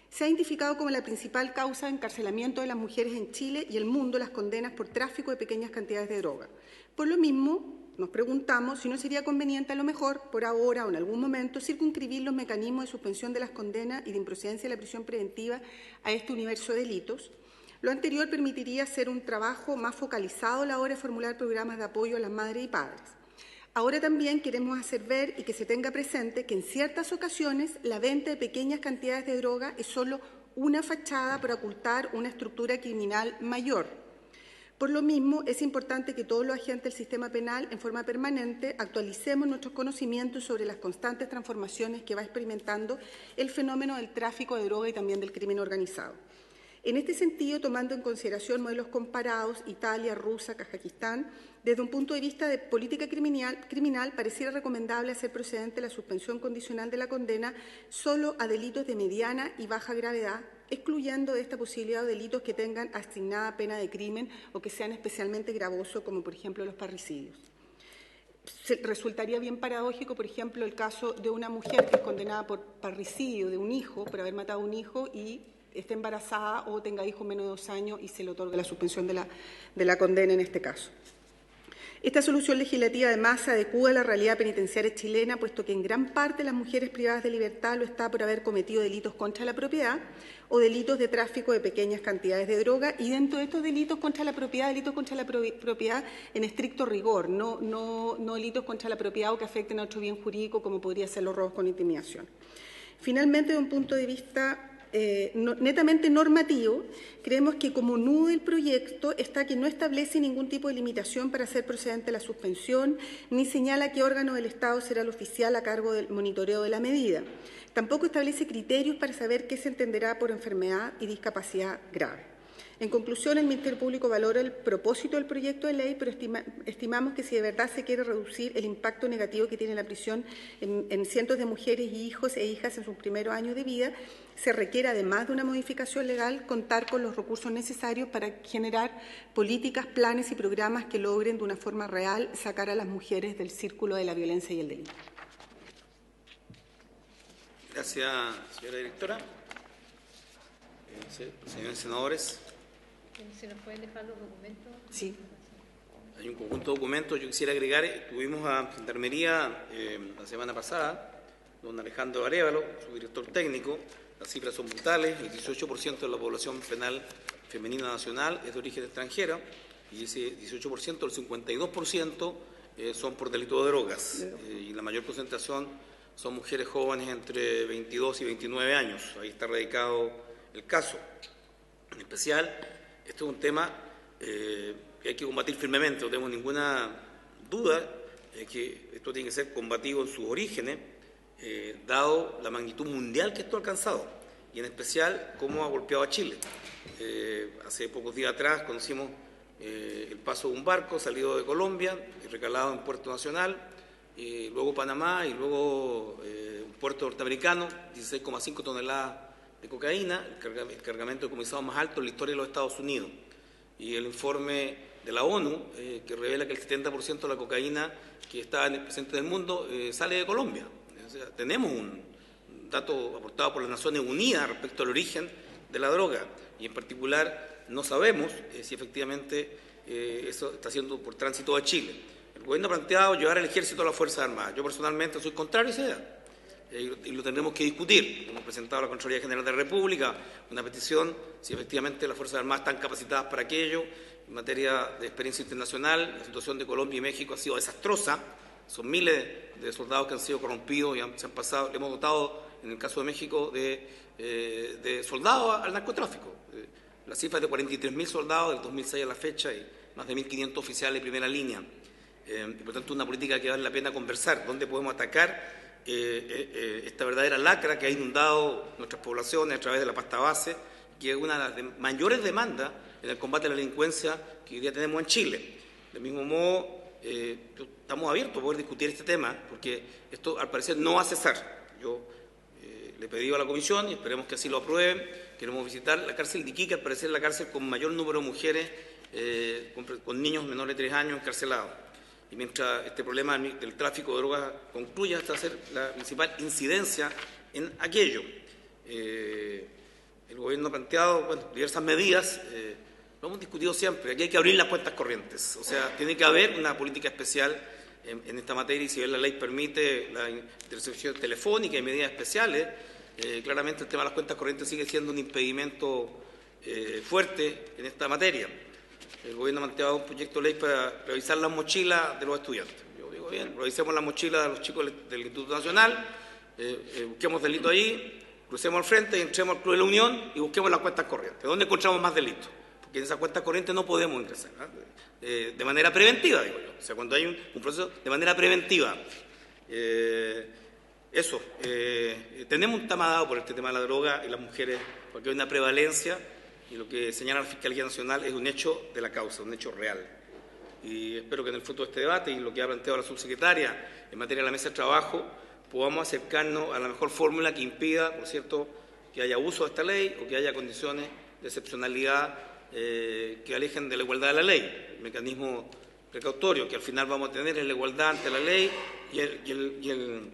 Se ha identificado como la principal causa de encarcelamiento de las mujeres en Chile y el mundo las condenas por tráfico de pequeñas cantidades de droga. Por lo mismo, nos preguntamos si no sería conveniente a lo mejor, por ahora o en algún momento, circunscribir los mecanismos de suspensión de las condenas y de improcedencia de la prisión preventiva a este universo de delitos. Lo anterior permitiría hacer un trabajo más focalizado a la hora de formular programas de apoyo a las madres y padres. Ahora también queremos hacer ver y que se tenga presente que en ciertas ocasiones la venta de pequeñas cantidades de droga es solo una fachada para ocultar una estructura criminal mayor. Por lo mismo, es importante que todos los agentes del sistema penal, en forma permanente, actualicemos nuestros conocimientos sobre las constantes transformaciones que va experimentando el fenómeno del tráfico de droga y también del crimen organizado. En este sentido, tomando en consideración modelos comparados, Italia, Rusia, Kazajistán, desde un punto de vista de política criminal, pareciera recomendable hacer procedente la suspensión condicional de la condena solo a delitos de mediana y baja gravedad, excluyendo de esta posibilidad delitos que tengan asignada pena de crimen o que sean especialmente gravosos, como por ejemplo los parricidios. Resultaría bien paradójico, por ejemplo, el caso de una mujer que es condenada por parricidio de un hijo, por haber matado a un hijo y esté embarazada o tenga hijos menos de 2 años y se le otorgue la suspensión de la condena en este caso. Esta solución legislativa además se adecúa a la realidad penitenciaria chilena, puesto que en gran parte las mujeres privadas de libertad lo está por haber cometido delitos contra la propiedad o delitos de tráfico de pequeñas cantidades de droga, y dentro de estos delitos contra la propiedad en estricto rigor, no delitos contra la propiedad o que afecten a otro bien jurídico como podría ser los robos con intimidación. Finalmente, de un punto de vista netamente normativo, creemos que como nudo del proyecto está que no establece ningún tipo de limitación para hacer procedente la suspensión, ni señala qué órgano del Estado será el oficial a cargo del monitoreo de la medida. Tampoco establece criterios para saber qué se entenderá por enfermedad y discapacidad grave. En conclusión, el Ministerio Público valora el propósito del proyecto de ley, pero estimamos que si de verdad se quiere reducir el impacto negativo que tiene la prisión en cientos de mujeres y hijos e hijas en sus primeros años de vida, se requiere, además de una modificación legal, contar con los recursos necesarios para generar políticas, planes y programas que logren de una forma real sacar a las mujeres del círculo de la violencia y el delito. Gracias, señora directora. Señores senadores. ¿Se nos pueden dejar los documentos? Sí. Hay un conjunto de documentos. Yo quisiera agregar, tuvimos a Gendarmería la semana pasada, don Alejandro Arévalo, su director técnico. Las cifras son brutales. El 18% de la población penal femenina nacional es de origen extranjero y ese 18%, el 52% son por delito de drogas. Y la mayor concentración son mujeres jóvenes entre 22 y 29 años. Ahí está radicado el caso. En especial, este es un tema que hay que combatir firmemente. No tenemos ninguna duda de que esto tiene que ser combatido en sus orígenes, dado la magnitud mundial que esto ha alcanzado, y en especial cómo ha golpeado a Chile. Hace pocos días atrás conocimos el paso de un barco salido de Colombia y recalado en Puerto Nacional, luego Panamá y luego un puerto norteamericano, 16,5 toneladas de cocaína, el cargamento decomisado más alto en la historia de los Estados Unidos. Y el informe de la ONU que revela que el 70% de la cocaína que está presente en el mundo sale de Colombia. O sea, tenemos un dato aportado por las Naciones Unidas respecto al origen de la droga, y en particular no sabemos si efectivamente eso está haciendo por tránsito a Chile. El gobierno ha planteado llevar al ejército a las Fuerzas Armadas. Yo personalmente soy contrario a esa idea. Y lo tendremos que discutir. Hemos presentado a la Contraloría General de la República una petición, si efectivamente las Fuerzas Armadas están capacitadas para aquello. En materia de experiencia internacional, la situación de Colombia y México ha sido desastrosa. Son miles de soldados que han sido corrompidos y se han pasado. Le hemos dotado, en el caso de México, de soldados al narcotráfico. La cifra es de 43.000 soldados del 2006 a la fecha y más de 1.500 oficiales de primera línea. Y por tanto, una política que vale la pena conversar. ¿Dónde podemos atacar esta verdadera lacra que ha inundado nuestras poblaciones a través de la pasta base, que es una de las mayores demandas en el combate a la delincuencia que hoy día tenemos en Chile? Del mismo modo, estamos abiertos a poder discutir este tema, porque esto al parecer no va a cesar. Yo le he pedido a la Comisión y esperemos que así lo aprueben. Queremos visitar la cárcel de Iquique, al parecer la cárcel con mayor número de mujeres con niños menores de 3 años encarcelados. Y mientras este problema del tráfico de drogas concluya, hasta ser la principal incidencia en aquello. El gobierno ha planteado diversas medidas, lo hemos discutido siempre. Aquí hay que abrir las cuentas corrientes, o sea, tiene que haber una política especial en esta materia, y si bien la ley permite la intercepción telefónica y medidas especiales, claramente el tema de las cuentas corrientes sigue siendo un impedimento fuerte en esta materia. El gobierno ha planteado un proyecto de ley para revisar las mochilas de los estudiantes. Yo digo, bien, revisemos las mochilas de los chicos del Instituto Nacional, busquemos delito ahí, crucemos al frente y entremos al Club de la Unión y busquemos las cuentas corrientes. ¿Dónde encontramos más delitos? Porque en esas cuentas corrientes no podemos ingresar, de manera preventiva, digo yo. O sea, cuando hay un proceso de manera preventiva. Tenemos un tema dado por este tema de la droga y las mujeres, porque hay una prevalencia. Y lo que señala la Fiscalía Nacional es un hecho de la causa, un hecho real. Y espero que en el fruto de este debate y lo que ha planteado la subsecretaria en materia de la mesa de trabajo, podamos acercarnos a la mejor fórmula que impida, por cierto, que haya abuso de esta ley o que haya condiciones de excepcionalidad que alejen de la igualdad de la ley. El mecanismo precautorio que al final vamos a tener es la igualdad ante la ley y el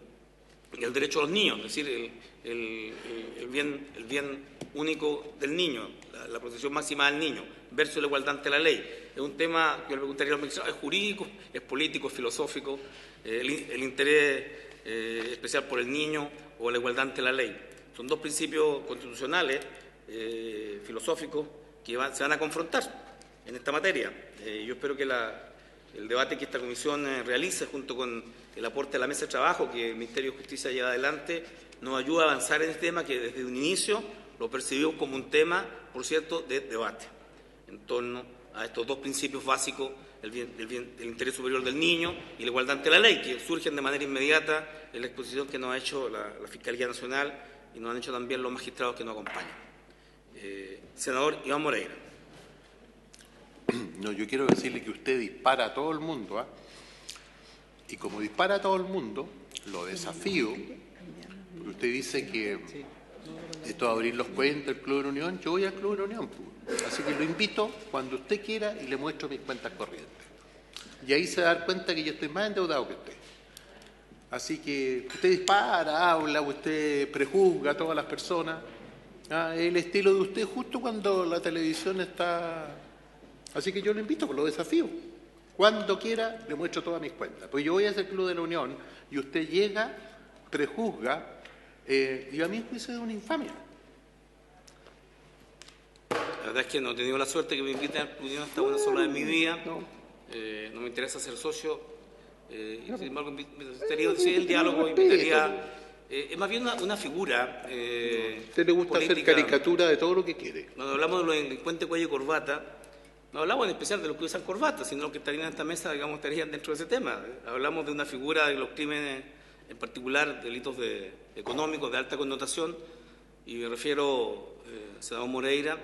derecho a los niños, es decir, el bien único del niño, la protección máxima del niño, versus la igualdad ante la ley. Es un tema que yo le preguntaría a los magistrados, es jurídico, es político, es filosófico, el interés especial por el niño o la igualdad ante la ley. Son dos principios constitucionales, filosóficos, que se van a confrontar en esta materia. Yo espero que el debate que esta comisión realice junto con el aporte de la mesa de trabajo que el Ministerio de Justicia lleva adelante nos ayuda a avanzar en este tema que desde un inicio lo percibimos como un tema, por cierto, de debate en torno a estos dos principios básicos, el interés superior del niño y la igualdad ante la ley, que surgen de manera inmediata en la exposición que nos ha hecho la Fiscalía Nacional y nos han hecho también los magistrados que nos acompañan. Senador Iván Moreira. No, yo quiero decirle que usted dispara a todo el mundo, y como dispara a todo el mundo, lo desafío, porque usted dice que esto de abrir los cuentas del Club de la Unión, yo voy al Club de la Unión, así que lo invito cuando usted quiera y le muestro mis cuentas corrientes. Y ahí se va a dar cuenta que yo estoy más endeudado que usted. Así que usted dispara, habla, usted prejuzga a todas las personas. El estilo de usted justo cuando la televisión está... Así que yo lo invito, lo desafío. Cuando quiera, le muestro todas mis cuentas. Pues yo voy a ese Club de la Unión y usted llega, prejuzga, y a mí es una infamia. La verdad es que no he tenido la suerte que me inviten al Club de la Unión hasta una sola vez en mi vida. No me interesa ser socio. Sin embargo, me gustaría decir el diálogo, invitaría... es más bien una figura a usted le gusta política. Hacer caricatura de todo lo que quiere. Cuando hablamos de los delincuentes cuello y corbata, no hablamos en especial de los que usan corbata, sino los que estarían en esta mesa, digamos, estarían dentro de ese tema. Hablamos de una figura de los crímenes, en particular delitos económicos de alta connotación, y me refiero, senador Moreira,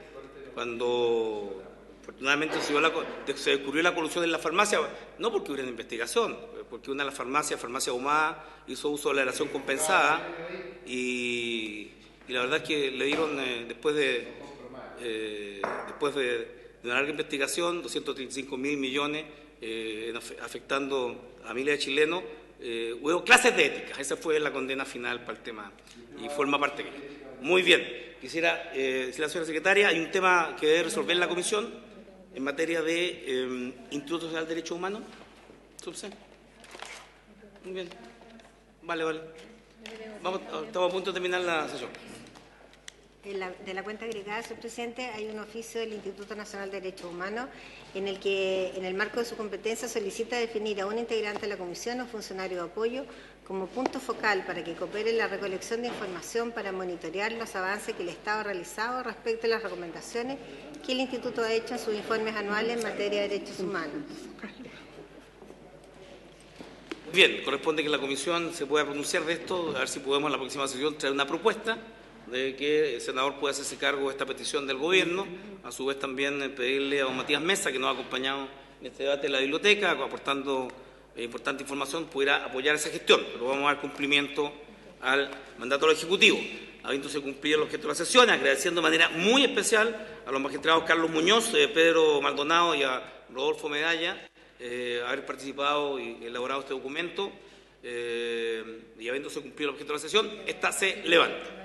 cuando afortunadamente se descubrió la colusión en la farmacia, no porque hubiera una investigación, porque una de las farmacias, Farmacia Ahumada, hizo uso de la delación compensada y la verdad es que le dieron, después de de una larga investigación, 235.000 millones, afectando a miles de chilenos. Hubo clases de ética, esa fue la condena final para el tema y forma parte de ello. Muy bien, quisiera decir a la señora secretaria, hay un tema que debe resolver la comisión en materia de Instituto Nacional de Derechos Humanos. ¿Subse? Muy bien. Vale. Estamos a punto de terminar la sesión. De la cuenta agregada, señor presidente, hay un oficio del Instituto Nacional de Derechos Humanos en el que, en el marco de su competencia, solicita definir a un integrante de la comisión o funcionario de apoyo como punto focal para que coopere en la recolección de información para monitorear los avances que el Estado ha realizado respecto a las recomendaciones que el Instituto ha hecho en sus informes anuales en materia de derechos humanos. Bien, corresponde que la comisión se pueda pronunciar de esto, a ver si podemos en la próxima sesión traer una propuesta de que el senador pueda hacerse cargo de esta petición del gobierno, a su vez también pedirle a don Matías Mesa, que nos ha acompañado en este debate de la biblioteca, aportando importante información, pudiera apoyar esa gestión, pero vamos a dar cumplimiento al mandato del Ejecutivo, habiéndose cumplido el objeto de la sesión, agradeciendo de manera muy especial a los magistrados Carlos Muñoz, Pedro Maldonado y a Rodolfo Medalla, haber participado y elaborado este documento, y habiéndose cumplido el objeto de la sesión, esta se levanta.